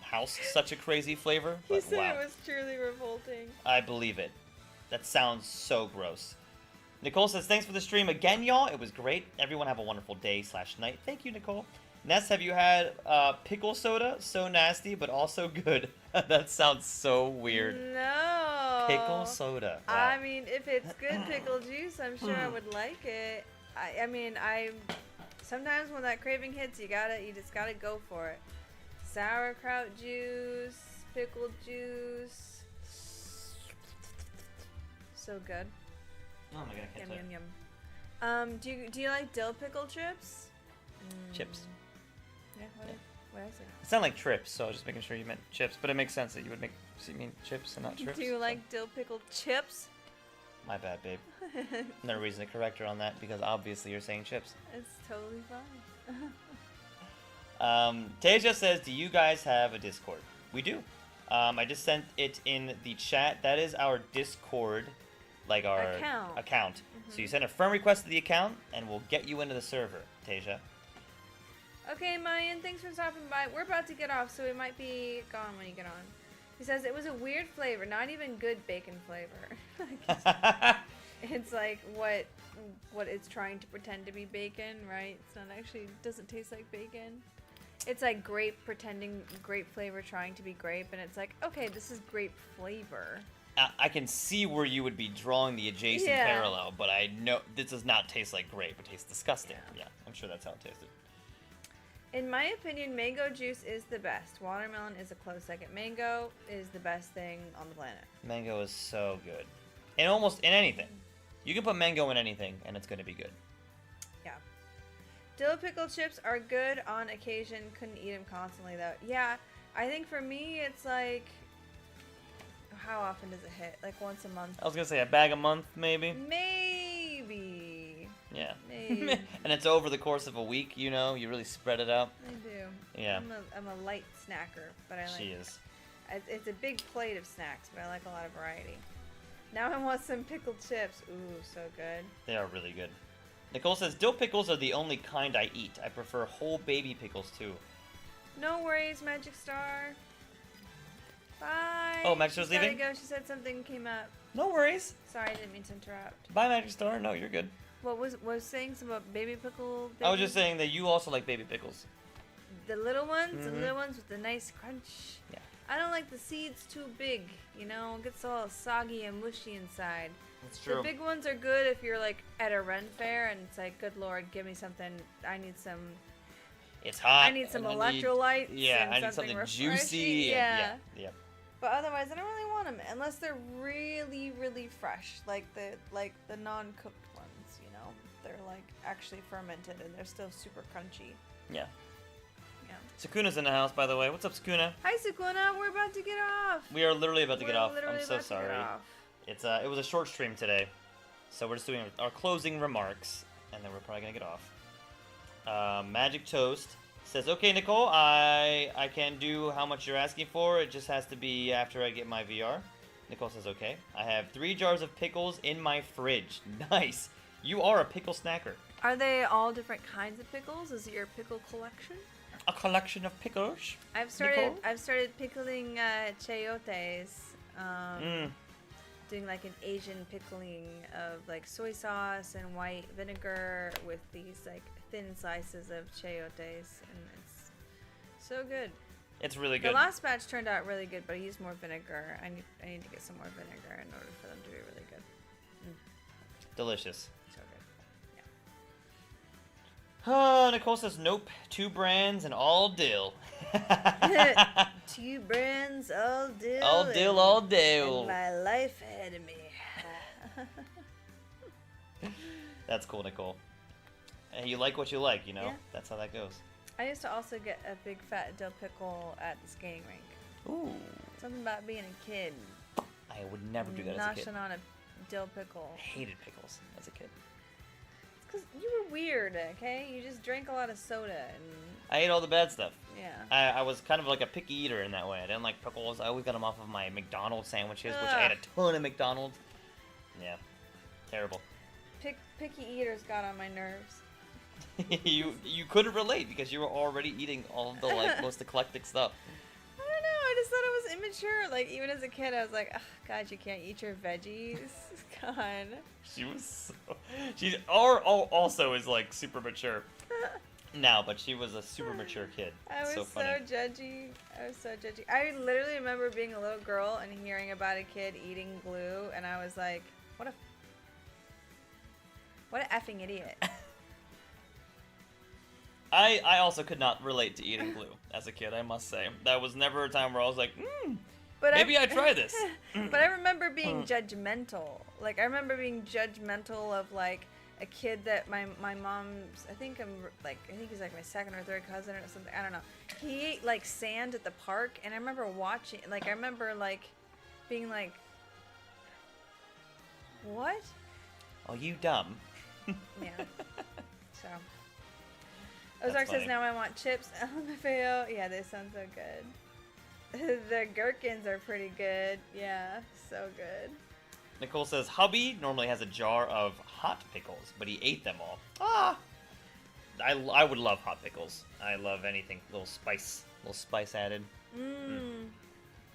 house such a crazy flavor. But He said wow. it was truly revolting. I believe it. That sounds so gross. Nicole says, thanks for the stream again, y'all. It was great. Everyone have a wonderful day/night. Thank you, Nicole. Ness, have you had pickle soda? So nasty, but also good. That sounds so weird. No. Pickle soda. Wow. I mean, if it's good pickle juice, I'm sure I would like it. I mean, sometimes when that craving hits, you just gotta go for it. Sauerkraut juice, pickle juice. So good. Oh my god, I can't Yum yum yum. Do you like dill pickle chips? Chips. Yeah. What I say? It sounded like trips, so I was just making sure you meant chips. But it makes sense that you would mean chips and not trips. Do you so. like dill pickle chips? My bad, babe. No reason to correct her on that because obviously you're saying chips. It's totally fine. Teja says, do you guys have a Discord? We do. I just sent it in the chat. That is our Discord, like our account. So you send a friend request to the account, and we'll get you into the server, Teja. Okay, Mayan, thanks for stopping by. We're about to get off, so we might be gone when you get on. He says it was a weird flavor, not even good bacon flavor. It's like what it's trying to pretend to be bacon, right? It's not actually, doesn't taste like bacon. It's like grape flavor trying to be grape, and it's like, okay, this is grape flavor. I can see where you would be drawing the adjacent parallel, but I know this does not taste like grape. It tastes disgusting. Yeah, I'm sure that's how it tasted. In my opinion, mango juice is the best. Watermelon is a close second. Mango is the best thing on the planet. Mango is so good. In almost in anything. You can put mango in anything, and it's going to be good. Yeah. Dill pickle chips are good on occasion. Couldn't eat them constantly, though. Yeah, I think for me, it's like... How often does it hit? Like once a month? I was going to say a bag a month, maybe? Maybe. Yeah. Maybe. And it's over the course of a week, you know? You really spread it out. I do. Yeah. I'm a light snacker, but I like... She is. It's a big plate of snacks, but I like a lot of variety. Now I want some pickled chips. Ooh, so good. They are really good. Nicole says, dill pickles are the only kind I eat. I prefer whole baby pickles, too. No worries, Magic Star. Bye. Oh, Magic Star's leaving? Gotta go. She said something came up. No worries. Sorry, I didn't mean to interrupt. Bye, Magic Star. No, you're good. What was saying something about baby pickle? I was just saying that you also like baby pickles. The little ones? Mm-hmm. The little ones with the nice crunch? Yeah. I don't like the seeds too big, you know? It gets all soggy and mushy inside. That's true. The big ones are good if you're like at a Ren fair and it's like, good lord, give me something. I need some... It's hot. I need some electrolytes. Yeah, and I need something refreshing. juicy. Yeah. Yeah. But otherwise, I don't really want them unless they're really, really fresh, like the non-cooked ones. You know, they're like actually fermented and they're still super crunchy. Yeah. Yeah. Sukuna's in the house, by the way. What's up, Sukuna? Hi, Sukuna. We're about to get off. We are literally about to get off. Literally I'm so about to get sorry. off. It was a short stream today, so we're just doing our closing remarks, and then we're probably gonna get off. Magic Toast says, okay, Nicole, I can do how much you're asking for. It just has to be after I get my VR. Nicole says, okay. I have 3 jars of pickles in my fridge. Nice. You are a pickle snacker. Are they all different kinds of pickles? Is it your pickle collection? A collection of pickles. I've started pickling chayotes. Doing like an Asian pickling of like soy sauce and white vinegar with these like thin slices of chayotes, and it's so good. It's really good. The last batch turned out really good, but I used more vinegar. I need to get some more vinegar in order for them to be really good. Delicious. So good. Oh, Nicole says nope. 2 brands and all dill. 2 brands, all dill. All dill, all dill. And my life ahead of me. That's cool, Nicole. And you like what you like, you know? Yeah. That's how that goes. I used to also get a big fat dill pickle at the skating rink. Ooh. Something about being a kid. I would never do that as a kid. Noshing on a dill pickle. I hated pickles as a kid. It's because you were weird, okay? You just drank a lot of soda and I ate all the bad stuff. yeah. I was kind of like a picky eater in that way. I didn't like pickles. I always got them off of my McDonald's sandwiches, which I had a ton of McDonald's. Yeah. Terrible. Picky eaters got on my nerves. you couldn't relate because you were already eating all of the like most eclectic stuff. I don't know. I just thought it was immature. Like even as a kid, I was like, oh, God, you can't eat your veggies. God. She was also is like super mature now, but she was a super mature kid. I was so so funny. judgy. I literally remember being a little girl and hearing about a kid eating glue, and I was like, what a effing idiot. I also could not relate to eating glue as a kid, I must say. That was never a time where I was like, maybe I'd try this. But I remember being judgmental. Like, I remember being judgmental of, like, a kid that my mom's, I think he's, like, my second or third cousin or something. I don't know. He ate, like, sand at the park, and I remember watching, like, being like, what? Oh, you dumb. Yeah. So. Ozark says, now I want chips. LMFAO. Yeah, they sound so good. The gherkins are pretty good. Yeah, so good. Nicole says, hubby normally has a jar of hot pickles, but he ate them all. Ah! I would love hot pickles. I love anything. Little spice added.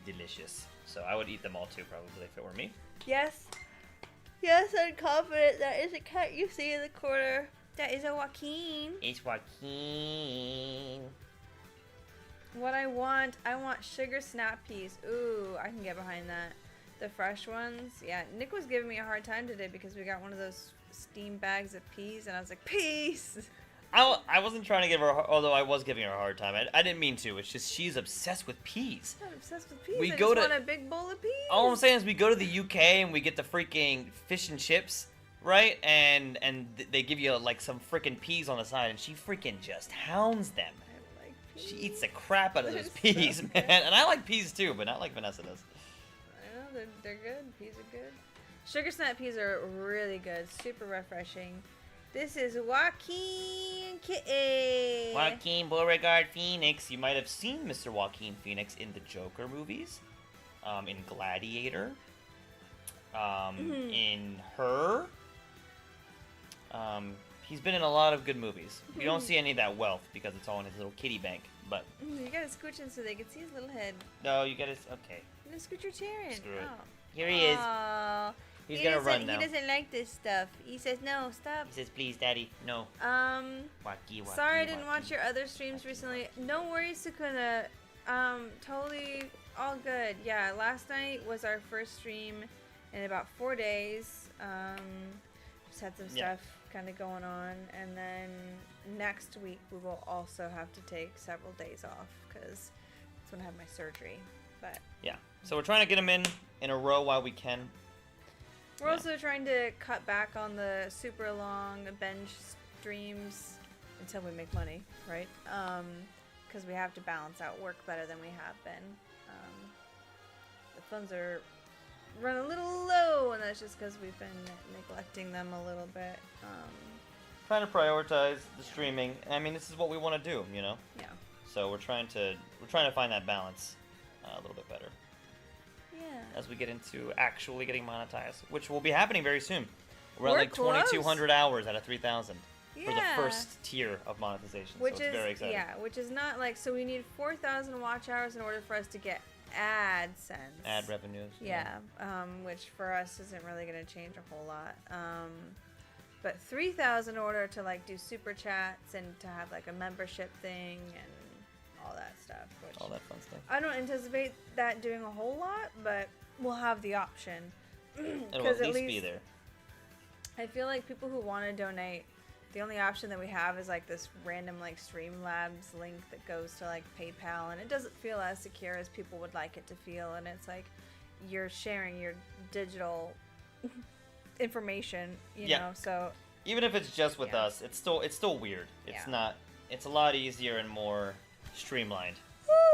Delicious. So I would eat them all too, probably, if it were me. Yes. Yes, I'm confident. That is a cat you see in the corner. That is a Joaquin. It's Joaquin. What I want sugar snap peas. Ooh, I can get behind that. The fresh ones. Yeah, Nick was giving me a hard time today because we got one of those steam bags of peas, and I was like, peas! I wasn't trying to give her, although I was giving her a hard time. I didn't mean to. It's just she's obsessed with peas. I'm not obsessed with peas. We I go just to- want a big bowl of peas. All I'm saying is we go to the UK and we get the freaking fish and chips, right? And they give you like some freaking peas on the side, and she freaking just hounds them. I like peas. She eats the crap out of those They're peas, so man. good. And I like peas too, but not like Vanessa does. I know, they're good. Peas are good. Sugar snap peas are really good. Super refreshing. This is Joaquin Kitty. Joaquin Beauregard Phoenix. You might have seen Mr. Joaquin Phoenix in the Joker movies, in Gladiator, in Her. He's been in a lot of good movies. You don't see any of that wealth because it's all in his little kitty bank. But You gotta scooch in so they can see his little head. no, you gotta. Okay, You gotta scoot your chair in. Screw it. Oh. here he is. Aw. He's He gonna doesn't- run now. He doesn't like this stuff. He says, no, stop. He says, "Please, Daddy, no." Joaquin, Sorry I didn't watch your other streams recently. No worries, Sukuna. Totally all good. Yeah, last night was our first stream in about 4 days. Just had some Yeah. stuff kind of going on. And then next week we will also have to take several days off because that's when I have my surgery. But Yeah. So we're trying to get him in a row while we can. we're Yeah. also trying to cut back on the super long binge streams until we make money, right? Because we have to balance out work better than we have been. The funds are run a little low, and that's just because we've been neglecting them a little bit. Trying to prioritize the streaming. I mean, this is what we want to do, you know. Yeah. So we're trying to find that balance a little bit better Yeah. as we get into actually getting monetized, which will be happening very soon. We're at We're like close. 2,200 hours out of 3,000 for the Yeah. first tier of monetization. Which so it's is very exciting. yeah, which is not like so we need 4,000 watch hours in order for us to get AdSense. Ad revenues. Yeah, which for us isn't really going to change a whole lot. But 3,000 in order to like do super chats and to have like a membership thing and all that stuff. Which All that fun stuff. I don't anticipate that doing a whole lot, but we'll have the option. It'll at least be there. I feel like people who want to donate The only option that we have is like this random like Streamlabs link that goes to like PayPal, and it doesn't feel as secure as people would like it to feel. And it's like you're sharing your digital information, you know. So even if it's just with Yeah. us, it's still weird. It's Yeah. not. It's a lot easier and more streamlined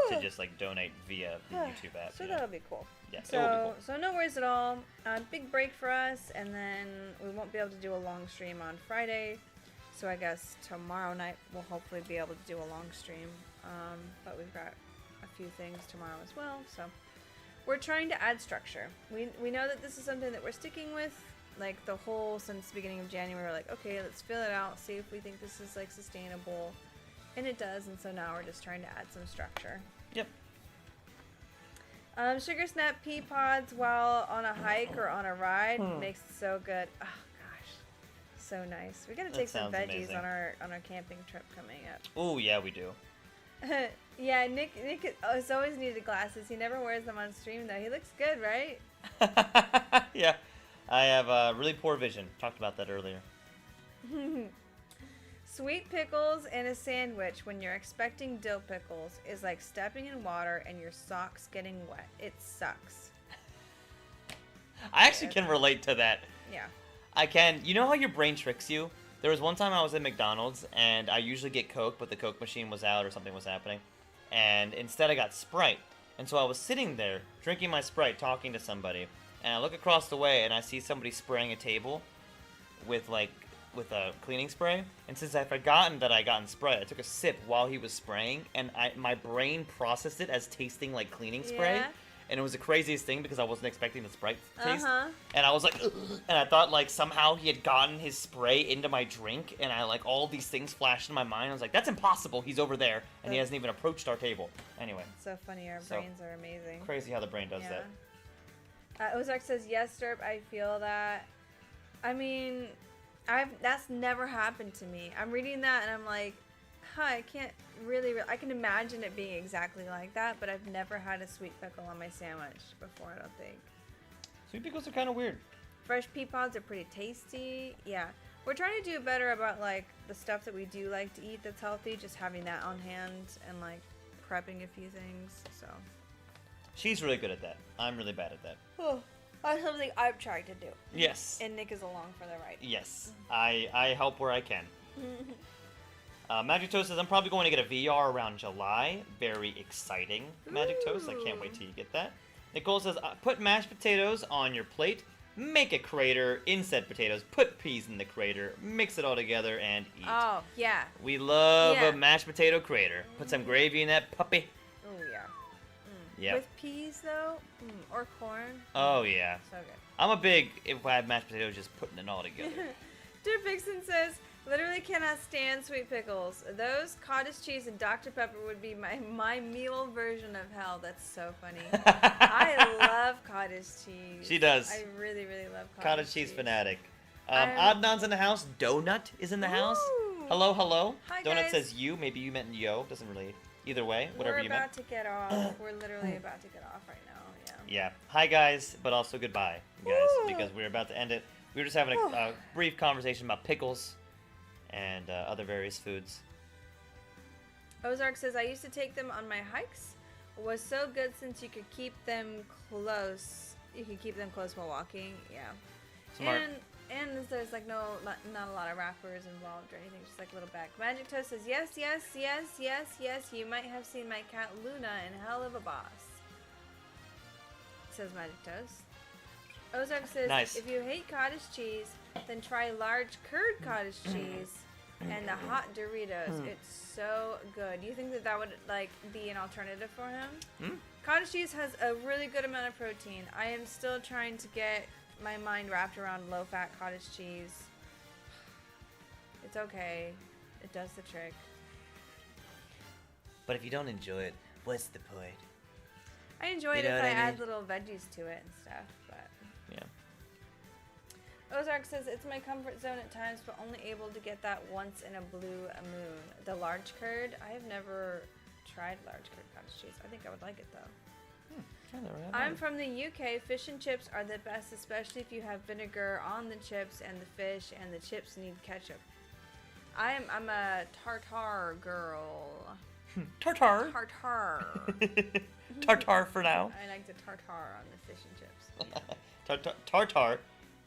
to just like donate via the YouTube app. So you know? that'll be cool. Yeah, it will be cool. So no worries at all. Big break for us, and then we won't be able to do a long stream on Friday. So I guess tomorrow night we'll hopefully be able to do a long stream. But we've got a few things tomorrow as well. So we're trying to add structure. We know that this is something that we're sticking with. Like the whole since the beginning of January, we're like, okay, let's fill it out, see if we think this is like sustainable, and it does. And so now we're just trying to add some structure. Yep. Sugar snap pea pods while on a hike or on a ride makes it so good. Oh gosh, so nice. We gotta That take some sounds veggies amazing. on our camping trip coming up. Oh yeah, we do. Yeah, Nick has always needed glasses. He never wears them on stream though. He looks good, right? Yeah, I have really poor vision. Talked about that earlier. Sweet pickles and a sandwich when you're expecting dill pickles is like stepping in water and your socks getting wet. It sucks. I actually can relate to that. Yeah. I can. You know how your brain tricks you? There was one time I was at McDonald's and I usually get Coke, but the Coke machine was out or something was happening. And instead I got Sprite. And so I was sitting there drinking my Sprite, talking to somebody. And I look across the way and I see somebody spraying a table with a cleaning spray. And since I'd forgotten that I gotten Sprite, I took a sip while he was spraying. And my brain processed it as tasting like cleaning spray. Yeah. And it was the craziest thing because I wasn't expecting the Sprite taste. Uh-huh. And I was like, ugh, and I thought like somehow he had gotten his spray into my drink, and I like all these things flashed in my mind. I was like, that's impossible. He's over there, and he hasn't even approached our table. Anyway, So funny. Our So, brains are amazing. crazy how the brain does that. Ozark says, yes, Derp, I feel that. I mean, that's never happened to me. I'm reading that and I'm like, I can't really, I can imagine it being exactly like that, but I've never had a sweet pickle on my sandwich before, I don't think. Sweet pickles are kind of weird. Fresh pea pods are pretty tasty. Yeah. We're trying to do better about like the stuff that we do like to eat that's healthy, just having that on hand and like prepping a few things, so. She's really good at that. I'm really bad at that. Oh, that's something I'm trying to do. Yes. And Nick is along for the ride. Yes. I help where I can. Magic Toast says, I'm probably going to get a VR around July. Very exciting, Magic Toast. I can't wait till you get that. Nicole says, put mashed potatoes on your plate, make a crater in said potatoes, put peas in the crater, mix it all together, and eat. Oh, yeah. We love Yeah. a mashed potato crater. Put some gravy in that puppy. Oh, yeah. Yeah. With peas, though? Or corn? Oh, yeah. So good. I'm a big, if I have mashed potatoes, just putting it all together. Dear Vixen says, literally cannot stand sweet pickles. Those cottage cheese and Dr. Pepper would be my meal version of hell. That's so funny. I love cottage cheese. She does. I really, really love Cottage cheese fanatic. I'm- Adnan's in the house. Donut is in the house. Ooh. Hello, hello. Hi, Donut guys. says you. Maybe you meant yo. Doesn't really. Either way, whatever We're you about meant. to get off. We're literally about to get off right now. Yeah. Yeah. Hi, guys, but also goodbye, guys, Ooh. because we're about to end it. We were just having a brief conversation about pickles and other various foods. Ozark says, I used to take them on my hikes. Was so good since you could keep them close. You could keep them close while walking. Yeah. Smart. And there's like not a lot of wrappers involved or anything. Just like a little bag. Magic Toast says, yes, yes, yes, yes, yes. You might have seen my cat Luna in Hell of a Boss. Says Magic Toast. Ozark says, Nice. if you hate cottage cheese, then try large curd cottage cheese and the hot Doritos. It's so good. Do you think that would like be an alternative for him? Cottage cheese has a really good amount of protein. I am still trying to get my mind wrapped around low-fat cottage cheese. It's okay. It does the trick. But if you don't enjoy it, what's the point? I enjoy it You know if what I I add mean? little veggies to it and stuff, but... Yeah. Ozark says, it's my comfort zone at times, but only able to get that once in a blue moon. The large curd? I have never tried large curd cottage cheese. I think I would like it, though. I'm from the UK. Fish and chips are the best, especially if you have vinegar on the chips and the fish, and the chips need ketchup. I'm a tartar girl. Tartar. Tartar. Tartar for now. I like the tartar on the fish and chips. Yeah. Tartar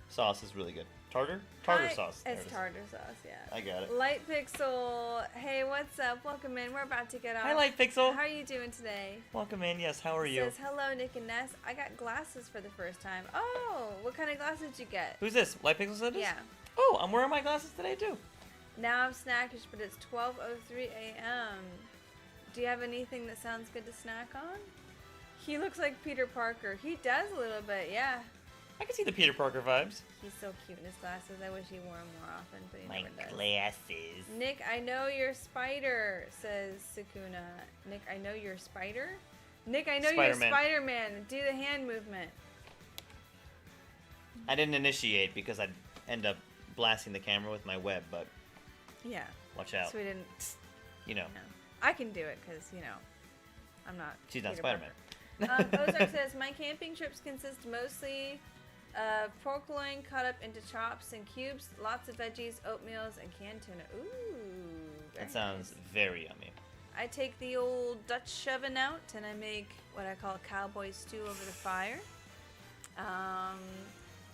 sauce is really good. Tartar Hi. sauce. There It's it is. tartar sauce, yeah. I got it. Light Pixel, hey, what's up? Welcome in. We're about to get off. Hi, Light Pixel. How are you doing today? Welcome in. Yes, how are you? Says, hello, Nick and Ness. I got glasses for the first time. Oh, what kind of glasses did you get? Who's this? Light Pixel said this? Yeah. Oh, I'm wearing my glasses today too. Now I'm snackish, but it's 12:03 a.m. Do you have anything that sounds good to snack on? He looks like Peter Parker. He does a little bit, yeah. I can see the Peter Parker vibes. He's so cute in his glasses. I wish he wore them more often, but he My never does. glasses. Nick, I know you're Spider, says Sakuna. Nick, I know you're Spider? Nick, I know you're Spider-Man. Spider-Man. Do the hand movement. I didn't initiate because I'd end up blasting the camera with my web, but Yeah. watch out. So we didn't, You know, I can do it because, I'm not. she's not Peter Spider-Man. Parker. Ozark says, my camping trips consist mostly of pork loin cut up into chops and cubes, lots of veggies, oatmeals, and canned tuna. Ooh. Very That sounds nice. very yummy. I take the old Dutch oven out and I make what I call cowboy stew over the fire,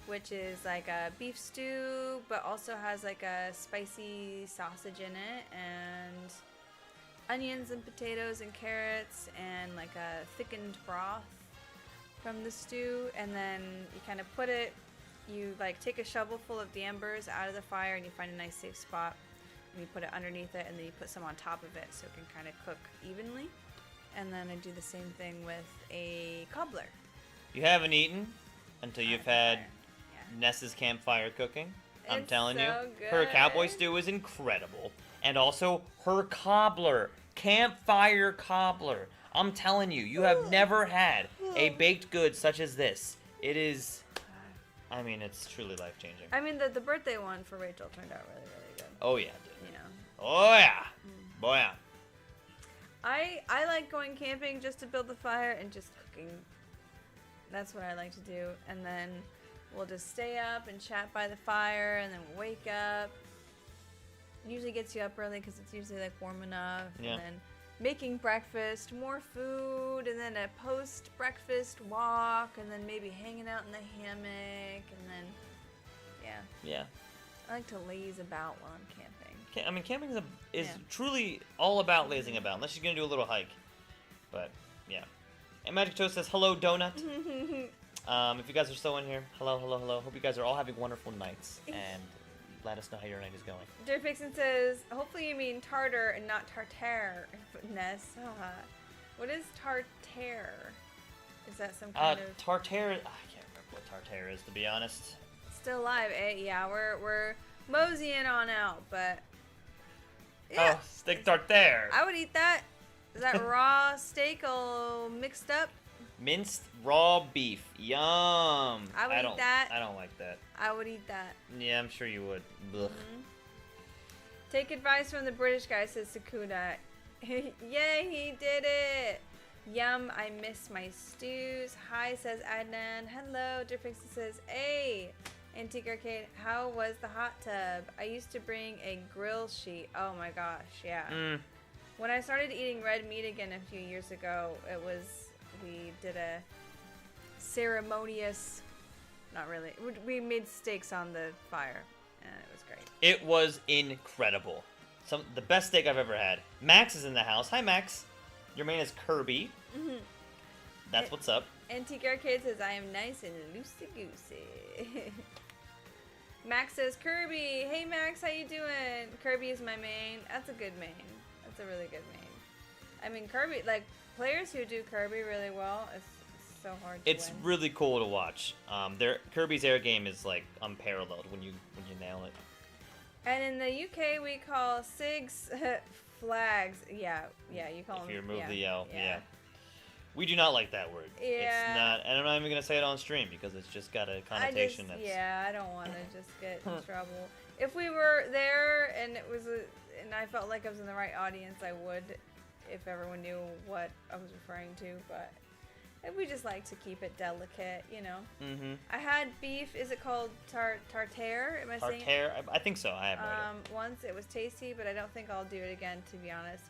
which is like a beef stew, but also has like a spicy sausage in it and onions and potatoes and carrots and like a thickened broth from the stew. And then you kind of put it, you like take a shovel full of the embers out of the fire and you find a nice safe spot. And you put it underneath it, and then you put some on top of it so it can kind of cook evenly. And then I do the same thing with a cobbler. You haven't eaten until you've had Yeah. Ness's campfire cooking. I'm It's telling you, so her cowboy good. stew is incredible, and also her cobbler, campfire cobbler. I'm telling you, you have never had a baked good such as this. It is, I mean, it's truly life changing. I mean, the birthday one for Rachel turned out really, really good. Oh yeah, dude. You know. Oh yeah, boy yeah. I like going camping just to build the fire and just cooking. That's what I like to do. And then we'll just stay up and chat by the fire and then wake up. Usually gets you up early because it's usually like warm enough. Yeah. And then making breakfast, more food, and then a post-breakfast walk, and then maybe hanging out in the hammock, and then, yeah. Yeah. I like to laze about while I'm camping. I mean, camping is Yeah. truly all about lazing about, unless you're gonna do a little hike. But yeah. And Magic Toast says hello, donut. If you guys are still in here, hello, hello, hello. Hope you guys are all having wonderful nights, and let us know how your night is going. Dear Fixin says, hopefully you mean tartar and not tartare, Ness. What is tartare? Is that some kind of... Tartare. I can't remember what tartare is, to be honest. Still alive, eh? Yeah, we're moseying on out, but... Yeah, Oh, steak tartare. I would eat that. Is that raw steak all mixed up? Minced raw beef. Yum. I would eat don't, that. I don't like that. I would eat that. Yeah, I'm sure you would. Ugh. Take advice from the British guy, says Sakuna. Yay, he did it! Yum, I miss my stews. Hi, says Adnan. Hello, Diffixie says, hey! Antique Arcade, how was the hot tub? I used to bring a grill sheet. Oh my gosh, yeah. When I started eating red meat again a few years ago, we did a ceremonious, not really, we made steaks on the fire, and it was great. It was incredible. The best steak I've ever had. Max is in the house. Hi, Max. Your man is Kirby. That's what's up. Antique Arcade says, I am nice and loosey-goosey. Max says, Kirby. Hey, Max, how you doing? Kirby is my main. That's a good main. That's a really good main. I mean, Kirby, like, players who do Kirby really well, it's so hard to It's win. really cool to watch. Kirby's air game is like unparalleled when you nail it. And in the UK, we call SIGs flags. Yeah, you call them. If you remove yeah, the L, yeah. We do not like that word. Yeah. It's not, and I'm not even gonna say it on stream because it's just got a connotation that's. I don't want to just get in trouble. If we were there and it was and I felt like I was in the right audience, I would, if everyone knew what I was referring to. But We just like to keep it delicate, you know. Mm-hmm. I had beef. Is it called tartare? Am I saying it? Tartare? I think so. I have no idea. Once it was tasty, but I don't think I'll do it again, to be honest.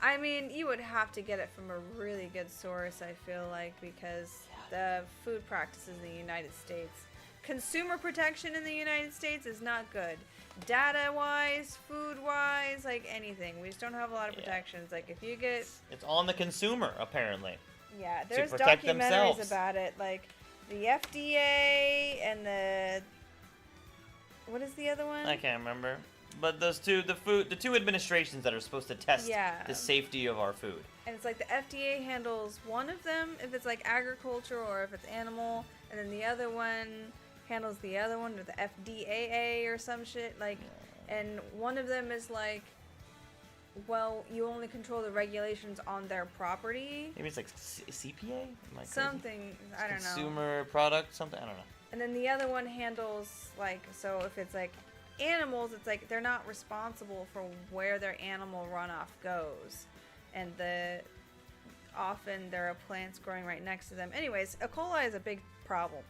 I mean, you would have to get it from a really good source, I feel like, because the food practices in the United States, consumer protection in the United States is not good. Data-wise, food-wise, like anything. We just don't have a lot of protections. Like, if you get... It's on the consumer, apparently. Yeah, there's protect documentaries themselves. about it, like the FDA and the... What is the other one? I can't remember. But those two, the two administrations that are supposed to test the safety of our food. And it's like the FDA handles one of them if it's like agriculture or if it's animal, and then the other one handles the other one, or the FDAA or some shit. Like, and one of them is like, well, you only control the regulations on their property. Maybe it's like CPA? Am I crazy? Something, I don't know. Consumer product, something, I don't know. And then the other one handles, like, so if it's like animals, it's like they're not responsible for where their animal runoff goes. And often there are plants growing right next to them. Anyways, E. coli is a big problem.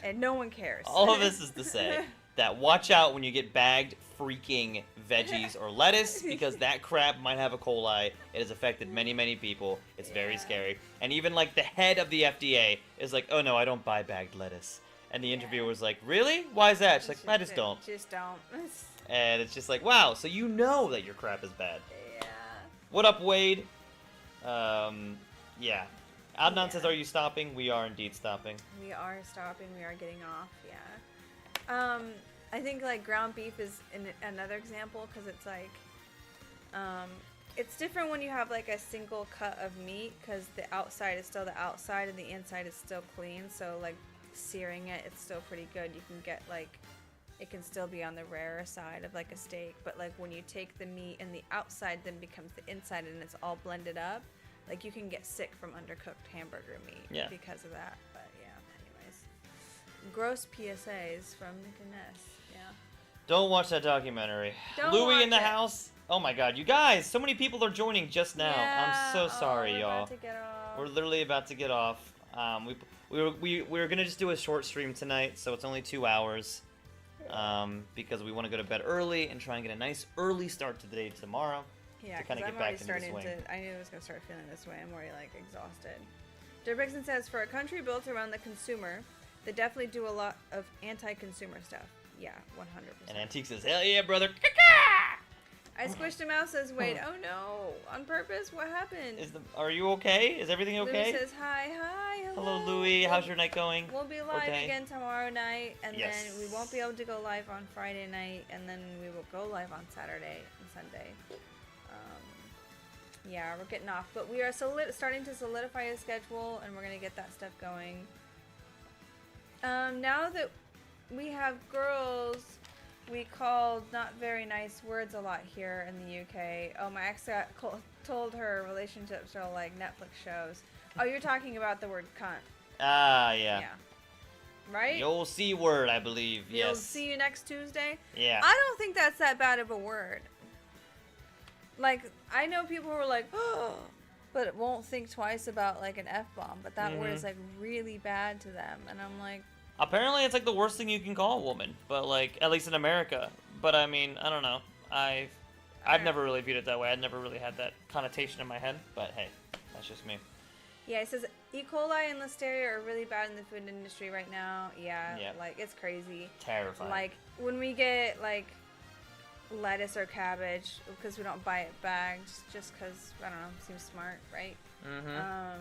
And no one cares. All of this is to say that watch out when you get bagged freaking veggies or lettuce, because that crap might have E. coli. It has affected many, many people. It's very scary. And even like the head of the FDA is like, oh no, I don't buy bagged lettuce. And the interviewer was like, really? Why is that? She's like, I just don't. Just don't. And it's just like, wow, so you know that your crap is bad. Yeah. What up, Wade? Yeah. Adnan says, are you stopping? We are indeed stopping. We are stopping. We are getting off. Yeah. I think like ground beef is another example, because it's like, it's different when you have like a single cut of meat, because the outside is still the outside and the inside is still clean. So like searing it, it's still pretty good. You can get like, it can still be on the rarer side of like a steak, but like when you take the meat and the outside then becomes the inside and it's all blended up, like you can get sick from undercooked hamburger meat because of that. But yeah, anyways, gross PSAs from Nick and Ness. Yeah. Don't watch that documentary. Don't Louie in the watch it. house. Oh my god, you guys, so many people are joining just now. I'm so sorry, we're y'all. about to get off. We're literally about to get off. We were gonna just do a short stream tonight, so it's only 2 hours. Because we want to go to bed early and try and get a nice early start to the day tomorrow. Yeah, to kind of I'm get back already into starting the swing. I knew I was gonna start feeling this way. I'm already like exhausted. Dirk says, for a country built around the consumer, they definitely do a lot of anti-consumer stuff. Yeah, 100%. And Antique says, hell yeah, brother. I squished a mouse, says Wade. Oh no, on purpose? What happened? Are you okay? Is everything okay? Louis says hi, hello. Hello, Louis. How's your night going? We'll be Or live day? again tomorrow night, and Yes. then we won't be able to go live on Friday night, and then we will go live on Saturday and Sunday. Yeah, we're getting off, but we are starting to solidify a schedule, and we're gonna get that stuff going. Now that we have girls, we called not very nice words a lot here in the UK. Oh, my ex told her relationships are like Netflix shows. Oh, you're talking about the word cunt. Ah, yeah. Yeah. Right? The old C word, I believe. You'll Yes. see you next Tuesday. Yeah. I don't think that's that bad of a word. Like, I know people who are like, oh, but won't think twice about like an F-bomb, but that word is like really bad to them. And I'm like, Apparently, it's like the worst thing you can call a woman, but like at least in America. But I mean, I don't know. I've never really viewed it that way. I'd never really had that connotation in my head. But hey, that's just me. yeah, it says E. coli and Listeria are really bad in the food industry right now. Yeah, Yep. like it's crazy. Terrifying. Like when we get like lettuce or cabbage, because we don't buy it bagged, just because, I don't know, it seems smart, right? Mm-hmm.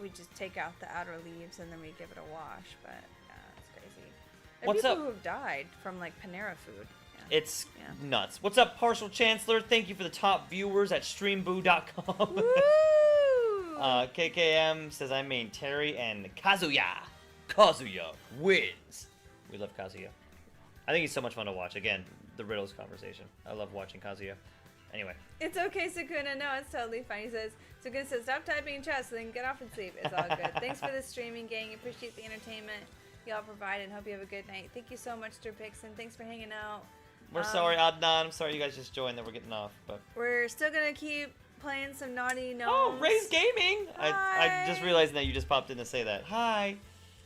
We just take out the outer leaves and then we give it a wash, but it's crazy. There are What's people up? who have died from like Panera food. It's Yeah. nuts. What's up, Partial Chancellor? Thank you for the top viewers at streamboo.com. Woo! KKM says I mean Terry and Kazuya. Kazuya wins. We love Kazuya. I think he's so much fun to watch. Again, the riddles conversation. I love watching Kazuya. Anyway. It's okay, Sakuna. No, it's totally fine. He says, Sakuna says, stop typing in chat so they can get off and sleep. It's all good. Thanks for the streaming, gang. Appreciate the entertainment y'all provide and hope you have a good night. Thank you so much, Pixon. Thanks for hanging out. We're sorry, Adnan. I'm sorry you guys just joined that we're getting off, but We're still going to keep playing some Naughty Gnomes. Oh, Ray's Gaming! I just Hi. realized that you just popped in to say that. Hi!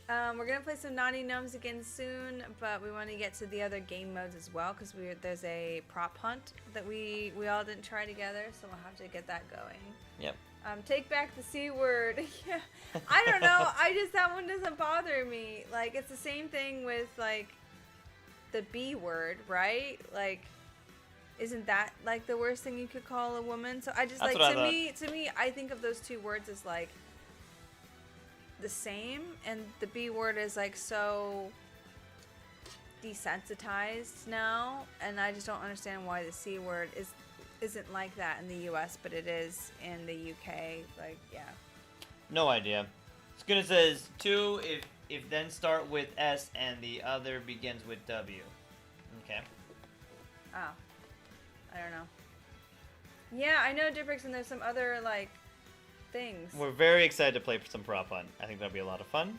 We're gonna play some Naughty Gnomes again soon, but we want to get to the other game modes as well because there's a prop hunt that we all didn't try together, so we'll have to get that going. Yep. Take back the C word. Yeah, I don't know. That one doesn't bother me. Like it's the same thing with like the B word, right? Like, isn't that like the worst thing you could call a woman? So I just That's like what I to me, I think of those two words as like the same, and the B word is like so desensitized now, and I just don't understand why the C word isn't like that in the US, but it is in the UK. Like, yeah. No idea. Skuna says 2 if then start with S and the other begins with W. Okay. Oh. I don't know. Yeah, I know Diprix, and there's some other like things. We're very excited to play some prop hunt. I think that'll be a lot of fun.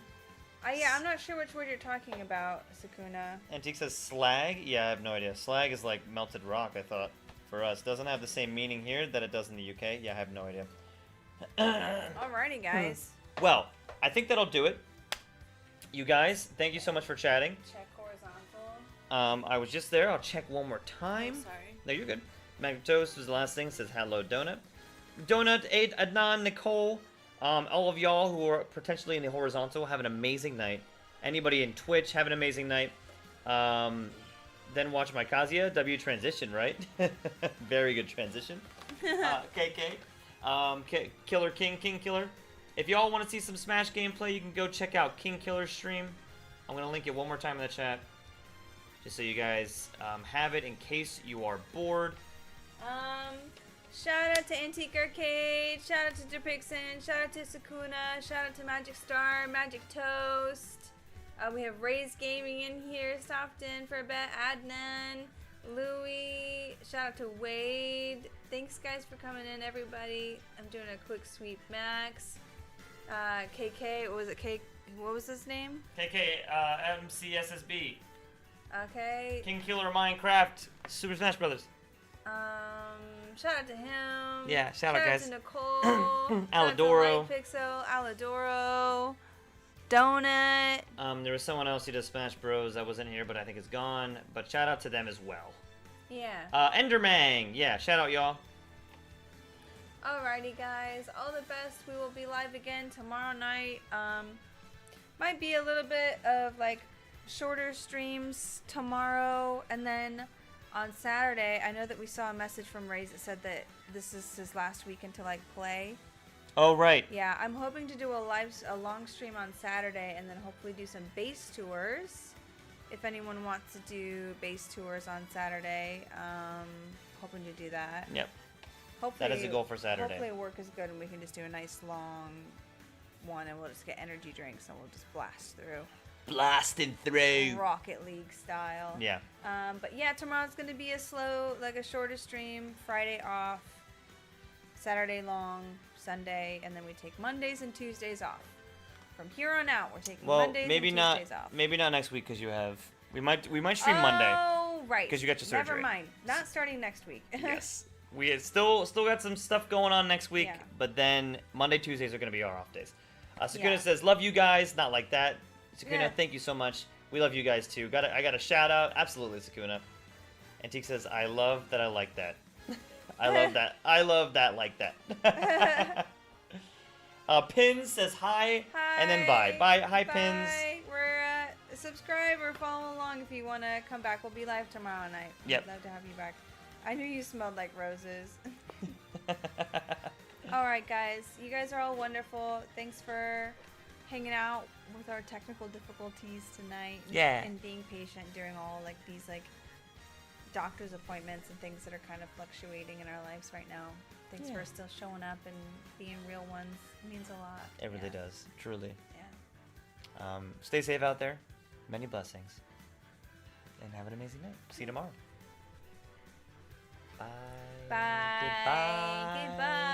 Yeah, I'm not sure which word you're talking about, Sakuna. Antique says slag. Yeah, I have no idea. Slag is like melted rock, I thought, for us. Doesn't have the same meaning here that it does in the UK. Yeah, I have no idea. Alrighty, guys. Well, I think that'll do it. You guys, thank you so much for chatting. Check horizontal. I was just there. I'll check one more time. Oh, sorry. No, you're good. Magnetos was the last thing. Says hello, Donut. Donut, 8, Adnan, Nicole. All of y'all who are potentially in the horizontal, have an amazing night. Anybody in Twitch, have an amazing night. Then watch my Kazuya. W transition, right? Very good transition. KK. Killer King Killer. If y'all want to see some Smash gameplay, you can go check out King Killer's stream. I'm going to link it one more time in the chat. Just so you guys have it in case you are bored. Shout out to Antique Arcade, shout out to Depixen, shout out to Sakuna, shout out to Magic Star, Magic Toast. We have Ray's Gaming in here, stopped in for a bit, Adnan, Louie, shout out to Wade. Thanks guys for coming in, everybody. I'm doing a quick sweep max. KK, what was his name? KK, MCSSB. Okay. King Killer Minecraft, Super Smash Brothers. Shout out to him. Yeah, shout out, guys. Shout out to Nicole. Alidoro. Pixel, Alidoro. Donut. There was someone else who does Smash Bros. That was in here, but I think it's gone. But shout out to them as well. Yeah. Endermang. Yeah, shout out, y'all. Alrighty, guys. All the best. We will be live again tomorrow night. Might be a little bit of like shorter streams tomorrow, and then on Saturday, I know that we saw a message from Ray that said that this is his last weekend to like play. Oh, right. Yeah, I'm hoping to do a long stream on Saturday, and then hopefully do some base tours. If anyone wants to do base tours on Saturday, hoping to do that. Yep. Hopefully, That is the goal for Saturday. Hopefully work is good and we can just do a nice long one, and we'll just get energy drinks and we'll just blast through. Blasting through. Rocket League style. Yeah. But yeah, tomorrow's gonna be a shorter stream. Friday off, Saturday long, Sunday, and then we take Mondays and Tuesdays off. From here on out, we're taking Mondays and Tuesdays off. Maybe not next week because you have. We might stream Monday. Oh, right. 'Cause you got your surgery. Never mind. Not starting next week. Yes. We had still got some stuff going on next week, Yeah. but then Monday, Tuesdays are gonna be our off days. Sakuna Yeah. says, "Love you guys." Not like that. Sakuna, Yeah. thank you so much. We love you guys too. I got a shout out. Absolutely, Sakuna. Antique says, "I love that. I like that. I love that. I love that. Like that." Pins says hi, and then bye. Bye. Hi, Pins. We're subscribe or follow along if you want to come back. We'll be live tomorrow night. Yep. I'd love to have you back. I knew you smelled like roses. All right, guys. You guys are all wonderful. Thanks for hanging out with our technical difficulties tonight. Yeah. And being patient during all like these like doctor's appointments and things that are kind of fluctuating in our lives right now. Thanks Yeah. for still showing up and being real ones. It means a lot. It really Yeah. does, truly. Yeah. Stay safe out there. Many blessings, and have an amazing night. See you tomorrow. Bye. Bye. Goodbye.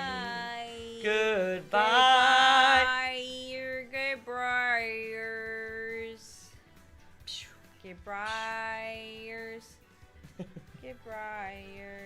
Goodbye. Goodbyers. Goodbyers. Goodbyers.